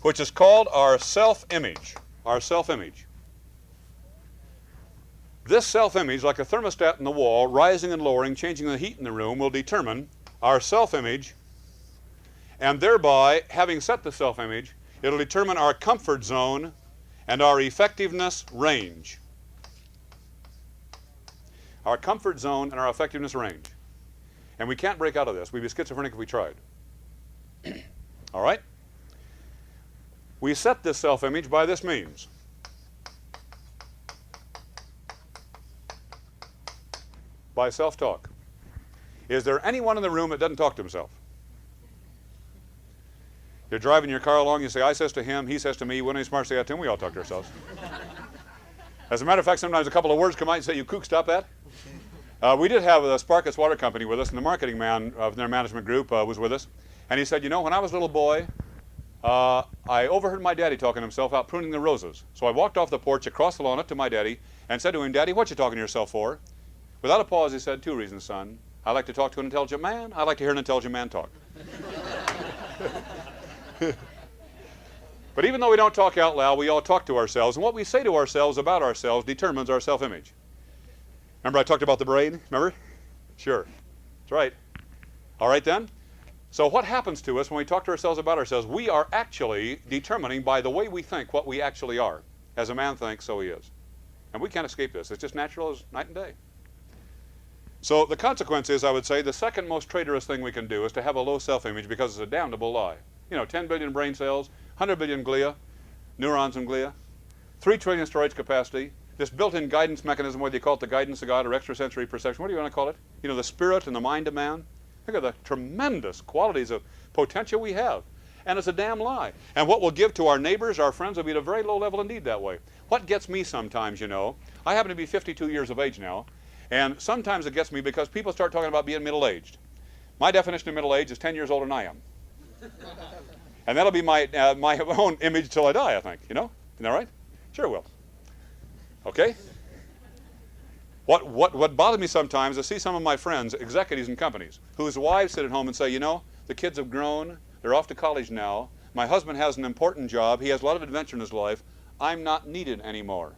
which is called our self-image. Our self-image. This self-image, like a thermostat in the wall, rising and lowering, changing the heat in the room, will determine our self-image, and thereby, having set the self-image, it'll determine our comfort zone and our effectiveness range. Our comfort zone and our effectiveness range. And we can't break out of this. We'd be schizophrenic if we tried. All right? We set this self-image by this means. By self-talk. Is there anyone in the room that doesn't talk to himself? You're driving your car along, you say, I says to him, he says to me, when any smart say that to him, we all talk to ourselves. As a matter of fact, sometimes a couple of words come out and say, you kook, stop that. We did have the Sparkus Water Company with us, and the marketing man of their management group was with us. And he said, you know, when I was a little boy, I overheard my daddy talking to himself out pruning the roses. So I walked off the porch across the lawn up to my daddy and said to him, Daddy, what you talking to yourself for? Without a pause, he said, 2 reasons, son. I like to talk to an intelligent man. I like to hear an intelligent man talk. But even though we don't talk out loud, we all talk to ourselves. And what we say to ourselves about ourselves determines our self-image. Remember I talked about the brain? Remember? Sure. That's right. All right then. So what happens to us when we talk to ourselves about ourselves? We are actually determining by the way we think what we actually are. As a man thinks, so he is. And we can't escape this. It's just natural as night and day. So the consequence is, I would say, the second most traitorous thing we can do is to have a low self-image because it's a damnable lie. You know, 10 billion brain cells, 100 billion glia, neurons in glia, 3 trillion storage capacity, this built-in guidance mechanism, whether you call it the guidance of God or extrasensory perception, what do you want to call it? You know, the spirit and the mind of man. Think of the tremendous qualities of potential we have. And it's a damn lie. And what we'll give to our neighbors, our friends, will be at a very low level indeed that way. What gets me sometimes, you know, I happen to be 52 years of age now, and sometimes it gets me because people start talking about being middle-aged. My definition of middle age is 10 years older than I am. And that'll be my own image till I die, I think, you know? Isn't that right? Sure will. Okay? What bothers me sometimes is to see some of my friends, executives in companies, whose wives sit at home and say, you know, the kids have grown, they're off to college now, my husband has an important job, he has a lot of adventure in his life, I'm not needed anymore.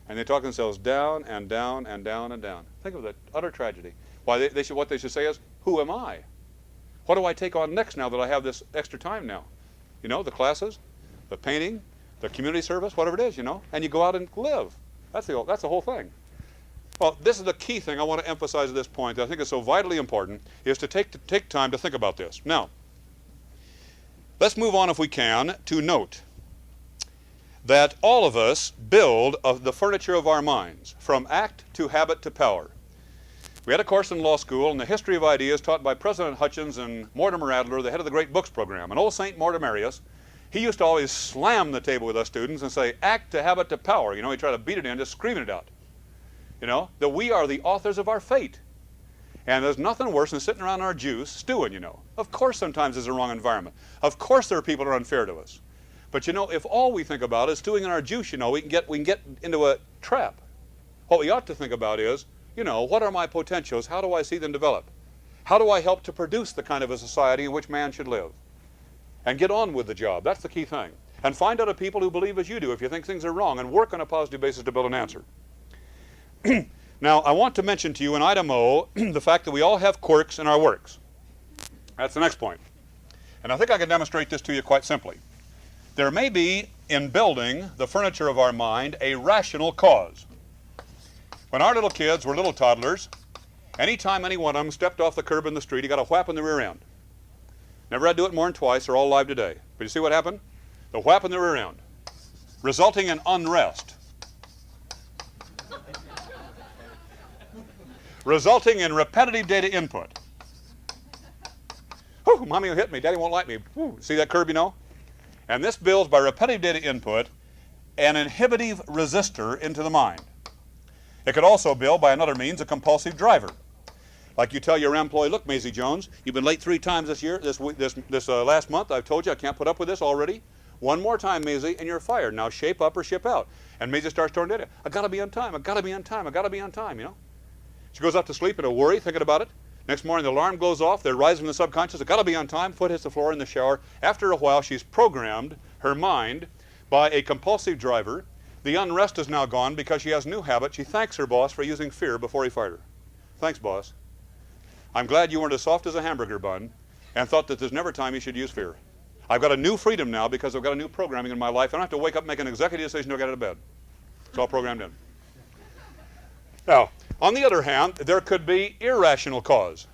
And they talk themselves down and down and down and down. Think of the utter tragedy. Why what they should say is, who am I? What do I take on next now that I have this extra time now? You know, the classes, the painting, the community service, whatever it is, you know, and you go out and live. That's the whole thing. Well, this is the key thing I want to emphasize at this point that I think is so vitally important, is to take time to think about this. Now, let's move on, if we can, to note that all of us build the furniture of our minds, from act to habit to power. We had a course in law school in the history of ideas taught by President Hutchins and Mortimer Adler, the head of the Great Books program. And old St. Mortimerius, he used to always slam the table with us students and say, act to habit to power. You know, he tried to beat it in, just screaming it out. You know, that we are the authors of our fate. And there's nothing worse than sitting around our juice stewing, you know. Of course sometimes there's a wrong environment. Of course there are people that are unfair to us. But you know, if all we think about is stewing in our juice, you know, we can get into a trap. What we ought to think about is, you know, what are my potentials? How do I see them develop? How do I help to produce the kind of a society in which man should live? And get on with the job. That's the key thing. And find other people who believe as you do if you think things are wrong, and work on a positive basis to build an answer. Now, I want to mention to you in item O the fact that we all have quirks in our works. That's the next point. And I think I can demonstrate this to you quite simply. There may be, in building the furniture of our mind, a rational cause. When our little kids were little toddlers, anytime any one of them stepped off the curb in the street, he got a whap in the rear end. Never had to do it more than twice, they're all alive today. But you see what happened? The whap in the rear end, resulting in unrest. Resulting in repetitive data input. Whew, mommy will hit me, daddy won't like me. Whew, see that curb, you know? And this builds, by repetitive data input, an inhibitive resistor into the mind. It could also build, by another means, a compulsive driver. Like you tell your employee, look, Maisie Jones, you've been late 3 times this year, this last month. I've told you I can't put up with this already. One more time, Maisie, and you're fired. Now shape up or ship out. And Maisie starts throwing data. I got to be on time. I got to be on time. I got to be on time, you know? She goes up to sleep in a worry, thinking about it. Next morning, the alarm goes off. They're rising from the subconscious. I got to be on time. Foot hits the floor in the shower. After a while, she's programmed her mind by a compulsive driver The unrest is now gone because she has a new habit. She thanks her boss for using fear before he fired her. Thanks, boss. I'm glad you weren't as soft as a hamburger bun and thought that there's never time you should use fear. I've got a new freedom now because I've got a new programming in my life. I don't have to wake up and make an executive decision to get out of bed. It's all programmed in. Now, on the other hand, there could be irrational cause.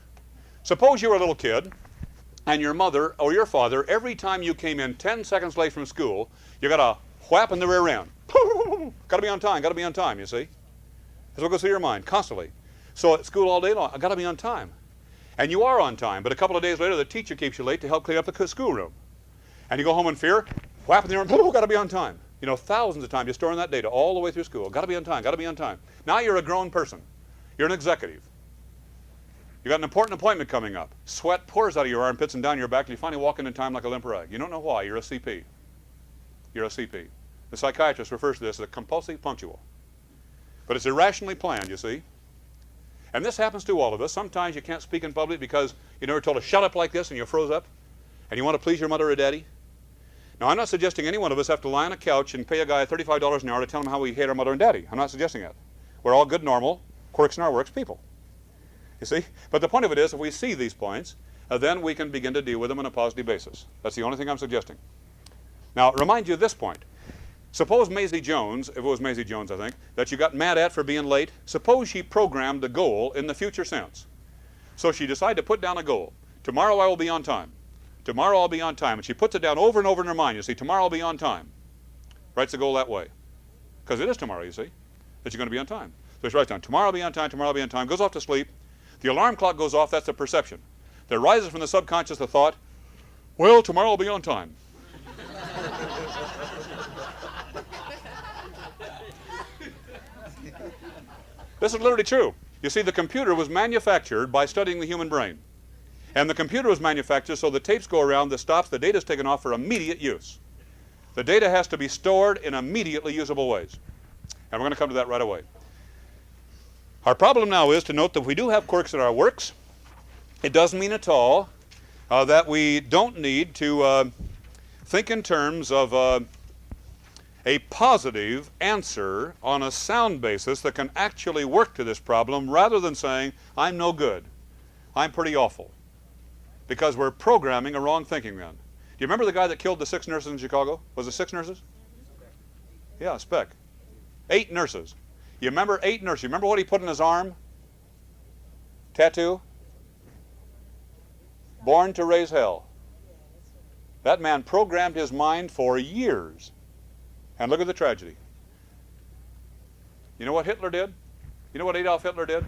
Suppose you were a little kid and your mother or your father, every time you came in 10 seconds late from school, you got a whap in the rear end. Got to be on time, got to be on time, you see. That's what goes through your mind constantly. So at school all day long, I got to be on time. And you are on time, but a couple of days later, the teacher keeps you late to help clean up the schoolroom. And you go home in fear, whap in the rear end, got to be on time. You know, thousands of times you're storing that data all the way through school. Got to be on time, got to be on time. Now you're a grown person. You're an executive. You got an important appointment coming up. Sweat pours out of your armpits and down your back, and you finally walk in time like a limp rag. You don't know why. You're a CP. You're a CP. The psychiatrist refers to this as a compulsive punctual. But it's irrationally planned, you see. And this happens to all of us. Sometimes you can't speak in public because you never told to shut up like this and you froze up, and you want to please your mother or daddy. Now, I'm not suggesting any one of us have to lie on a couch and pay a guy $35 an hour to tell him how we hate our mother and daddy. I'm not suggesting that. We're all good, normal, quirks in our works people. You see? But the point of it is, if we see these points, then we can begin to deal with them on a positive basis. That's the only thing I'm suggesting. Now, remind you of this point. Suppose Maisie Jones, if it was Maisie Jones, I think, that you got mad at for being late, suppose she programmed the goal in the future sense. So she decided to put down a goal. Tomorrow I will be on time. Tomorrow I'll be on time. And she puts it down over and over in her mind. You see, tomorrow I'll be on time. Writes the goal that way. Because it is tomorrow, you see, that you're going to be on time. So she writes down, tomorrow I'll be on time, tomorrow I'll be on time, goes off to sleep. The alarm clock goes off, that's the perception. There rises from the subconscious the thought, well, tomorrow I'll be on time. This is literally true. You see, the computer was manufactured by studying the human brain. And the computer was manufactured so the tapes go around, the stops, the data is taken off for immediate use. The data has to be stored in immediately usable ways. And we're going to come to that right away. Our problem now is to note that we do have quirks in our works. It doesn't mean at all that we don't need to think in terms of a positive answer on a sound basis that can actually work to this problem rather than saying, I'm no good, I'm pretty awful. Because we're programming a wrong thinking then. Do you remember the guy that killed the 6 nurses in Chicago? Was it 6 nurses? Yeah, Speck. 8 nurses. You remember 8 nurses? You remember what he put in his arm? Tattoo? Born to raise hell. That man programmed his mind for years. And look at the tragedy. You know what Hitler did? You know what Adolf Hitler did?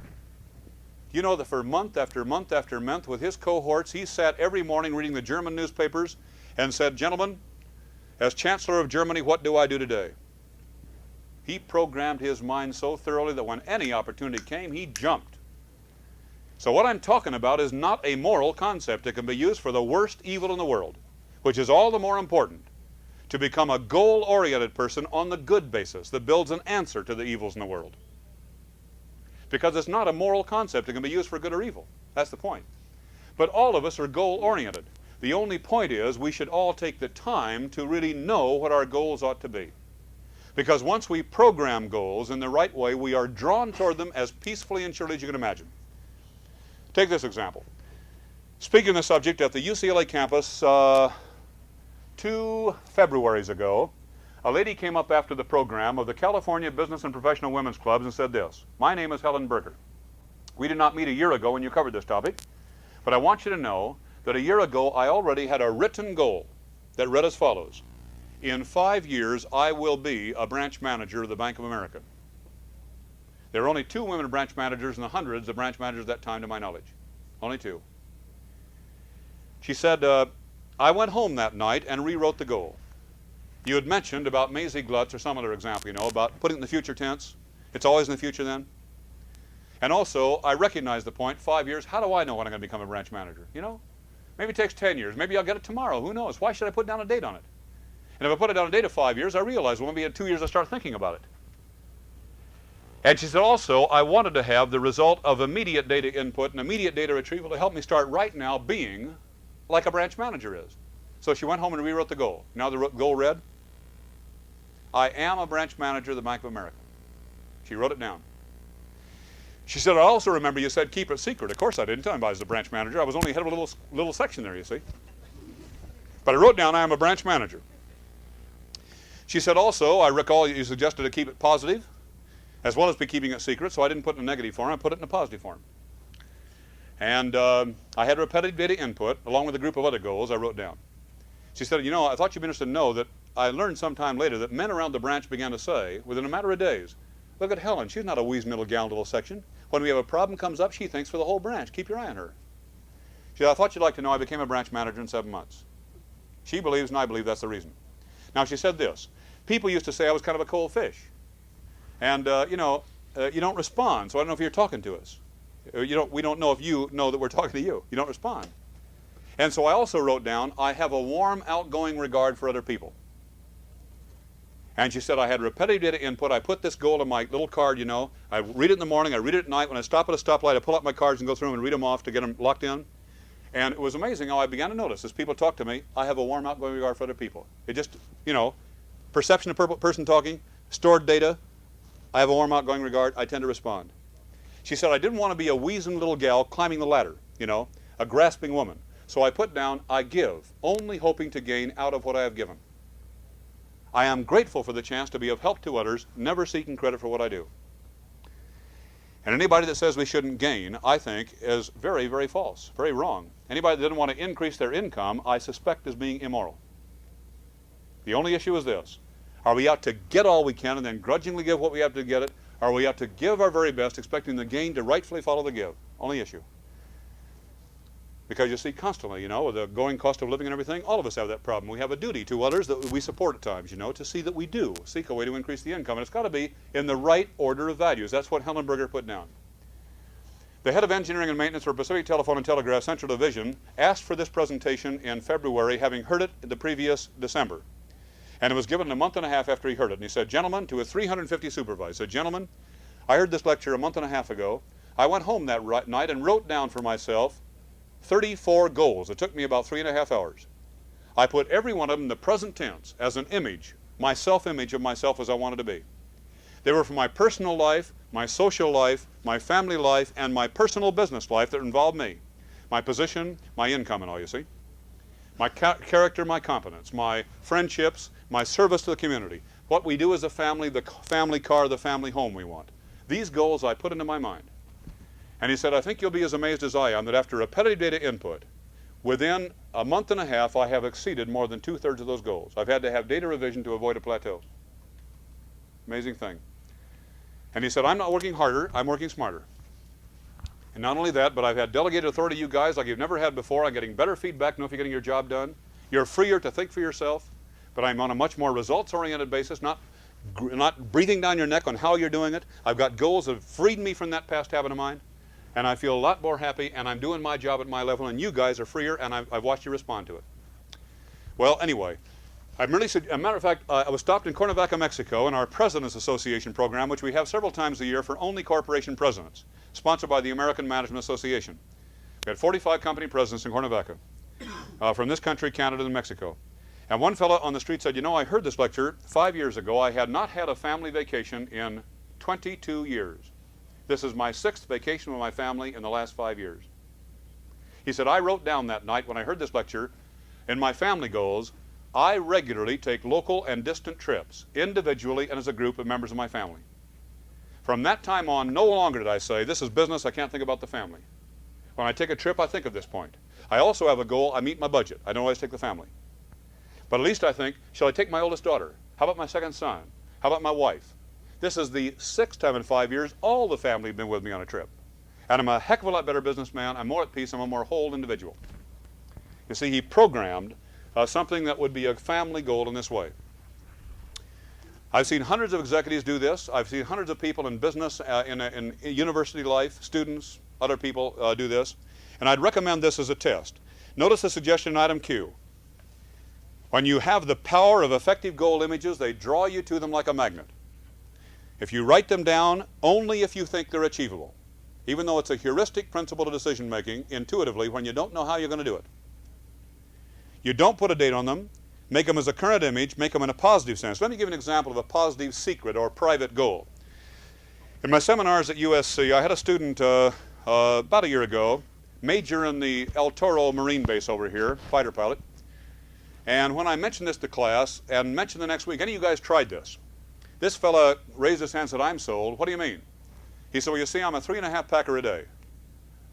You know that for month after month after month with his cohorts, he sat every morning reading the German newspapers and said, gentlemen, as Chancellor of Germany, what do I do today? He programmed his mind so thoroughly that when any opportunity came, he jumped. So what I'm talking about is not a moral concept. It can be used for the worst evil in the world, which is all the more important, to become a goal-oriented person on the good basis that builds an answer to the evils in the world. Because it's not a moral concept. It can be used for good or evil. That's the point. But all of us are goal-oriented. The only point is we should all take the time to really know what our goals ought to be. Because once we program goals in the right way, we are drawn toward them as peacefully and surely as you can imagine. Take this example. Speaking of the subject at the UCLA campus 2 Februaries ago, a lady came up after the program of the California Business and Professional Women's Clubs and said this, my name is Helen Berger. We did not meet a year ago when you covered this topic, but I want you to know that a year ago I already had a written goal that read as follows. In 5 years, I will be a branch manager of the Bank of America. There were only 2 women branch managers in the hundreds of branch managers at that time, to my knowledge. Only 2. She said, I went home that night and rewrote the goal. You had mentioned about Maisie Glutz or some other example, you know, about putting it in the future tense. It's always in the future then. And also, I recognize the point, 5 years, how do I know when I'm going to become a branch manager? You know, maybe it takes 10 years. Maybe I'll get it tomorrow. Who knows? Why should I put down a date on it? And if I put it down a date of 5 years, I realize, well, maybe in 2 years I start thinking about it. And she said also, I wanted to have the result of immediate data input and immediate data retrieval to help me start right now being like a branch manager is. So she went home and rewrote the goal. Now the goal read, I am a branch manager of the Bank of America. She wrote it down. She said, I also remember you said keep it secret. Of course I didn't tell anybody I was the branch manager. I was only head of a little section there, you see. But I wrote down I am a branch manager. She said also, I recall you suggested to keep it positive, as well as be keeping it secret, so I didn't put it in a negative form, I put it in a positive form. And I had repetitive data input, along with a group of other goals I wrote down. She said, you know, I thought you'd be interested to know that I learned sometime later that men around the branch began to say, within a matter of days, look at Helen, she's not a wheezed middle gal in a little section. When we have a problem comes up, she thinks for the whole branch. Keep your eye on her. She said, I thought you'd like to know I became a branch manager in 7 months. She believes, and I believe that's the reason. Now, she said this. People used to say I was kind of a cold fish. And, you don't respond, so I don't know if you're talking to us. We don't know if you know that we're talking to you. You don't respond. And so I also wrote down, I have a warm, outgoing regard for other people. And she said I had repetitive data input. I put this goal in my little card, you know. I read it in the morning, I read it at night. When I stop at a stoplight, I pull out my cards and go through them and read them off to get them locked in. And it was amazing how I began to notice, as people talk to me, I have a warm, outgoing regard for other people. It just, perception of person talking, stored data, I have a warm, outgoing regard, I tend to respond. She said I didn't want to be a weazened little gal climbing the ladder, a grasping woman. So I put down, I give, only hoping to gain out of what I have given. I am grateful for the chance to be of help to others, never seeking credit for what I do. And anybody that says we shouldn't gain, I think, is very, very false, very wrong. Anybody that doesn't want to increase their income, I suspect is being immoral. The only issue is this. Are we out to get all we can and then grudgingly give what we have to get it? Or are we out to give our very best, expecting the gain to rightfully follow the give? Only issue. Because you see constantly, with the going cost of living and everything, all of us have that problem. We have a duty to others that we support at times, to see that we do seek a way to increase the income. And it's got to be in the right order of values. That's what Helen Berger put down. The head of engineering and maintenance for Pacific Telephone and Telegraph Central Division asked for this presentation in February, having heard it the previous December. And it was given a month and a half after he heard it. And he said, gentlemen, to his 350 supervisors, said, gentlemen, I heard this lecture a month and a half ago. I went home that night and wrote down for myself 34 goals. It took me about 3.5 hours. I put every one of them in the present tense as an image, my self-image of myself as I wanted to be. They were for my personal life, my social life, my family life, and my personal business life that involved me. My position, my income and all, you see. My character, my competence, my friendships, my service to the community. What we do as a family, the family car, the family home we want. These goals I put into my mind. And he said, I think you'll be as amazed as I am that after repetitive data input, within a month and a half, I have exceeded more than 2/3 of those goals. I've had to have data revision to avoid a plateau. Amazing thing. And he said, I'm not working harder, I'm working smarter. And not only that, but I've had delegated authority to you guys like you've never had before. I'm getting better feedback, know if you're getting your job done. You're freer to think for yourself, but I'm on a much more results-oriented basis, not breathing down your neck on how you're doing it. I've got goals that have freed me from that past habit of mine. And I feel a lot more happy, and I'm doing my job at my level, and you guys are freer, and I've watched you respond to it. Well, anyway, I merely said, as a matter of fact, I was stopped in Cuernavaca, Mexico, in our President's Association program, which we have several times a year for only corporation presidents, sponsored by the American Management Association. We had 45 company presidents in Cuernavaca, from this country, Canada, and Mexico. And one fellow on the street said, I heard this lecture 5 years ago. I had not had a family vacation in 22 years. This is my 6th vacation with my family in the last 5 years. He said, I wrote down that night when I heard this lecture, in my family goals, I regularly take local and distant trips, individually and as a group of members of my family. From that time on, no longer did I say, this is business, I can't think about the family. When I take a trip, I think of this point. I also have a goal, I meet my budget. I don't always take the family. But at least I think, shall I take my oldest daughter? How about my second son? How about my wife? This is the 6th time in 5 years all the family have been with me on a trip. And I'm a heck of a lot better businessman. I'm more at peace. I'm a more whole individual. You see, he programmed something that would be a family goal in this way. I've seen hundreds of executives do this. I've seen hundreds of people in business, in university life, students, other people do this. And I'd recommend this as a test. Notice the suggestion in item Q. When you have the power of effective goal images, they draw you to them like a magnet. If you write them down only if you think they're achievable, even though it's a heuristic principle to decision making, intuitively, when you don't know how you're going to do it. You don't put a date on them. make them as a current image, make them in a positive sense. Let me give you an example of a positive secret or private goal. In my seminars at USC, I had a student about a year ago, major in the El Toro Marine Base over here, fighter pilot. And when I mentioned this to class and mentioned the next week, any of you guys tried this? This fella raised his hand and said, I'm sold. What do you mean? He said, well, you see, I'm a 3.5 packer a day.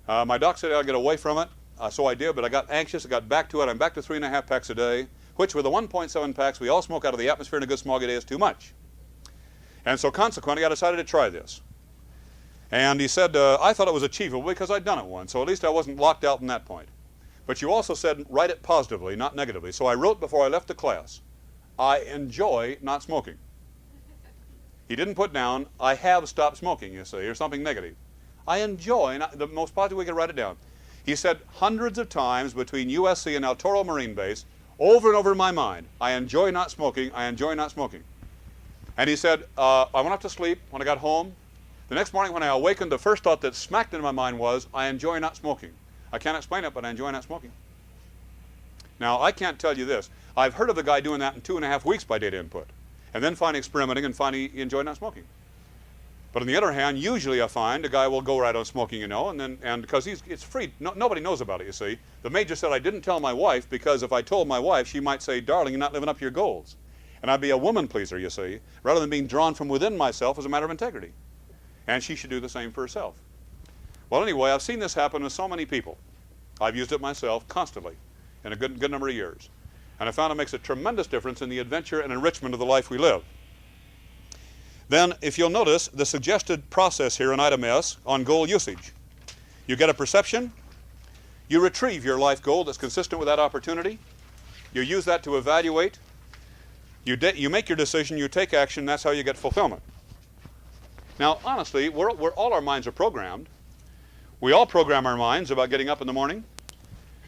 My doc said I'd get away from it, so I did, but I got anxious, I got back to it. I'm back to 3.5 packs a day, which with the 1.7 packs we all smoke out of the atmosphere in a good smoggy day is too much. And so consequently, I decided to try this. And he said, I thought it was achievable because I'd done it once, so at least I wasn't locked out from that point. But you also said, write it positively, not negatively. So I wrote before I left the class, I enjoy not smoking. He didn't put down, I have stopped smoking, you see, or something negative. I enjoy, the most positive way to write it down. He said hundreds of times between USC and El Toro Marine Base, over and over in my mind, I enjoy not smoking, I enjoy not smoking. And he said, I went off to sleep when I got home. The next morning when I awakened, the first thought that smacked into my mind was, I enjoy not smoking. I can't explain it, but I enjoy not smoking. Now, I can't tell you this. I've heard of the guy doing that in 2.5 weeks by data input, and then finally experimenting and finally enjoy not smoking. But on the other hand, usually I find a guy will go right on smoking, you know, and because it's free, nobody knows about it, you see. The major said I didn't tell my wife because if I told my wife, she might say, darling, you're not living up to your goals. And I'd be a woman pleaser, you see, rather than being drawn from within myself as a matter of integrity. And she should do the same for herself. Well, anyway, I've seen this happen with so many people. I've used it myself constantly in a good number of years. And I found it makes a tremendous difference in the adventure and enrichment of the life we live. Then, if you'll notice, the suggested process here in item S on goal usage. You get a perception, you retrieve your life goal that's consistent with that opportunity, you use that to evaluate, you make your decision, you take action, that's how you get fulfillment. Now, honestly, all our minds are programmed. We all program our minds about getting up in the morning,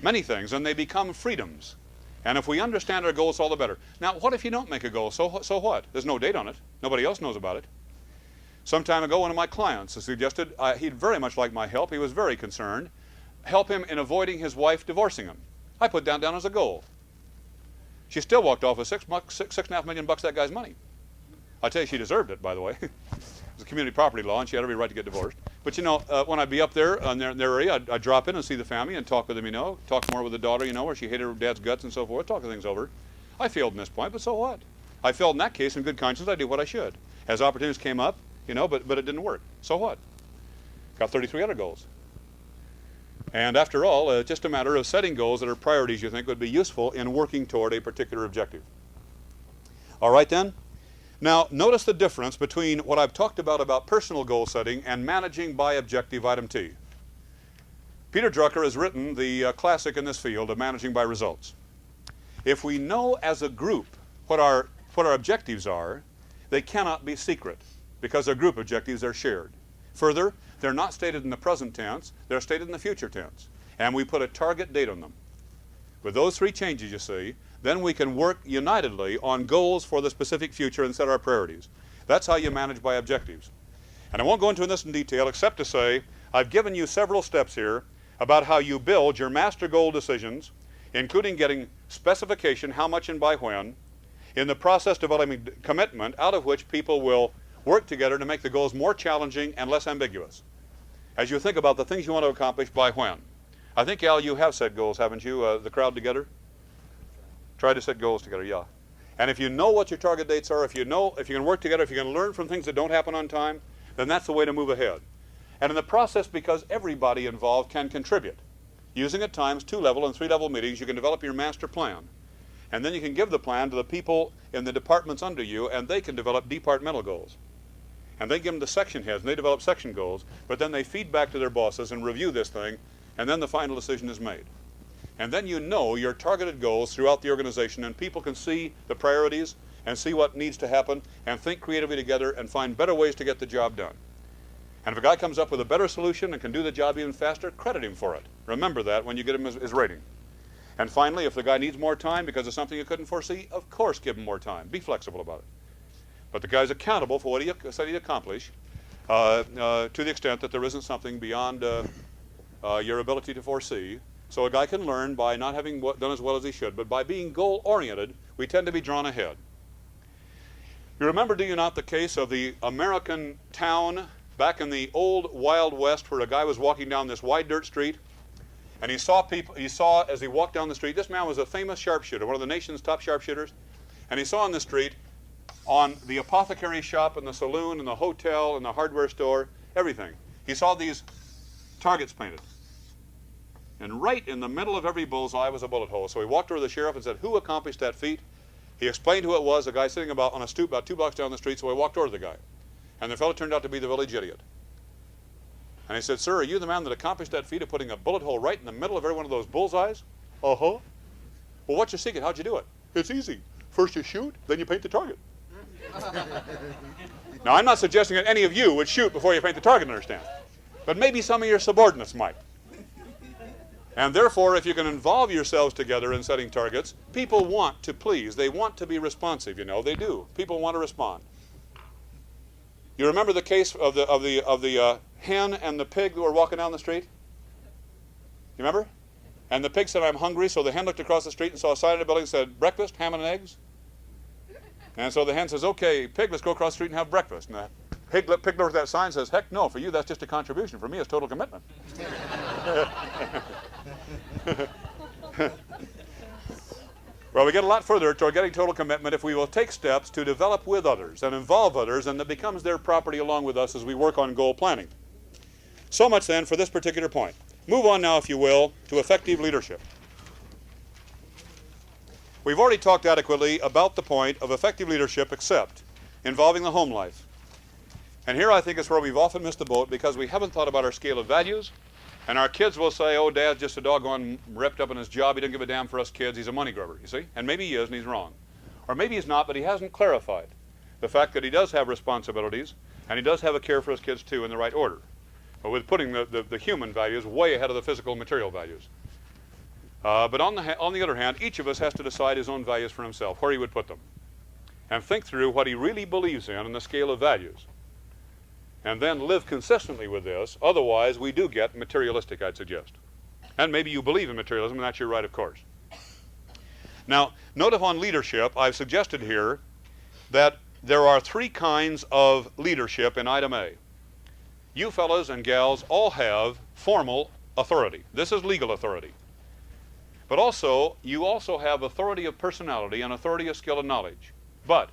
many things, and they become freedoms. And if we understand our goals, all the better. Now, what if you don't make a goal? So what? There's no date on it. Nobody else knows about it. Some time ago, one of my clients suggested he'd very much like my help. He was very concerned. Help him in avoiding his wife divorcing him. I put that down as a goal. She still walked off with $6.5 million that guy's money. I tell you, she deserved it, by the way. It was a community property law, and she had every right to get divorced. But you know, when I'd be up there in their area, I'd drop in and see the family and talk with them, you know, talk more with the daughter, you know, where she hated her dad's guts and so forth, talk things over. I failed in this point, but so what? I failed in that case in good conscience. I do what I should. As opportunities came up, you know, but it didn't work. So what? Got 33 other goals. And after all, it's just a matter of setting goals that are priorities you think would be useful in working toward a particular objective. All right then? Now, notice the difference between what I've talked about personal goal setting and managing by objective, item T. Peter Drucker has written the classic in this field of managing by results. If we know as a group what our objectives are, they cannot be secret because our group objectives are shared. Further, they're not stated in the present tense, they're stated in the future tense. And we put a target date on them. With those three changes, you see, then we can work unitedly on goals for the specific future and set our priorities. That's how you manage by objectives. And I won't go into this in detail except to say I've given you several steps here about how you build your master goal decisions, including getting specification, how much and by when, in the process developing commitment out of which people will work together to make the goals more challenging and less ambiguous. As you think about the things you want to accomplish by when. I think, Al, you have set goals, haven't you, the crowd together? Try to set goals together, yeah. And if you know what your target dates are, if you can work together, if you can learn from things that don't happen on time, then that's the way to move ahead. And in the process, because everybody involved can contribute, using at times 2-level and 3-level meetings, you can develop your master plan. And then you can give the plan to the people in the departments under you, and they can develop departmental goals. And they give them to section heads, and they develop section goals, but then they feed back to their bosses and review this thing, and then the final decision is made. And then you know your targeted goals throughout the organization, and people can see the priorities and see what needs to happen and think creatively together and find better ways to get the job done. And if a guy comes up with a better solution and can do the job even faster, credit him for it. Remember that when you get him his rating. And finally, if the guy needs more time because of something you couldn't foresee, of course give him more time. Be flexible about it. But the guy's accountable for what he said he'd accomplish to the extent that there isn't something beyond your ability to foresee. So a guy can learn by not having done as well as he should, but by being goal-oriented we tend to be drawn ahead. You remember, do you not, the case of the American town back in the old Wild West where a guy was walking down this wide dirt street and he saw as he walked down the street, this man was a famous sharpshooter, one of the nation's top sharpshooters, and he saw on the street, on the apothecary shop and the saloon and the hotel and the hardware store, everything, he saw these targets painted. And right in the middle of every bullseye was a bullet hole. So he walked over to the sheriff and said, who accomplished that feat? He explained who it was, a guy sitting on a stoop about 2 blocks down the street, so he walked over to the guy. And the fellow turned out to be the village idiot. And he said, sir, are you the man that accomplished that feat of putting a bullet hole right in the middle of every one of those bullseyes? Uh-huh. Well, what's your secret? How'd you do it? It's easy. First you shoot, then you paint the target. Now, I'm not suggesting that any of you would shoot before you paint the target, understand? But maybe some of your subordinates might. And therefore, if you can involve yourselves together in setting targets, people want to please. They want to be responsive, you know. They do. People want to respond. You remember the case of the hen and the pig that were walking down the street? You remember? And the pig said, I'm hungry, so the hen looked across the street and saw a sign in the building that said, breakfast, ham and eggs. And so the hen says, okay, pig, let's go across the street and have breakfast. And the pig looks at that sign and says, heck no, for you that's just a contribution. For me it's total commitment. Well, we get a lot further toward getting total commitment if we will take steps to develop with others and involve others, and that becomes their property along with us as we work on goal planning. So much then for this particular point. Move on now, if you will, to effective leadership. We've already talked adequately about the point of effective leadership except involving the home life. And here I think is where we've often missed the boat because we haven't thought about our scale of values. And our kids will say, oh, Dad's just a doggone wrapped up in his job. He doesn't give a damn for us kids. He's a money grubber, you see? And maybe he is, and he's wrong. Or maybe he's not, but he hasn't clarified the fact that he does have responsibilities, and he does have a care for his kids, too, in the right order. But with putting the human values way ahead of the physical material values. But on the other hand, each of us has to decide his own values for himself, where he would put them. And think through what he really believes in the scale of values. And then live consistently with this. Otherwise, we do get materialistic, I'd suggest. And maybe you believe in materialism, and that's your right, of course. Now, note upon leadership, I've suggested here that there are 3 kinds of leadership in item A. You fellas and gals all have formal authority. This is legal authority. But also, you also have authority of personality and authority of skill and knowledge. But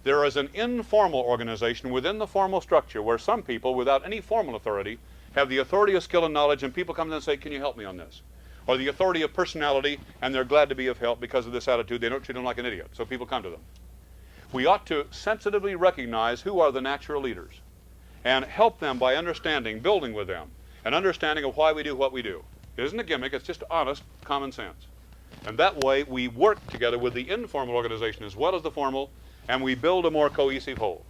there is an informal organization within the formal structure where some people, without any formal authority, have the authority of skill and knowledge, and people come to them and say, can you help me on this? Or the authority of personality, and they're glad to be of help because of this attitude. They don't treat them like an idiot, so people come to them. We ought to sensitively recognize who are the natural leaders and help them by understanding, building with them, an understanding of why we do what we do. It isn't a gimmick, it's just honest common sense. And that way we work together with the informal organization as well as the formal, and we build a more cohesive whole.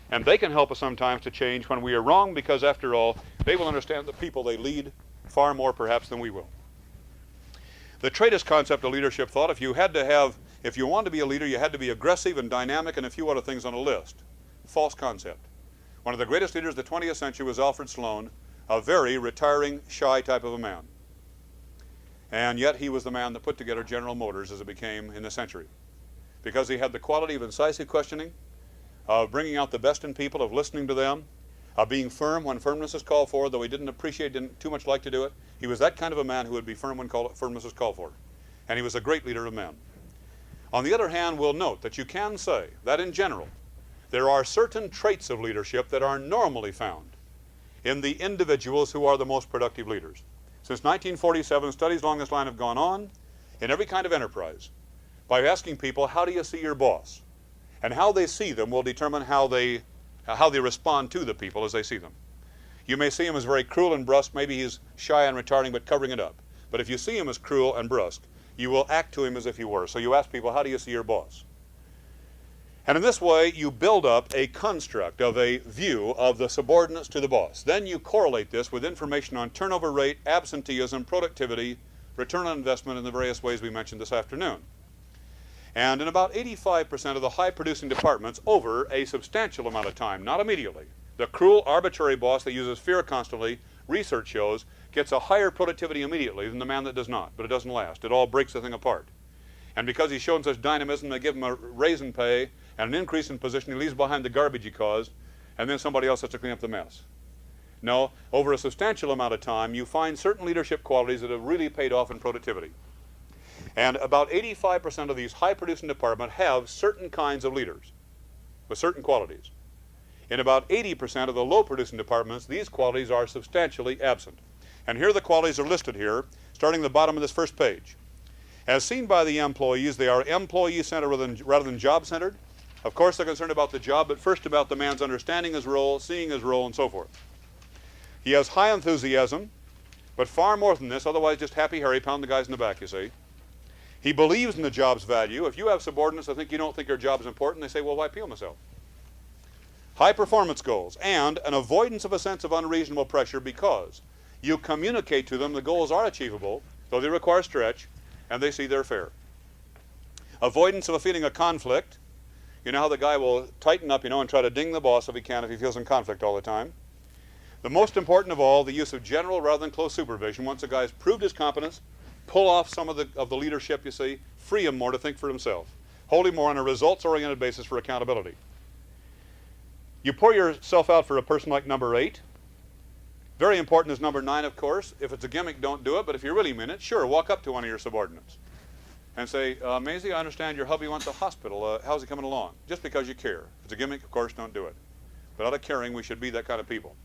And they can help us sometimes to change when we are wrong, because after all, they will understand the people they lead far more perhaps than we will. The traitist concept of leadership thought, if you wanted to be a leader, you had to be aggressive and dynamic and a few other things on a list. False concept. One of the greatest leaders of the 20th century was Alfred Sloan, a very retiring, shy type of a man. And yet he was the man that put together General Motors as it became in the century. Because he had the quality of incisive questioning, of bringing out the best in people, of listening to them, of being firm when firmness is called for, though he didn't too much like to do it. He was that kind of a man who would be firm when firmness is called for. And he was a great leader of men. On the other hand, we'll note that you can say that in general, there are certain traits of leadership that are normally found in the individuals who are the most productive leaders. Since 1947, studies along this line have gone on in every kind of enterprise, by asking people, how do you see your boss? And how they see them will determine how they respond to the people as they see them. You may see him as very cruel and brusque. Maybe he's shy and retarding, but covering it up. But if you see him as cruel and brusque, you will act to him as if he were. So you ask people, how do you see your boss? And in this way, you build up a construct of a view of the subordinates to the boss. Then you correlate this with information on turnover rate, absenteeism, productivity, return on investment in the various ways we mentioned this afternoon. And in about 85% of the high-producing departments over a substantial amount of time, not immediately. The cruel, arbitrary boss that uses fear constantly, research shows, gets a higher productivity immediately than the man that does not, but it doesn't last. It all breaks the thing apart. And because he's shown such dynamism, they give him a raise in pay and an increase in position. He leaves behind the garbage he caused, and then somebody else has to clean up the mess. No, over a substantial amount of time, you find certain leadership qualities that have really paid off in productivity. And about 85% of these high-producing departments have certain kinds of leaders with certain qualities. In about 80% of the low-producing departments, these qualities are substantially absent. And here the qualities are listed here, starting at the bottom of this first page. As seen by the employees, they are employee-centered rather than job-centered. Of course, they're concerned about the job, but first about the man's understanding his role, seeing his role, and so forth. He has high enthusiasm, but far more than this, otherwise just happy Harry, pound the guys in the back, you see. He believes in the job's value. If you have subordinates that think you don't think your job is important, they say, well, why peel myself? High performance goals and an avoidance of a sense of unreasonable pressure because you communicate to them the goals are achievable, though they require stretch, and they see they're fair. Avoidance of a feeling of conflict. You know how the guy will tighten up, and try to ding the boss if he can, if he feels in conflict all the time. The most important of all, the use of general rather than close supervision. Once a guy's proved his competence, pull off some of the leadership, you see, free him more to think for himself. Hold him more on a results-oriented basis for accountability. You pour yourself out for a person like number 8. Very important is number 9, of course. If it's a gimmick, don't do it, but if you really mean it, sure, walk up to one of your subordinates and say, Maisie, I understand your hubby went to the hospital. How's he coming along? Just because you care. If it's a gimmick, of course, don't do it. But out of caring, we should be that kind of people.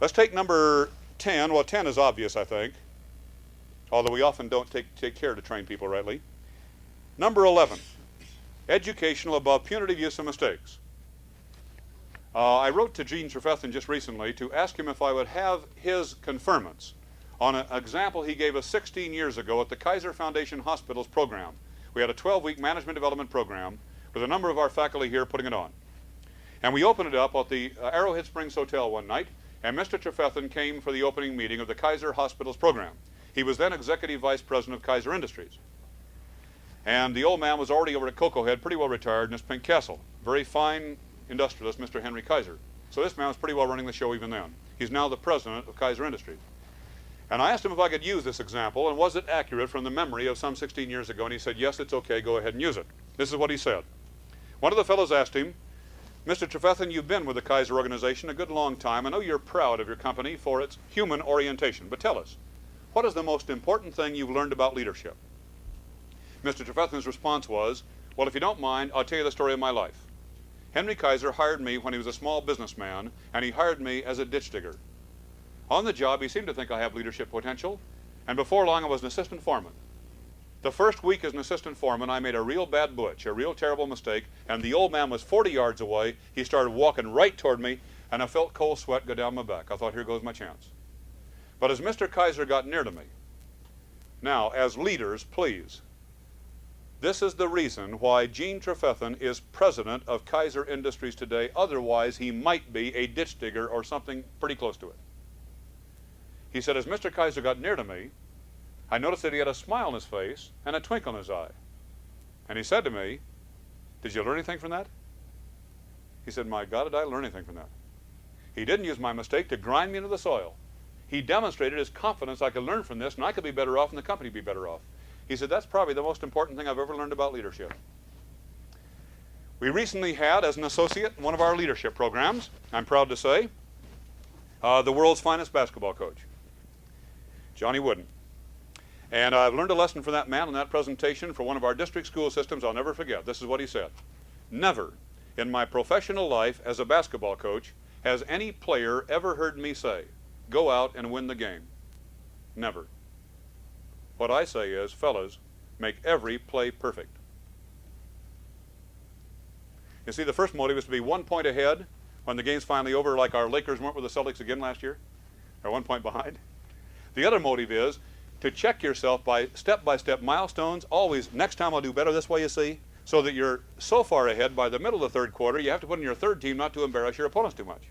Let's take number 10. Well, 10 is obvious, I think, although we often don't take care to train people rightly. Number 11, educational above punitive use of mistakes. I wrote to Gene Trefethen just recently to ask him if I would have his conferments on an example he gave us 16 years ago at the Kaiser Foundation Hospitals program. We had a 12-week management development program with a number of our faculty here putting it on. And we opened it up at the Arrowhead Springs Hotel one night, and Mr. Trefethen came for the opening meeting of the Kaiser Hospitals program. He was then Executive Vice President of Kaiser Industries. And the old man was already over at Cocoa Head, pretty well retired, in his pink castle. Very fine industrialist, Mr. Henry Kaiser. So this man was pretty well running the show even then. He's now the president of Kaiser Industries. And I asked him if I could use this example, and was it accurate from the memory of some 16 years ago, and he said, yes, it's okay, go ahead and use it. This is what he said. One of the fellows asked him, Mr. Trefethen, you've been with the Kaiser organization a good long time. I know you're proud of your company for its human orientation, but tell us, what is the most important thing you've learned about leadership? Mr. Trefethen's response was, well, if you don't mind, I'll tell you the story of my life. Henry Kaiser hired me when he was a small businessman, and he hired me as a ditch digger. On the job, he seemed to think I have leadership potential, and before long, I was an assistant foreman. The first week as an assistant foreman, I made a real bad butch, a real terrible mistake, and the old man was 40 yards away. He started walking right toward me, and I felt cold sweat go down my back. I thought, here goes my chance. But as Mr. Kaiser got near to me, now, as leaders, please, this is the reason why Gene Trefethen is president of Kaiser Industries today. Otherwise, he might be a ditch digger or something pretty close to it. He said, as Mr. Kaiser got near to me, I noticed that he had a smile on his face and a twinkle in his eye. And he said to me, did you learn anything from that? He said, my God, did I learn anything from that? He didn't use my mistake to grind me into the soil. He demonstrated his confidence I could learn from this, and I could be better off and the company be better off. He said, that's probably the most important thing I've ever learned about leadership. We recently had, as an associate in one of our leadership programs, I'm proud to say, the world's finest basketball coach, Johnny Wooden. And I've learned a lesson from that man in that presentation for one of our district school systems I'll never forget. This is what he said. Never in my professional life as a basketball coach has any player ever heard me say, go out and win the game. Never. What I say is, fellas, make every play perfect. You see, the first motive is to be 1 point ahead when the game's finally over, like our Lakers weren't with the Celtics again last year. They're 1 point behind. The other motive is to check yourself by step-by-step milestones. Always, next time I'll do better this way, you see, so that you're so far ahead by the middle of the third quarter, you have to put in your third team not to embarrass your opponents too much.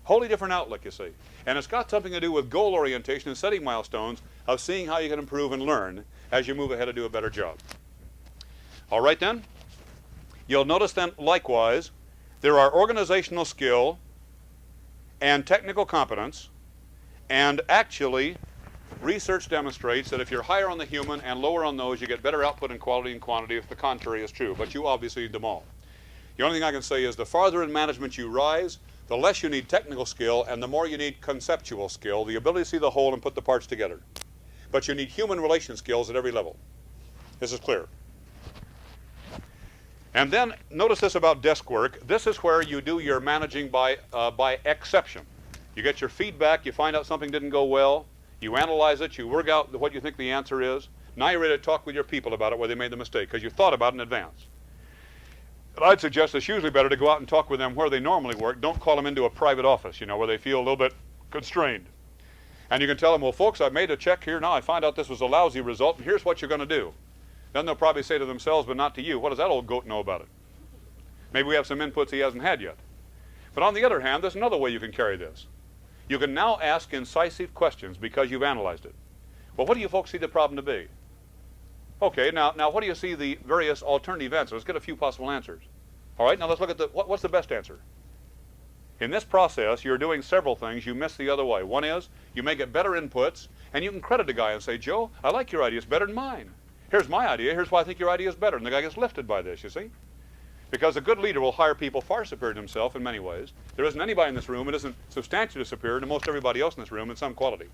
Wholly different outlook, you see. And it's got something to do with goal orientation and setting milestones of seeing how you can improve and learn as you move ahead to do a better job. All right, then. You'll notice then, likewise, there are organizational skill and technical competence, and actually research demonstrates that if you're higher on the human and lower on those, you get better output in quality and quantity if the contrary is true. But you obviously need them all. The only thing I can say is the farther in management you rise, the less you need technical skill and the more you need conceptual skill, the ability to see the whole and put the parts together. But you need human relation skills at every level. This is clear. And then notice this about desk work. This is where you do your managing by exception. You get your feedback, you find out something didn't go well, you analyze it, you work out what you think the answer is. Now you're ready to talk with your people about it where they made the mistake because you thought about it in advance. But I'd suggest it's usually better to go out and talk with them where they normally work. Don't call them into a private office, you know, where they feel a little bit constrained. And you can tell them, well, folks, I've made a check here now. I find out this was a lousy result, and here's what you're going to do. Then they'll probably say to themselves, but not to you, what does that old goat know about it? Maybe we have some inputs he hasn't had yet. But on the other hand, there's another way you can carry this. You can now ask incisive questions because you've analyzed it. Well, what do you folks see the problem to be? Okay, now what do you see the various alternative answers? Let's get a few possible answers. All right, now let's look at what's the best answer? In this process, you're doing several things you miss the other way. One is you may get better inputs, and you can credit a guy and say, Joe, I like your idea. It's better than mine. Here's my idea. Here's why I think your idea is better. And the guy gets lifted by this, you see? Because a good leader will hire people far superior to himself in many ways. There isn't anybody in this room that isn't substantially superior to most everybody else in this room in some quality.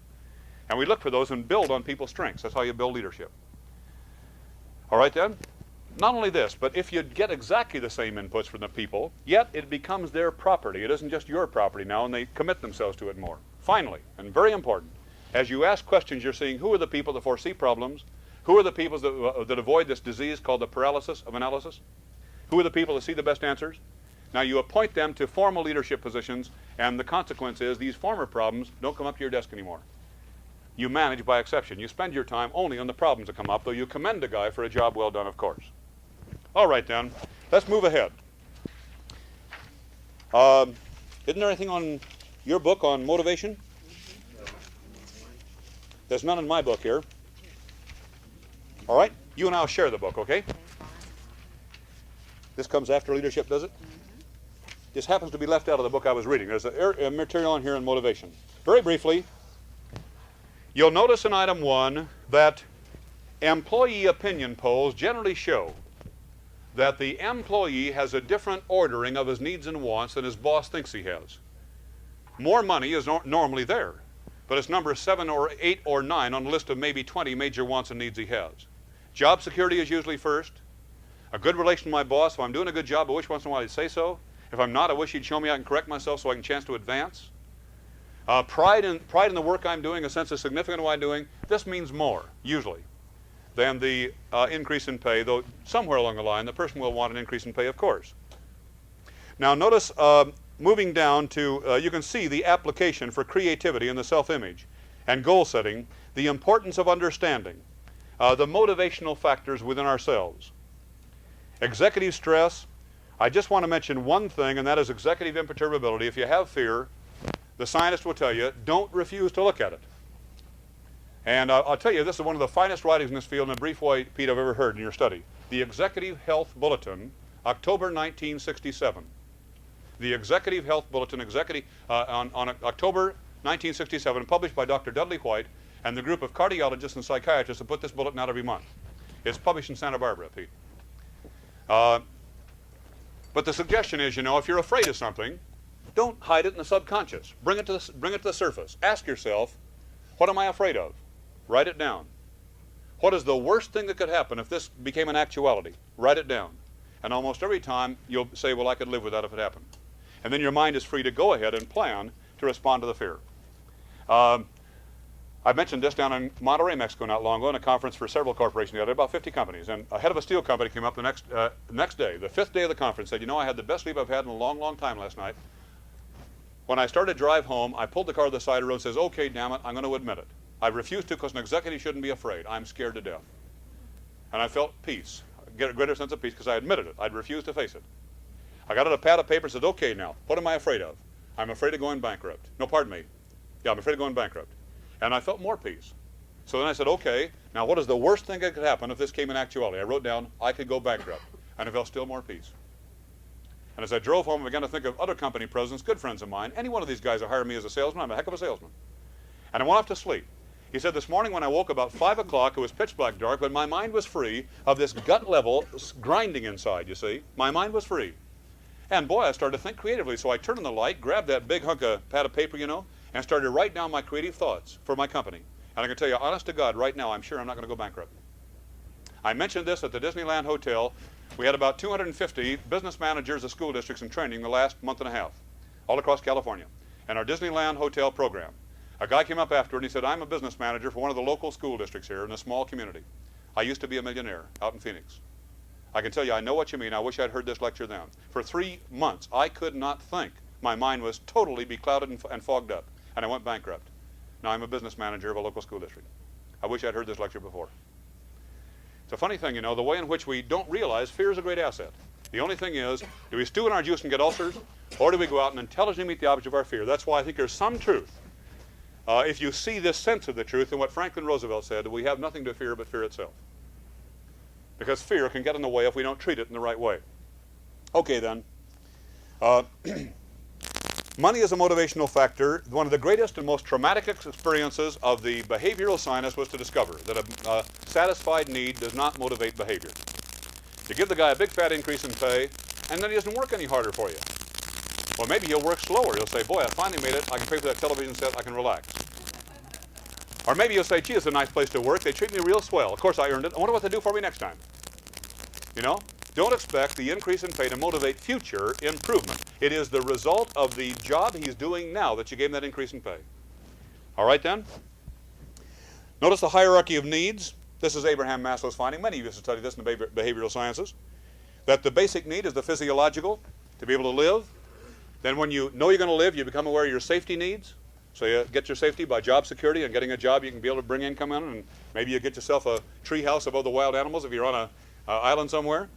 And we look for those and build on people's strengths. That's how you build leadership. All right, then? Not only this, but if you get exactly the same inputs from the people, yet it becomes their property. It isn't just your property now, and they commit themselves to it more. Finally, and very important, as you ask questions, you're seeing who are the people that foresee problems, who are the people that avoid this disease called the paralysis of analysis, who are the people that see the best answers. Now you appoint them to formal leadership positions, and the consequence is these former problems don't come up to your desk anymore. You manage by exception. You spend your time only on the problems that come up, though you commend a guy for a job well done, of course. All right, then. Let's move ahead. Isn't there anything on your book on motivation? There's none in my book here. All right? You and I'll share the book, okay? This comes after leadership, does it? This happens to be left out of the book I was reading. There's a material on here on motivation. Very briefly, you'll notice in item 1 that employee opinion polls generally show that the employee has a different ordering of his needs and wants than his boss thinks he has. More money is normally there, but it's number 7 or 8 or 9 on a list of maybe 20 major wants and needs he has. Job security is usually first. A good relation to my boss. If I'm doing a good job, I wish once in a while he'd say so. If I'm not, I wish he'd show me I can correct myself so I can chance to advance. Pride in the work I'm doing, a sense of significance of what I'm doing. This means more, usually, than the increase in pay, though somewhere along the line the person will want an increase in pay, of course. Now notice, moving down to, you can see the application for creativity in the self-image and goal setting, the importance of understanding the motivational factors within ourselves. Executive stress, I just want to mention one thing, and that is executive imperturbability. If you have fear, the scientist will tell you, don't refuse to look at it. And I'll tell you, this is one of the finest writings in this field in a brief way, Pete, I've ever heard in your study. The Executive Health Bulletin, October 1967. The Executive Health Bulletin, on October 1967, published by Dr. Dudley White and the group of cardiologists and psychiatrists that put this bulletin out every month. It's published in Santa Barbara, Pete. But the suggestion is, you know, if you're afraid of something, don't hide it in the subconscious. Bring it to the surface. Ask yourself, what am I afraid of? Write it down. What is the worst thing that could happen if this became an actuality? Write it down. And almost every time you'll say, well, I could live with that if it happened. And then your mind is free to go ahead and plan to respond to the fear. I mentioned this down in Monterrey, Mexico not long ago in a conference for several corporations together, about 50 companies. And a head of a steel company came up the next day, the 5th day of the conference, said, you know, I had the best sleep I've had in a long, long time last night. When I started to drive home, I pulled the car to the side of the road and says, okay, damn it, I'm going to admit it. I refused to because an executive shouldn't be afraid. I'm scared to death. And I felt peace, get a greater sense of peace because I admitted it. I'd refused to face it. I got out a pad of paper and said, okay, now, what am I afraid of? I'm afraid of going bankrupt. No, pardon me. Yeah, I'm afraid of going bankrupt. And I felt more peace. So then I said, okay, now what is the worst thing that could happen if this came in actuality? I wrote down, I could go bankrupt. And I felt still more peace. And as I drove home, I began to think of other company presidents, good friends of mine. Any one of these guys that hired me as a salesman, I'm a heck of a salesman. And I went off to sleep. He said, this morning when I woke about 5 o'clock, it was pitch black dark, but my mind was free of this gut level grinding inside, you see. My mind was free. And boy, I started to think creatively. So I turned on the light, grabbed that big pad of paper, you know, and started to write down my creative thoughts for my company. And I can tell you, honest to God, right now, I'm sure I'm not going to go bankrupt. I mentioned this at the Disneyland Hotel. We had about 250 business managers of school districts in training the last month and a half, all across California, and our Disneyland Hotel program. A guy came up afterward and he said, I'm a business manager for one of the local school districts here in a small community. I used to be a millionaire out in Phoenix. I can tell you, I know what you mean. I wish I'd heard this lecture then. For 3 months, I could not think. My mind was totally beclouded and fogged up, and I went bankrupt. Now I'm a business manager of a local school district. I wish I'd heard this lecture before. It's a funny thing, you know, the way in which we don't realize fear is a great asset. The only thing is, do we stew in our juice and get ulcers, or do we go out and intelligently meet the object of our fear? That's why I think there's some truth. If you see this sense of the truth in what Franklin Roosevelt said, we have nothing to fear but fear itself. Because fear can get in the way if we don't treat it in the right way. Okay then. Money is a motivational factor. One of the greatest and most traumatic experiences of the behavioral scientist was to discover that a satisfied need does not motivate behavior. You give the guy a big fat increase in pay, and then he doesn't work any harder for you. Well, maybe he'll work slower. He'll say, boy, I finally made it. I can pay for that television set. I can relax. Or maybe you'll say, gee, it's a nice place to work. They treat me real swell. Of course I earned it. I wonder what they do for me next time. You know? Don't expect the increase in pay to motivate future improvement. It is the result of the job he's doing now that you gave him that increase in pay. All right then? Notice the hierarchy of needs. This is Abraham Maslow's finding. Many of you have studied this in the behavioral sciences. That the basic need is the physiological, to be able to live. Then when you know you're going to live, you become aware of your safety needs. So you get your safety by job security and getting a job you can be able to bring income in, and maybe you get yourself a tree house above the wild animals if you're on an island somewhere.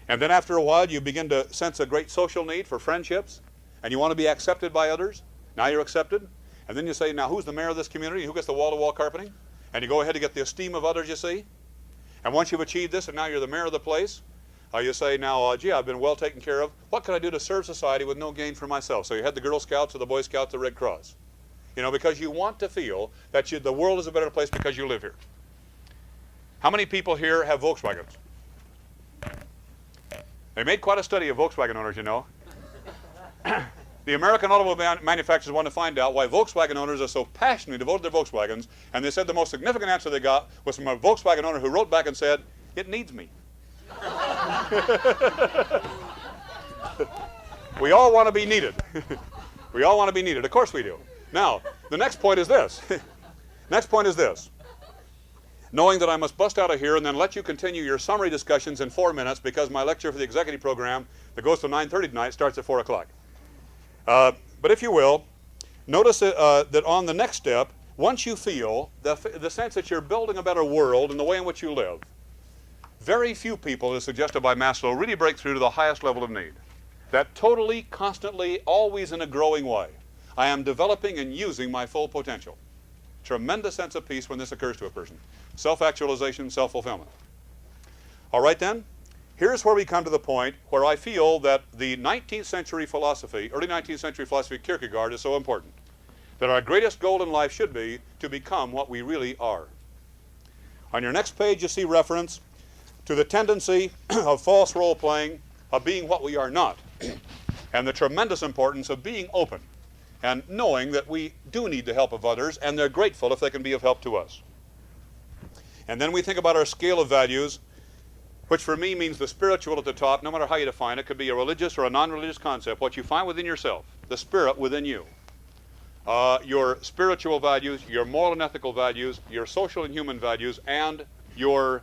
And then after a while, you begin to sense a great social need for friendships, and you want to be accepted by others. Now you're accepted. And then you say, now who's the mayor of this community? Who gets the wall-to-wall carpeting? And you go ahead to get the esteem of others, you see. And once you've achieved this, and now you're the mayor of the place, you say, now, gee, I've been well taken care of. What can I do to serve society with no gain for myself? So you head the Girl Scouts or the Boy Scouts or the Red Cross. You know, because you want to feel that the world is a better place because you live here. How many people here have Volkswagens? They made quite a study of Volkswagen owners, you know. The American automobile manufacturers want to find out why Volkswagen owners are so passionately devoted to their Volkswagens, and they said the most significant answer they got was from a Volkswagen owner who wrote back and said, it needs me. We all want to be needed. We all want to be needed. Of course we do. Now, the next point is this. Next point is this. Knowing that I must bust out of here and then let you continue your summary discussions in 4 minutes because my lecture for the executive program that goes till 9:30 tonight starts at 4 o'clock. But if you will, notice that on the next step, once you feel the sense that you're building a better world in the way in which you live, very few people, as suggested by Maslow, really break through to the highest level of need. That totally, constantly, always in a growing way, I am developing and using my full potential. Tremendous sense of peace when this occurs to a person. Self-actualization, self-fulfillment. All right then, here's where we come to the point where I feel that the 19th century philosophy, early 19th century philosophy of Kierkegaard is so important. That our greatest goal in life should be to become what we really are. On your next page you see reference to the tendency of false role-playing, of being what we are not, and the tremendous importance of being open and knowing that we do need the help of others and they're grateful if they can be of help to us. And then we think about our scale of values, which for me means the spiritual at the top, no matter how you define it. Could be a religious or a non-religious concept, what you find within yourself, the spirit within you. Your spiritual values, your moral and ethical values, your social and human values, and your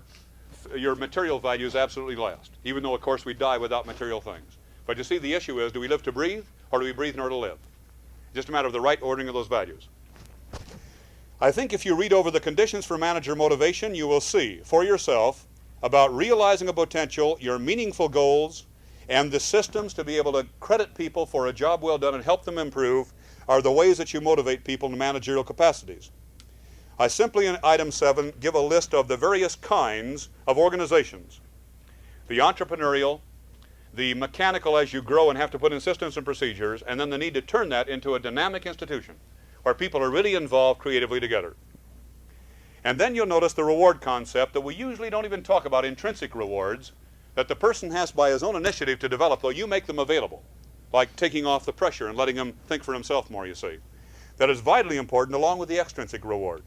material values absolutely last, even though, of course, we die without material things. But you see, the issue is, do we live to breathe, or do we breathe in order to live? Just a matter of the right ordering of those values. I think if you read over the conditions for manager motivation, you will see for yourself about realizing a potential, your meaningful goals, and the systems to be able to credit people for a job well done and help them improve are the ways that you motivate people in managerial capacities. I simply, in item 7, give a list of the various kinds of organizations. The entrepreneurial, the mechanical as you grow and have to put in systems and procedures, and then the need to turn that into a dynamic institution where people are really involved creatively together. And then you'll notice the reward concept that we usually don't even talk about, intrinsic rewards, that the person has by his own initiative to develop, though you make them available, like taking off the pressure and letting him think for himself more, you see. That is vitally important along with the extrinsic reward.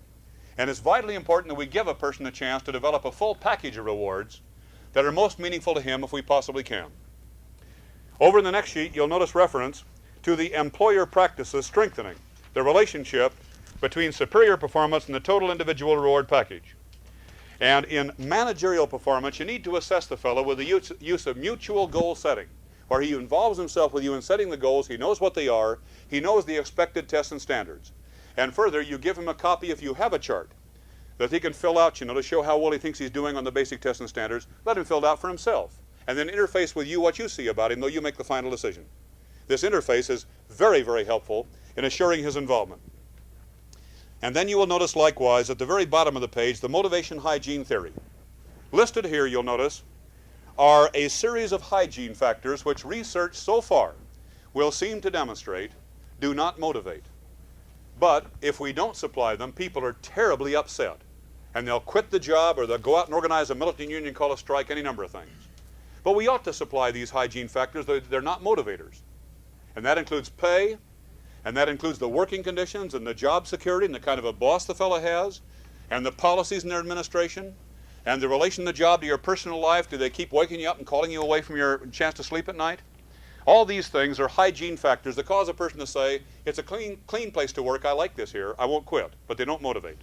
And it's vitally important that we give a person a chance to develop a full package of rewards that are most meaningful to him if we possibly can. Over in the next sheet, you'll notice reference to the employer practices strengthening the relationship between superior performance and the total individual reward package. And in managerial performance, you need to assess the fellow with the use of mutual goal setting, where he involves himself with you in setting the goals, he knows what they are, he knows the expected tests and standards. And further, you give him a copy, if you have a chart, that he can fill out, to show how well he thinks he's doing on the basic tests and standards. Let him fill it out for himself. And then interface with you what you see about him, though you make the final decision. This interface is very, very helpful in assuring his involvement. And then you will notice likewise at the very bottom of the page the motivation hygiene theory. Listed here, you'll notice, are a series of hygiene factors which research so far will seem to demonstrate do not motivate. But if we don't supply them, people are terribly upset. And they'll quit the job, or they'll go out and organize a militant union, call a strike, any number of things. But we ought to supply these hygiene factors. They're not motivators. And that includes pay, and that includes the working conditions and the job security and the kind of a boss the fellow has, and the policies in their administration, and the relation of the job to your personal life. Do they keep waking you up and calling you away from your chance to sleep at night? All these things are hygiene factors that cause a person to say, it's a clean place to work, I like this here, I won't quit, but they don't motivate.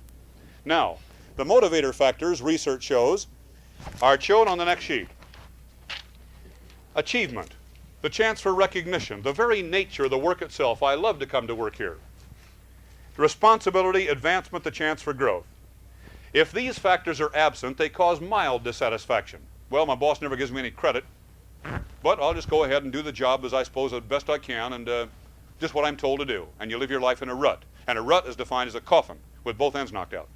Now, the motivator factors, research shows, are shown on the next sheet. Achievement, the chance for recognition, the very nature of the work itself. I love to come to work here. Responsibility, advancement, the chance for growth. If these factors are absent, they cause mild dissatisfaction. Well, my boss never gives me any credit, but I'll just go ahead and do the job as I suppose as best I can, and just what I'm told to do. And you live your life in a rut. And a rut is defined as a coffin with both ends knocked out.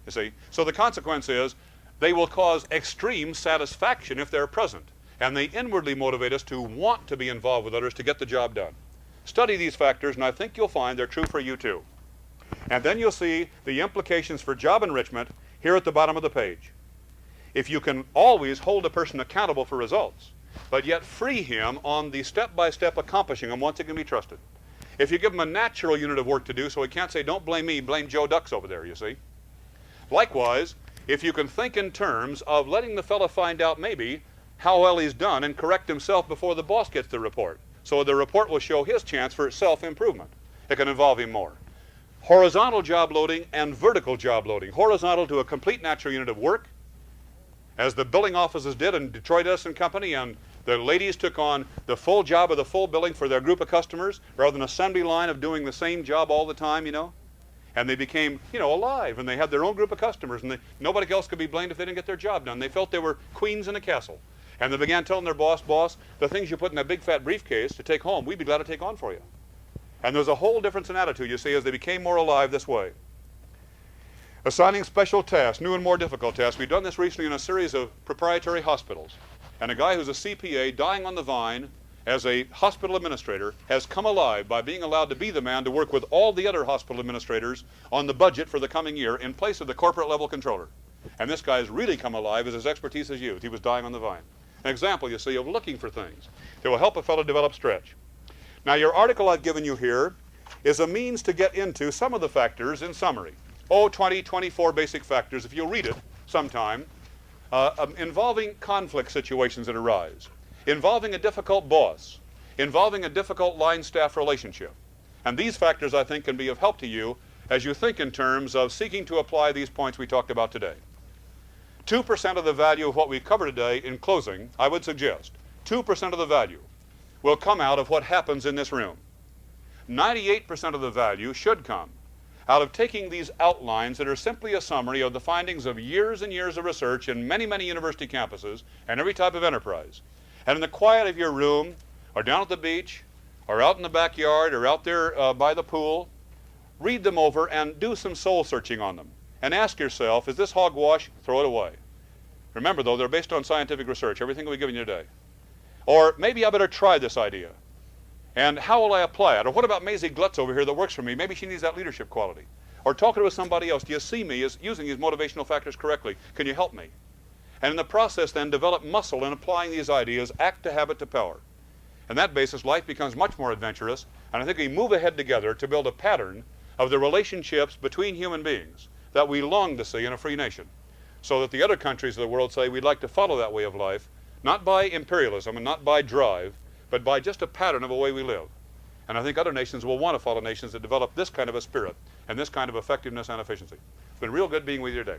You see? So the consequence is they will cause extreme satisfaction if they're present. And they inwardly motivate us to want to be involved with others to get the job done. Study these factors, and I think you'll find they're true for you too. And then you'll see the implications for job enrichment here at the bottom of the page. If you can always hold a person accountable for results, but yet free him on the step-by-step accomplishing them once he can be trusted. If you give him a natural unit of work to do, so he can't say, don't blame me, blame Joe Ducks over there, you see. Likewise, if you can think in terms of letting the fellow find out maybe how well he's done and correct himself before the boss gets the report. So the report will show his chance for self-improvement. It can involve him more. Horizontal job loading and vertical job loading. Horizontal to a complete natural unit of work, as the billing offices did in Detroit Edison Company, and the ladies took on the full job of the full billing for their group of customers rather than an assembly line of doing the same job all the time, And they became, alive, and they had their own group of customers, and nobody else could be blamed if they didn't get their job done. They felt they were queens in a castle. And they began telling their boss, the things you put in that big fat briefcase to take home, we'd be glad to take on for you. And there was a whole difference in attitude, you see, as they became more alive this way. Assigning special tasks, new and more difficult tasks. We've done this recently in a series of proprietary hospitals. And a guy who's a CPA dying on the vine as a hospital administrator has come alive by being allowed to be the man to work with all the other hospital administrators on the budget for the coming year in place of the corporate level controller. And this guy has really come alive as his expertise has used. He was dying on the vine. An example, you see, of looking for things that will help a fellow develop stretch. Now, your article I've given you here is a means to get into some of the factors in summary. 24 basic factors, if you'll read it sometime, involving conflict situations that arise, involving a difficult boss, involving a difficult line staff relationship. And these factors, I think, can be of help to you as you think in terms of seeking to apply these points we talked about today. 2% of the value of what we've covered today, in closing, I would suggest, 2% of the value will come out of what happens in this room. 98% of the value should come out of taking these outlines that are simply a summary of the findings of years and years of research in many, many university campuses and every type of enterprise. And in the quiet of your room, or down at the beach, or out in the backyard, or out there by the pool, read them over and do some soul searching on them. And ask yourself, is this hogwash? Throw it away. Remember, though, they're based on scientific research, everything we've given you today. Or maybe I better try this idea. And how will I apply it? Or what about Maisie Glutz over here that works for me? Maybe she needs that leadership quality. or talking with somebody else, do you see me as using these motivational factors correctly? Can you help me? And in the process then develop muscle in applying these ideas, act to habit to power. And that basis, life becomes much more adventurous, and I think we move ahead together to build a pattern of the relationships between human beings that we long to see in a free nation, so that the other countries of the world say we'd like to follow that way of life, not by imperialism and not by drive, but by just a pattern of a way we live. And I think other nations will want to follow nations that develop this kind of a spirit and this kind of effectiveness and efficiency. It's been real good being with you today.